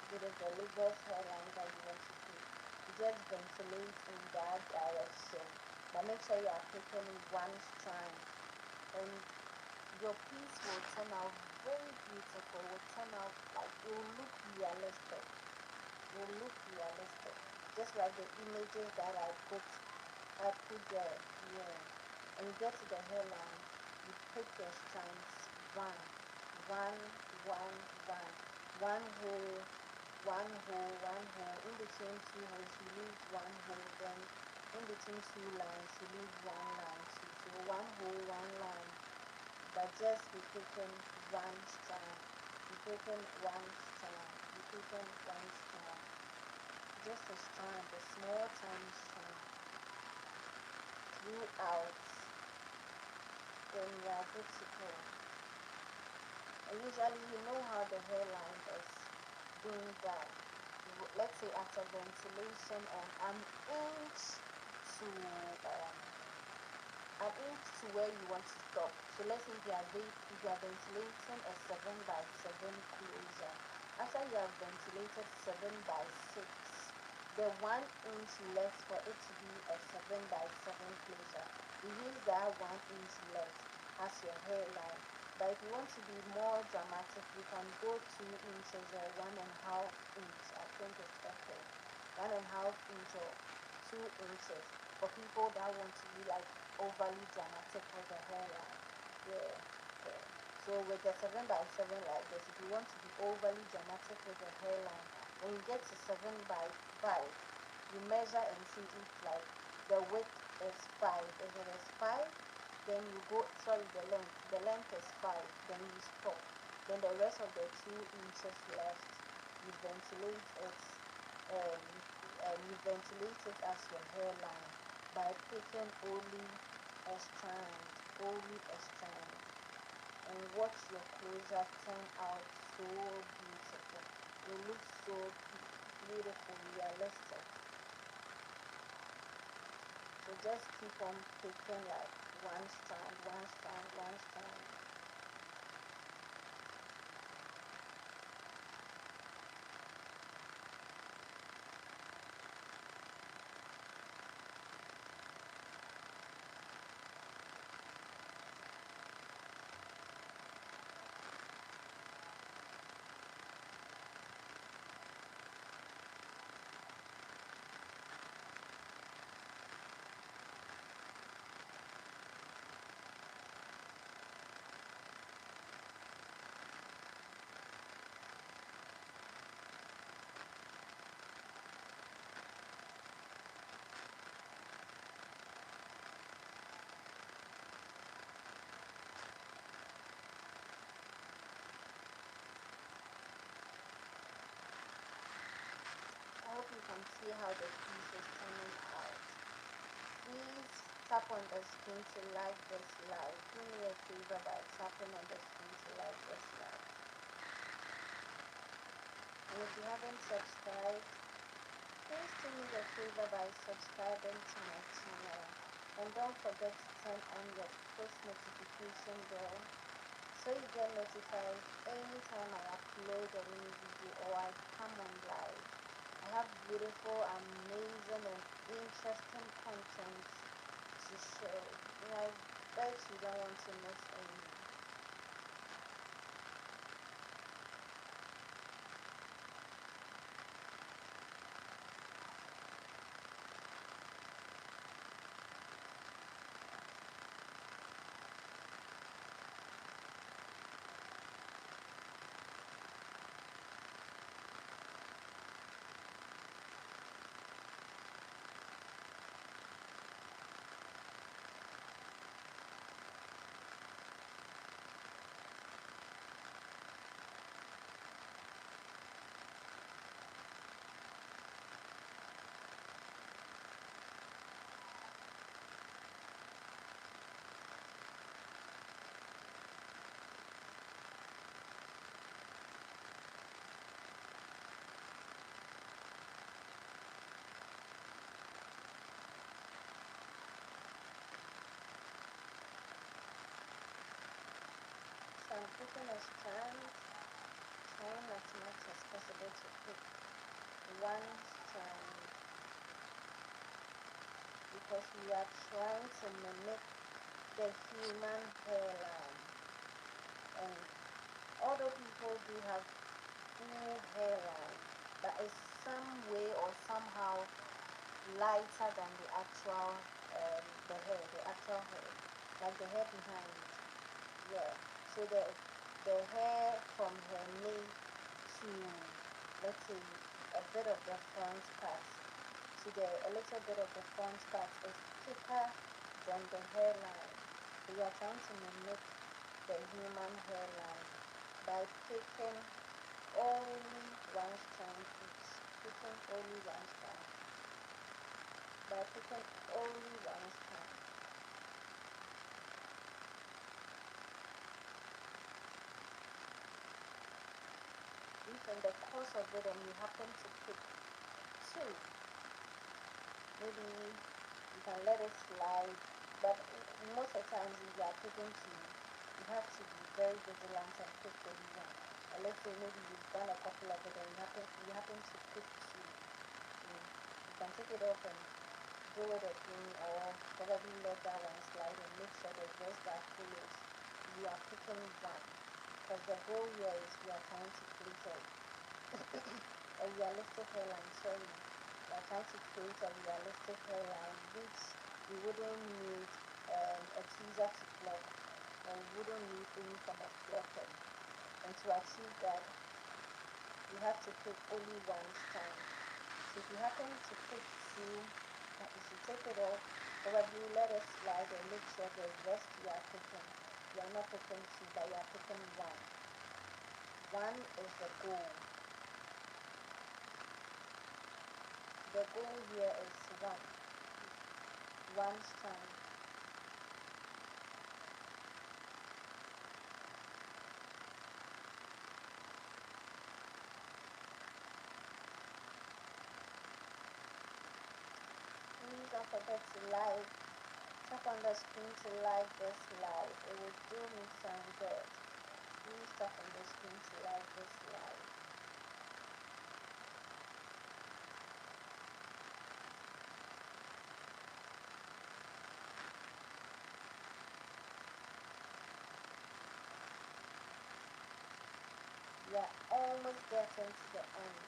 if it is the Lagos hairline that you want to create, you just ventilate in that direction. But make sure you are taking one strand, and your piece will turn out very beautiful. Will turn out like, it will look realistic. It will look realistic, just like the images that I put there. Yeah. And you get to the hairline, you pick your strands, one, one, one, one, one hole, one hole, one hole. In between two holes, you leave one hole. Then in between two lines, you leave one line too. So one hole, one line. But just be picking one strand. Be picking one strand. Be picking one strand. Just a strand, a small tiny strand. Throughout. Then you are good to go. And usually you know how the hairline is being done. Let's say after ventilation and an inch to where you want to stop. So let's say if you are ventilating a 7x7 closure. After you have ventilated 7x6, the 1 inch left for it to be a 7x7 closure. You use that 1 inch left as your hairline. But if you want to be more dramatic, you can go 2 inches or 1.5 inch. I think it's okay. 1.5 inch or 2 inches for people that want to be like overly dramatic with the hairline. Yeah, yeah. So with the 7x7 like this, if you want to be overly dramatic with the hairline, when you get to 7x5, you measure and see if like the width is 5. If it is 5, then you go, the length is 5, then you stop. Then the rest of the 2 inches left, you ventilate it, as your hairline by picking only a strand, and watch your closure turn out so beautiful. It looks so beautiful, realistic. So just keep on picking like one strand, one strand, one strand. I hope you can see how the piece is turning out. Please tap on the screen to like this live. Do me a favor by tapping on the screen to like this live. And if you haven't subscribed, please do me the favor by subscribing to my channel. And don't forget to turn on your post notification bell so you get notified anytime I upload a new video or I come on live. I have beautiful, amazing, and interesting content to share. And I bet you don't want to miss any. trying as much as possible to pick one strand because we are trying to mimic the human hairline. And although people do have full hairline, but it's some way or somehow lighter than the actual the actual hair, like the hair behind. Yeah. So the hair from her nape to, let's say, a bit of the front part, to a little bit of the front part is thicker than the hairline. So we are trying to mimic the human hairline by picking only one strand each. Picking only one strand. By picking only one strand. If in the course of it and you happen to pick two, maybe you can let it slide, but most of the times if you are picking two, you have to be very vigilant and pick only one. And let's say maybe you've done a couple of it and you happen to pick two. You can take it off and do it again, or probably let that one slide and make sure the rest that follows you are picking one. Because the goal here is we are trying to create a realistic hairline. Sorry, we are trying to create a realistic hairline which we wouldn't need a tweezer to block, or we wouldn't need any form of blocking. And to achieve that, you have to pick only one strand. So if you happen to pick two, you should take it off, probably let it slide and make sure the rest you are picking, you are not picking two, but you are picking one. One is the goal. The goal here is one strand. Please don't forget to like, tap on the screen to like this live. It will do me some good. Please tap on the screen to like this live. We are almost getting to the end.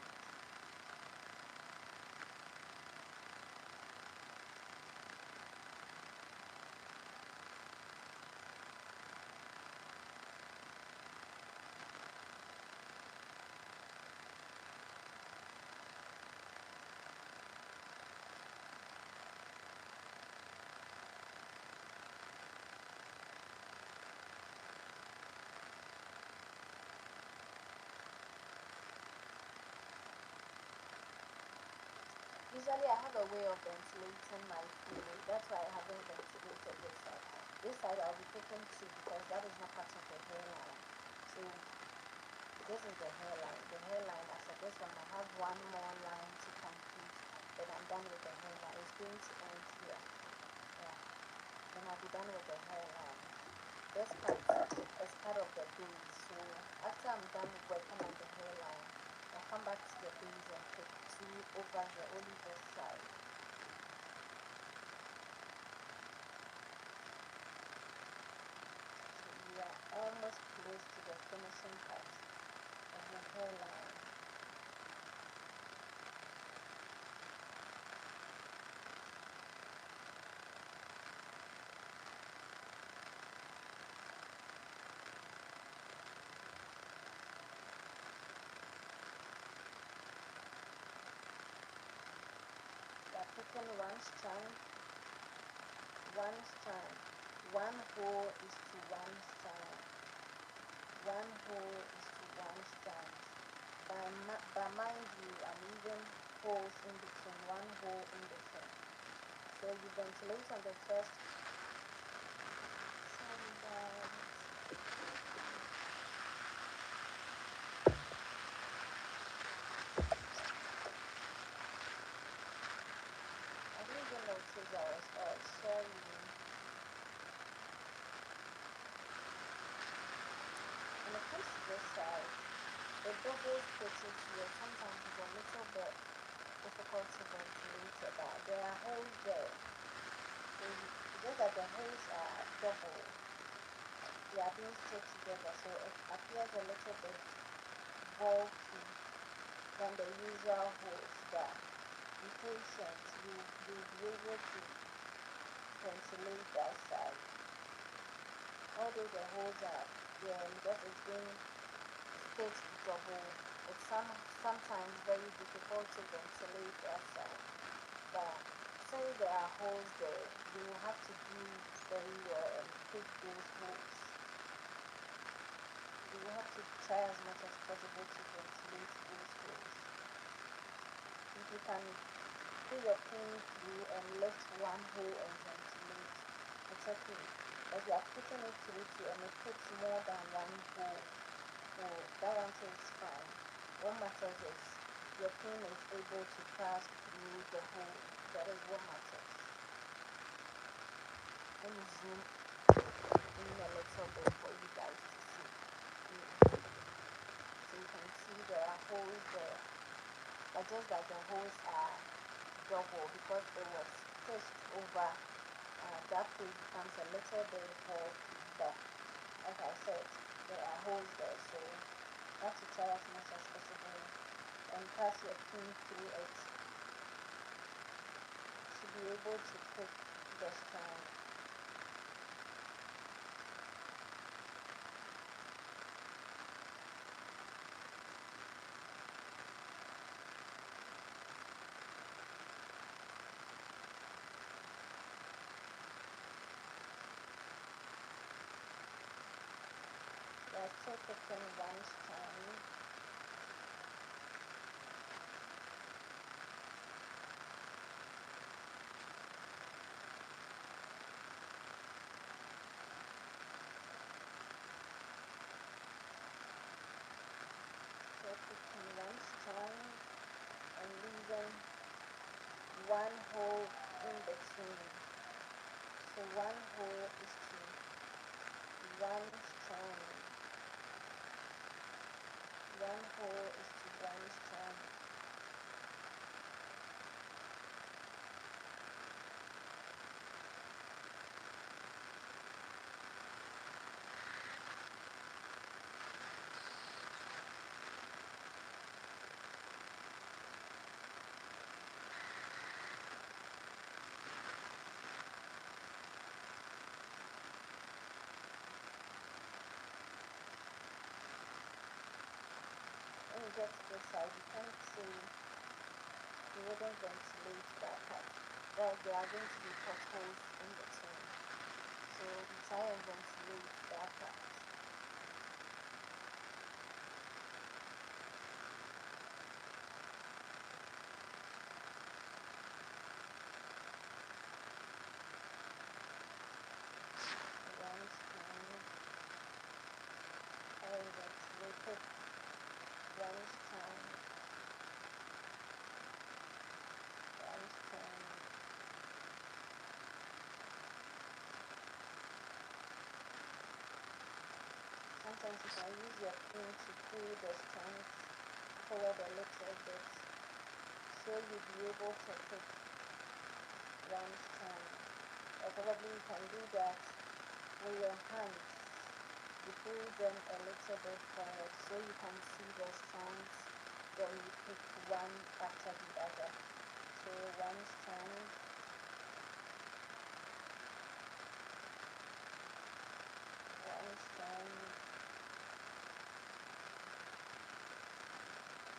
Usually I have a way of ventilating my fluid. That's why I haven't ventilated this side. This side I'll be picking two because that is not part of the hairline. So this is the hairline. The hairline, as of this one, I have one more line to complete. Then I'm done with the hairline. It's going to end here. Yeah. Then I'll be done with the hairline. This part is part of the base. So after I'm done working on the hairline, I'll come back to the base and pick two over here, only this side. So we are almost close to the finishing part of the hairline. Picking one strand, one hole is to one strand, one hole is to one strand. But mind you, I'm leaving holes in between, one hole in between. So you ventilate on the first. Sorry guys. I didn't even notice I was out. Sorry. When it comes to this side, the double stitches here sometimes is a little bit difficult to ventilate it, but there are holes there. So just that the holes are double, they are being stitched together, so it appears a little bit bulky than the usual holes. But be patient, you'll be able to ventilate that side. Although the holes are there because it's being stitched double, it's sometimes very difficult to ventilate that side. But since there are holes there, you will have to do very well and pick those holes. You will have to try as much as possible to ventilate those holes. If you can put your pin through and lift one hole and ventilate, it's okay. But you are putting it through too and it puts more than one hole. So that one too is fine. What matters is your pin is able to pass through the hole. That is what matters. Let me zoom in a little bit for you guys to see. So you can see there are holes there. But just that the holes are double because it was stitched over, that place becomes a little bit bulky. But like I said, there are holes there, so you have to try as much as possible and pass your pin through it to be able to pick the strand. Let's still picking one strand. Picking one strand and leaving one hole in between. So one hole is to one strand. One hole is to one strand. When you get to this side, you can't see, you wouldn't ventilate that part. There are going to be potholes in between. So try and ventilate that part. One strand, and ventilate it. One strand, one strand. Sometimes you can use your pin to pull the strands forward a little bit, so you'll be able to pick one strand. Or probably you can do that with your hands. You pull them a little bit forward so you can see the strands, then you pick one after the other. So one strand, one strand,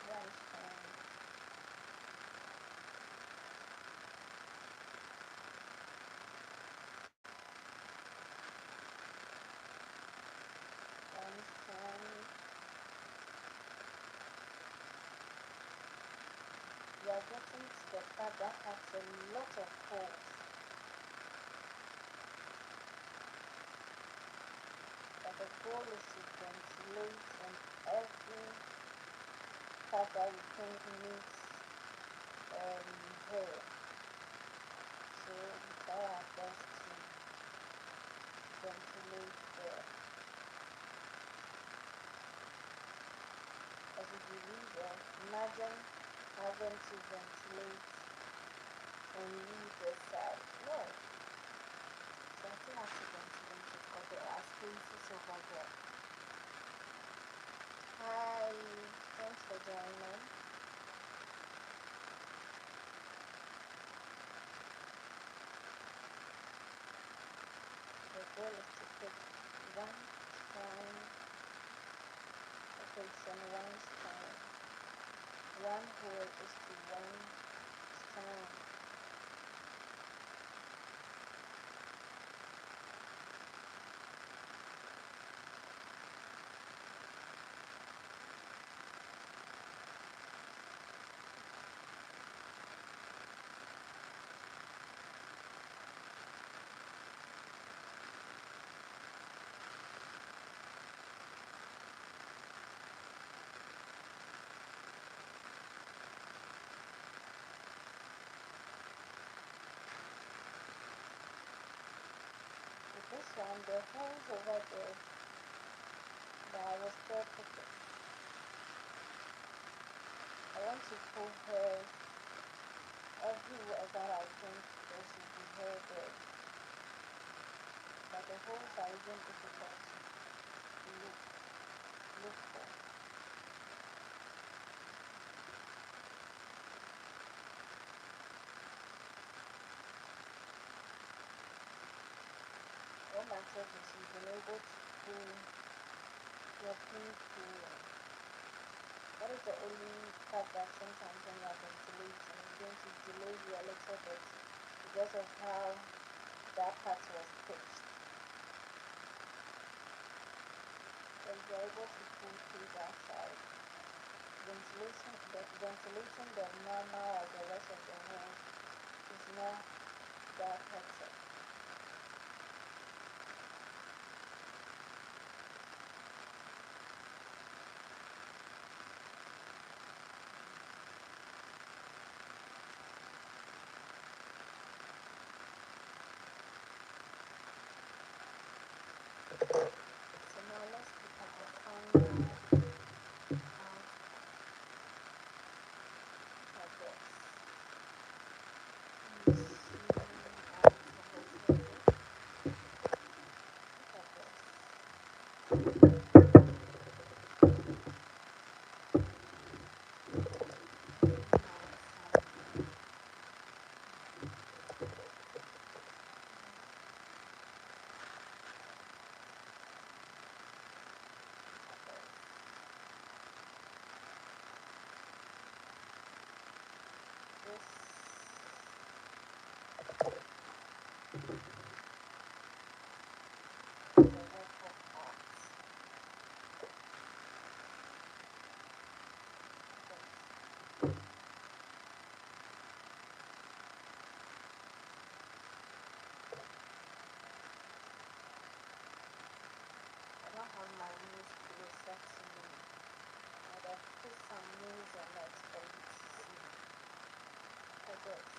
one strand, one strand. You are getting to the part that has a lot of holes. But the goal is to ventilate in every part that you think needs hair. So we try our best to ventilate there. Imagine having to ventilate and leave the side. No, so I still have to ventilate it because there are spaces over there. Hi, thanks for joining. The goal is to pick one strand, okay, some one strand. One hole is to one strand. With this one, the holes over there that I was still picking. I want to pull hair everywhere that I think there should be hair there. But the holes are even difficult to look for. What matters is you've been able to pull your pin through. That is the only part that sometimes when you are ventilating is going to delay you a little bit because of how that part was pitched. So if you're able to pull through that side, ventilating the normal or the rest of the hair is not that hectic. So now let's look at the final of this. You see, look at this. I don't have my nails closer to me, but I've put some nails on it for you to see. For this.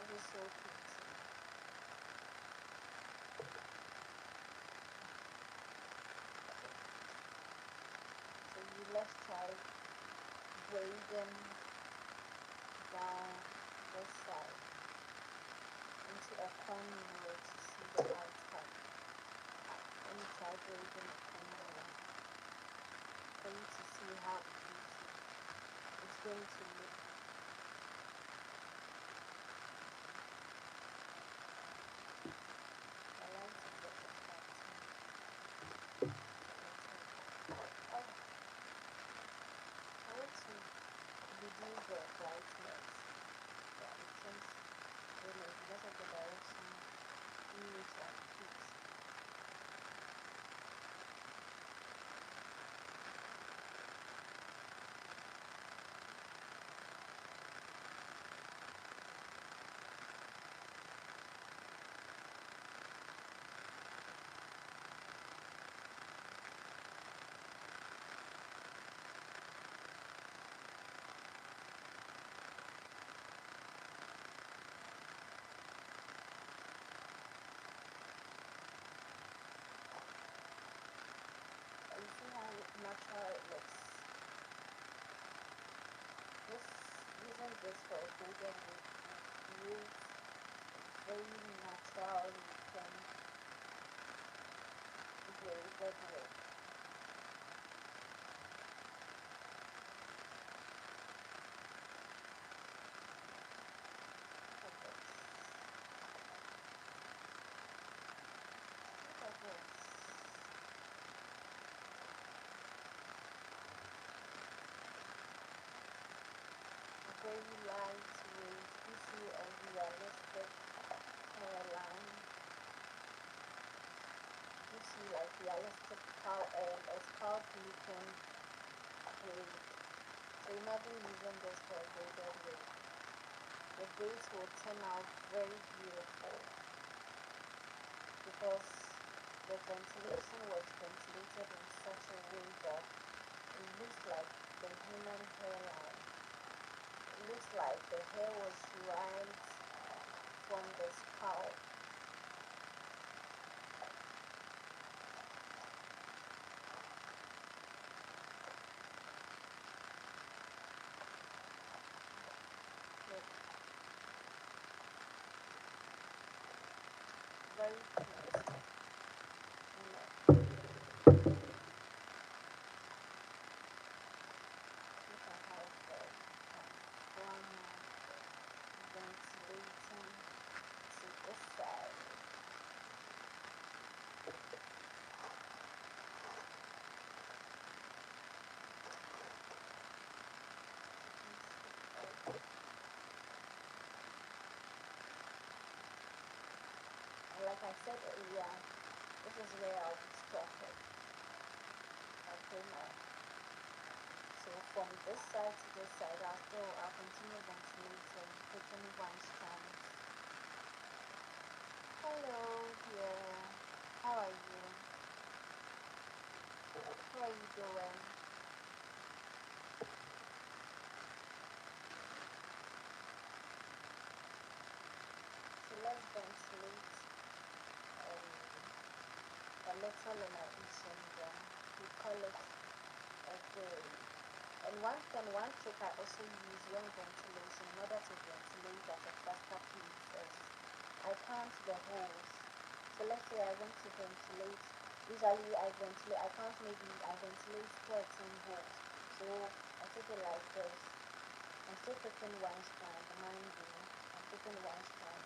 It is so pretty. So let's try braiding down this side into a corn roll to see the outcome. Let me try braiding a corn roll for you to see how pretty it's going to look. I like to get the pattern. Oh, I want to reduce the brightness. Yeah, it seems really because of the direction in which I put. this for a golden wig, create very natural looking braided wig. Look at this. Very lightweight, gives you a realistic hairline, gives you like realistic a scalp looking braid. So imagine using this for a braided wig. The braids will turn out very beautiful because the ventilation was ventilated in such a way that it looks like the human hairline. It looks like the hair was right from the scalp. Look, very cute. Look at how from ventilating to this side. And like I said earlier, this is where I'll be stopping. Okay, now. So from this side to this side, I'll continue ventilating, taking one strand. Hello, yeah. How are you? How are you doing? So let's ventilate a little in each end. We call it a braid. And one trick I also use when ventilation in order to ventilate at a faster pace is I count the holes. So let's say I want to ventilate. Usually I count maybe I ventilate 13 holes. So I take it like this. I'm still taking one strand, mind you. I'm taking one strand.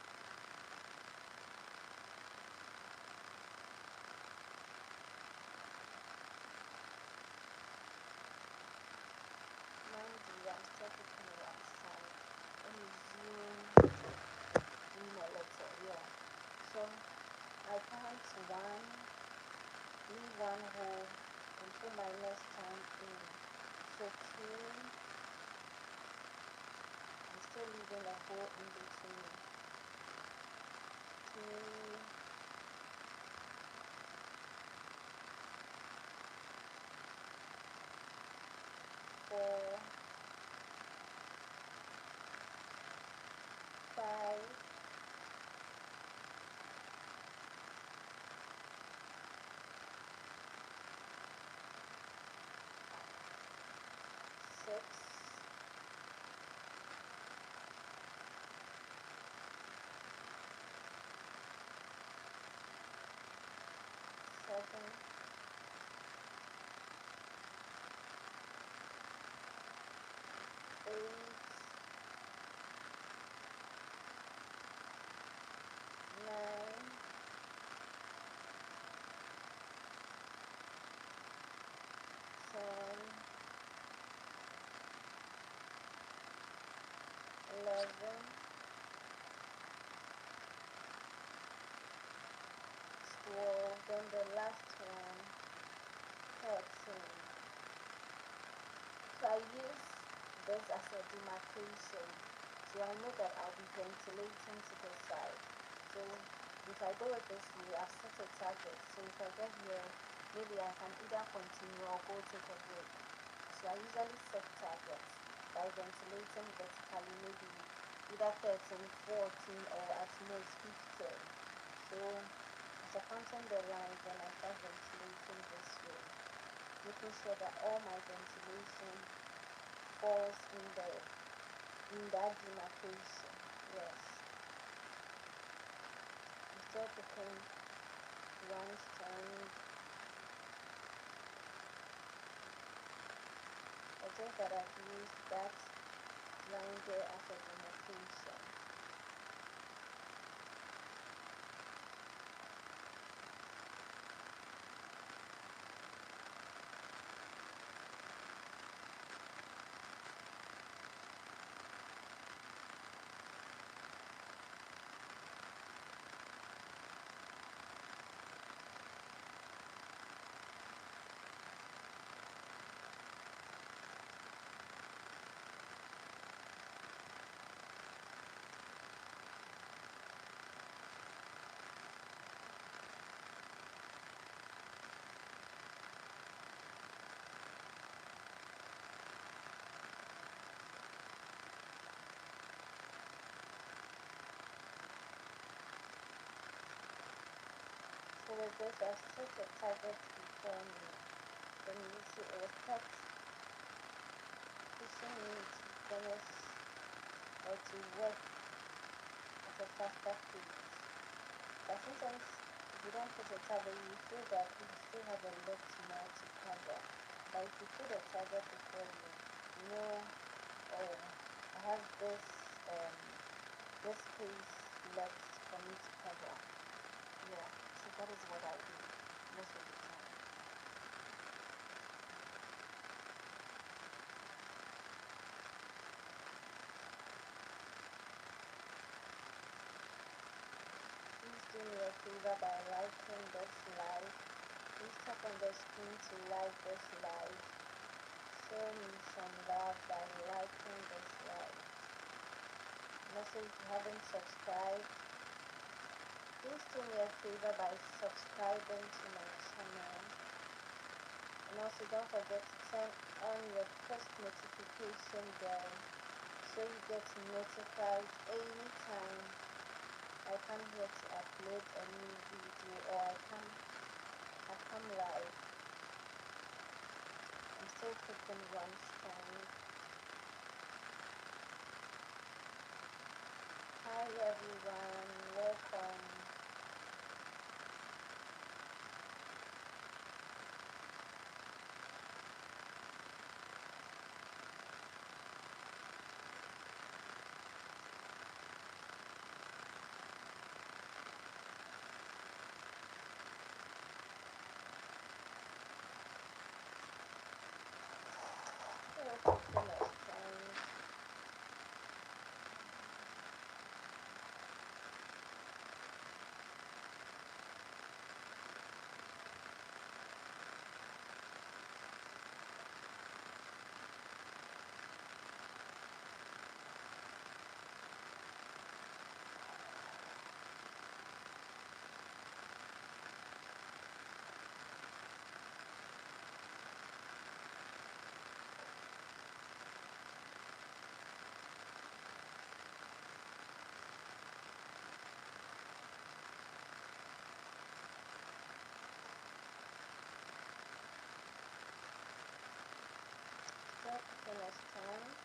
Mind you, I'm still taking one strand. Let me zoom in a little, yeah. So I count one, leave one hole, and put my next strand in. So two, I'm still leaving a hole in between. Three, four, five, six, seven, 8, 9, 10, 11, 12, then the last one, 13. So I use this as a demarcation. So I know that I'll be ventilating to the side. So if I do it this way, I've set a target. So if I get here, maybe I can either continue or go take a break. So I usually set targets by ventilating vertically, maybe either 13, 14, or at most 15. So as I counting the lines, then I start ventilating this way, making sure that all my ventilation falls in there. in that demarcation. Yes. I'm still picking one strand. I just that I've used that line there as a demarcation. So with this, I've set a target before me. Then you see it will start pushing me to finish or to work at a faster pace. But sometimes if you don't put a target, you feel that you still have a lot more to cover. But if you put a target before you, you know, oh, I have this space left for me to cover. Yeah, so that is what I do most of the time. Please do me a favor by liking this live. Please tap on the screen to like this live. Show me some love by liking this live. And also, if you haven't subscribed, please do me a favor by subscribing to my channel. And also, don't forget to turn on your post notification bell so you get notified anytime I come here to upload a new video or I come live. I'm still picking one strand. Hi everyone, welcome. Still picking a strand. Still picking a strand.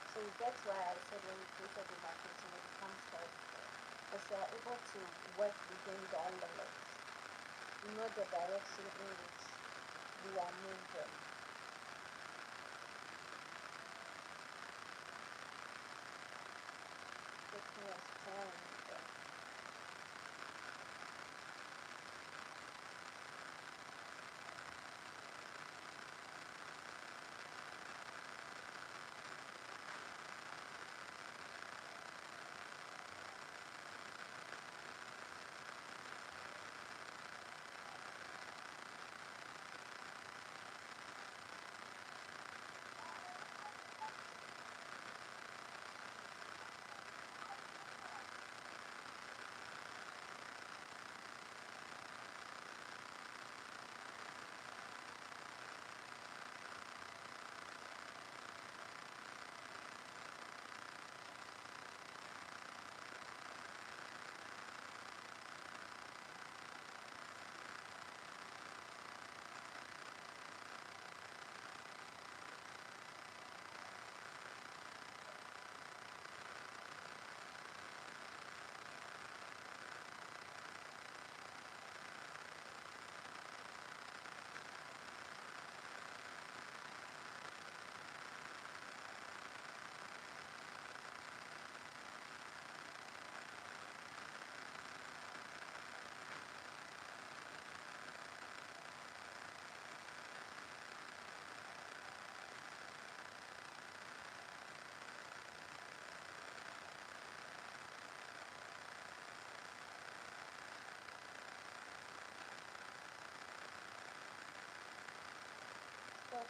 So that's why I said when you create a demarcation it becomes helpful. Because you are able to work within that limit. You know the direction in which you are moving.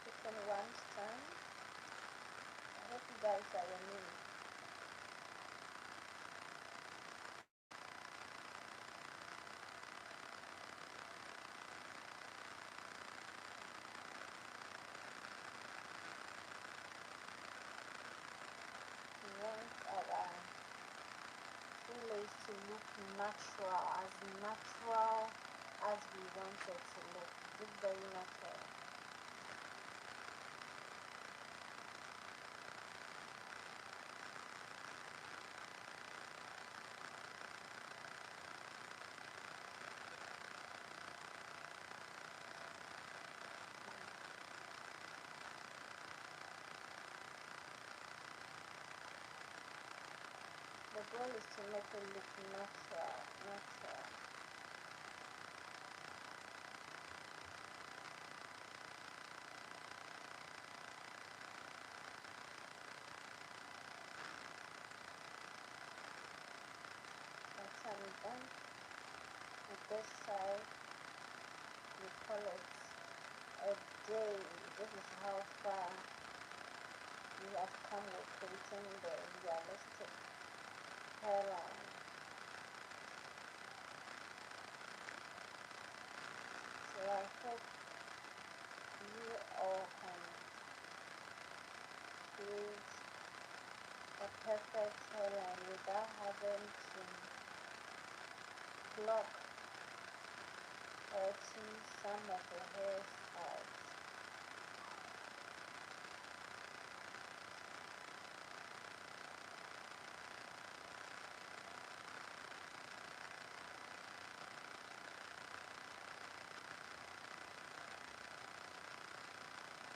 picking one strand. I hope you guys are with me. We want our relays to look natural as we want it to look. Look very natural. The goal is to make it look natural. Once I'm done with this side, we call it a day. This is how far we have come with creating the realistic hairline. So I hope you all can create a perfect hairline without having to block or choose some of the hairs out.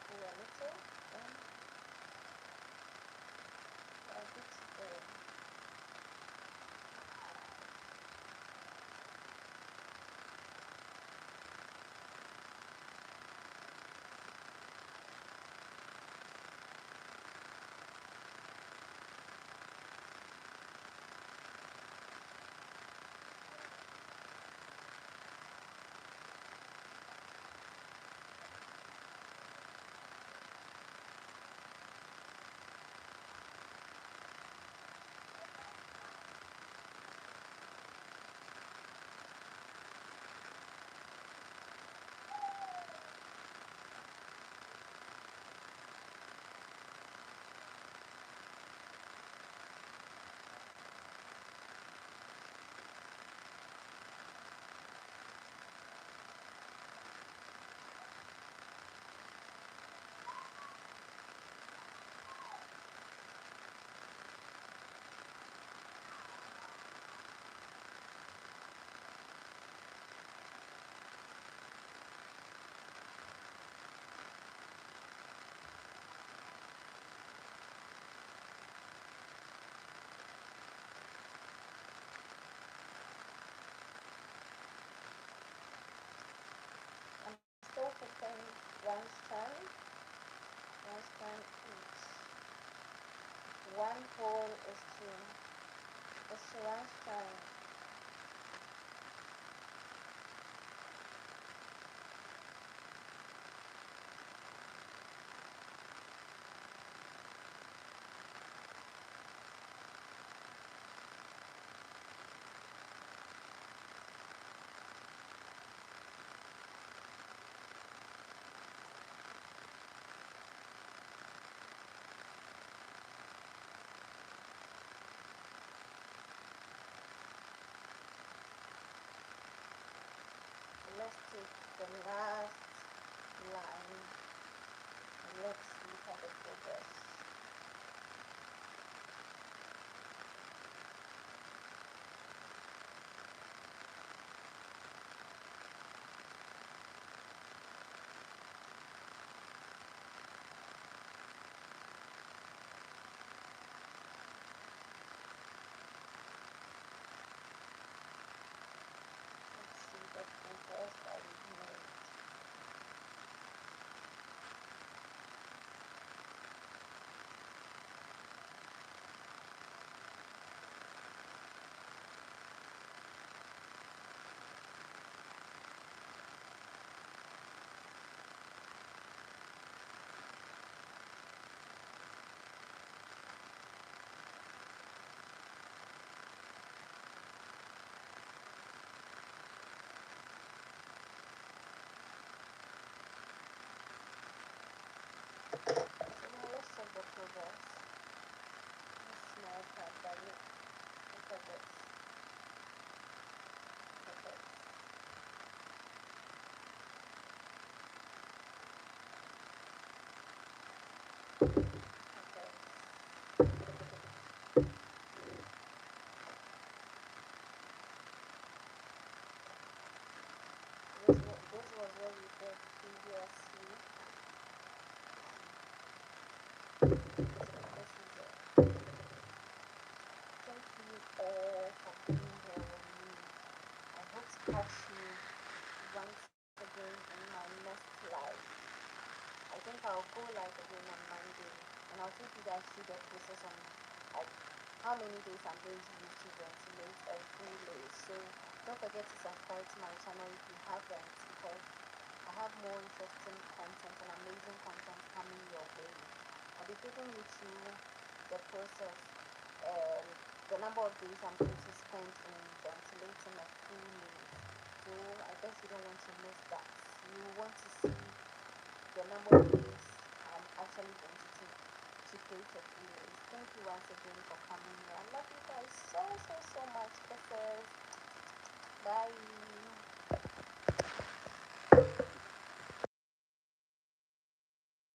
Do a little, then we're good to go. Still picking one strand each. One hole is to one strand. Let's take the last line and let's look at the progress. Let's see the progress that we've made. Okay. This was what we did previously. This is it. Thank you all for being here with me. I hope to catch you once again in my next live. I think I'll go live again on Monday, and I'll take you guys through the process on like how many days I'm going to use to ventilate every day. So don't forget to subscribe to my channel if you haven't, because I have more interesting content and amazing content coming your way. I'll be taking you through the process and the number of days I'm going to spend in ventilating a full nose. So I guess you don't want to miss that. You want to see the number of days I'm actually going to take to create a full nose. Thank you once again for coming here. I love you guys so much. Kisses. Bye.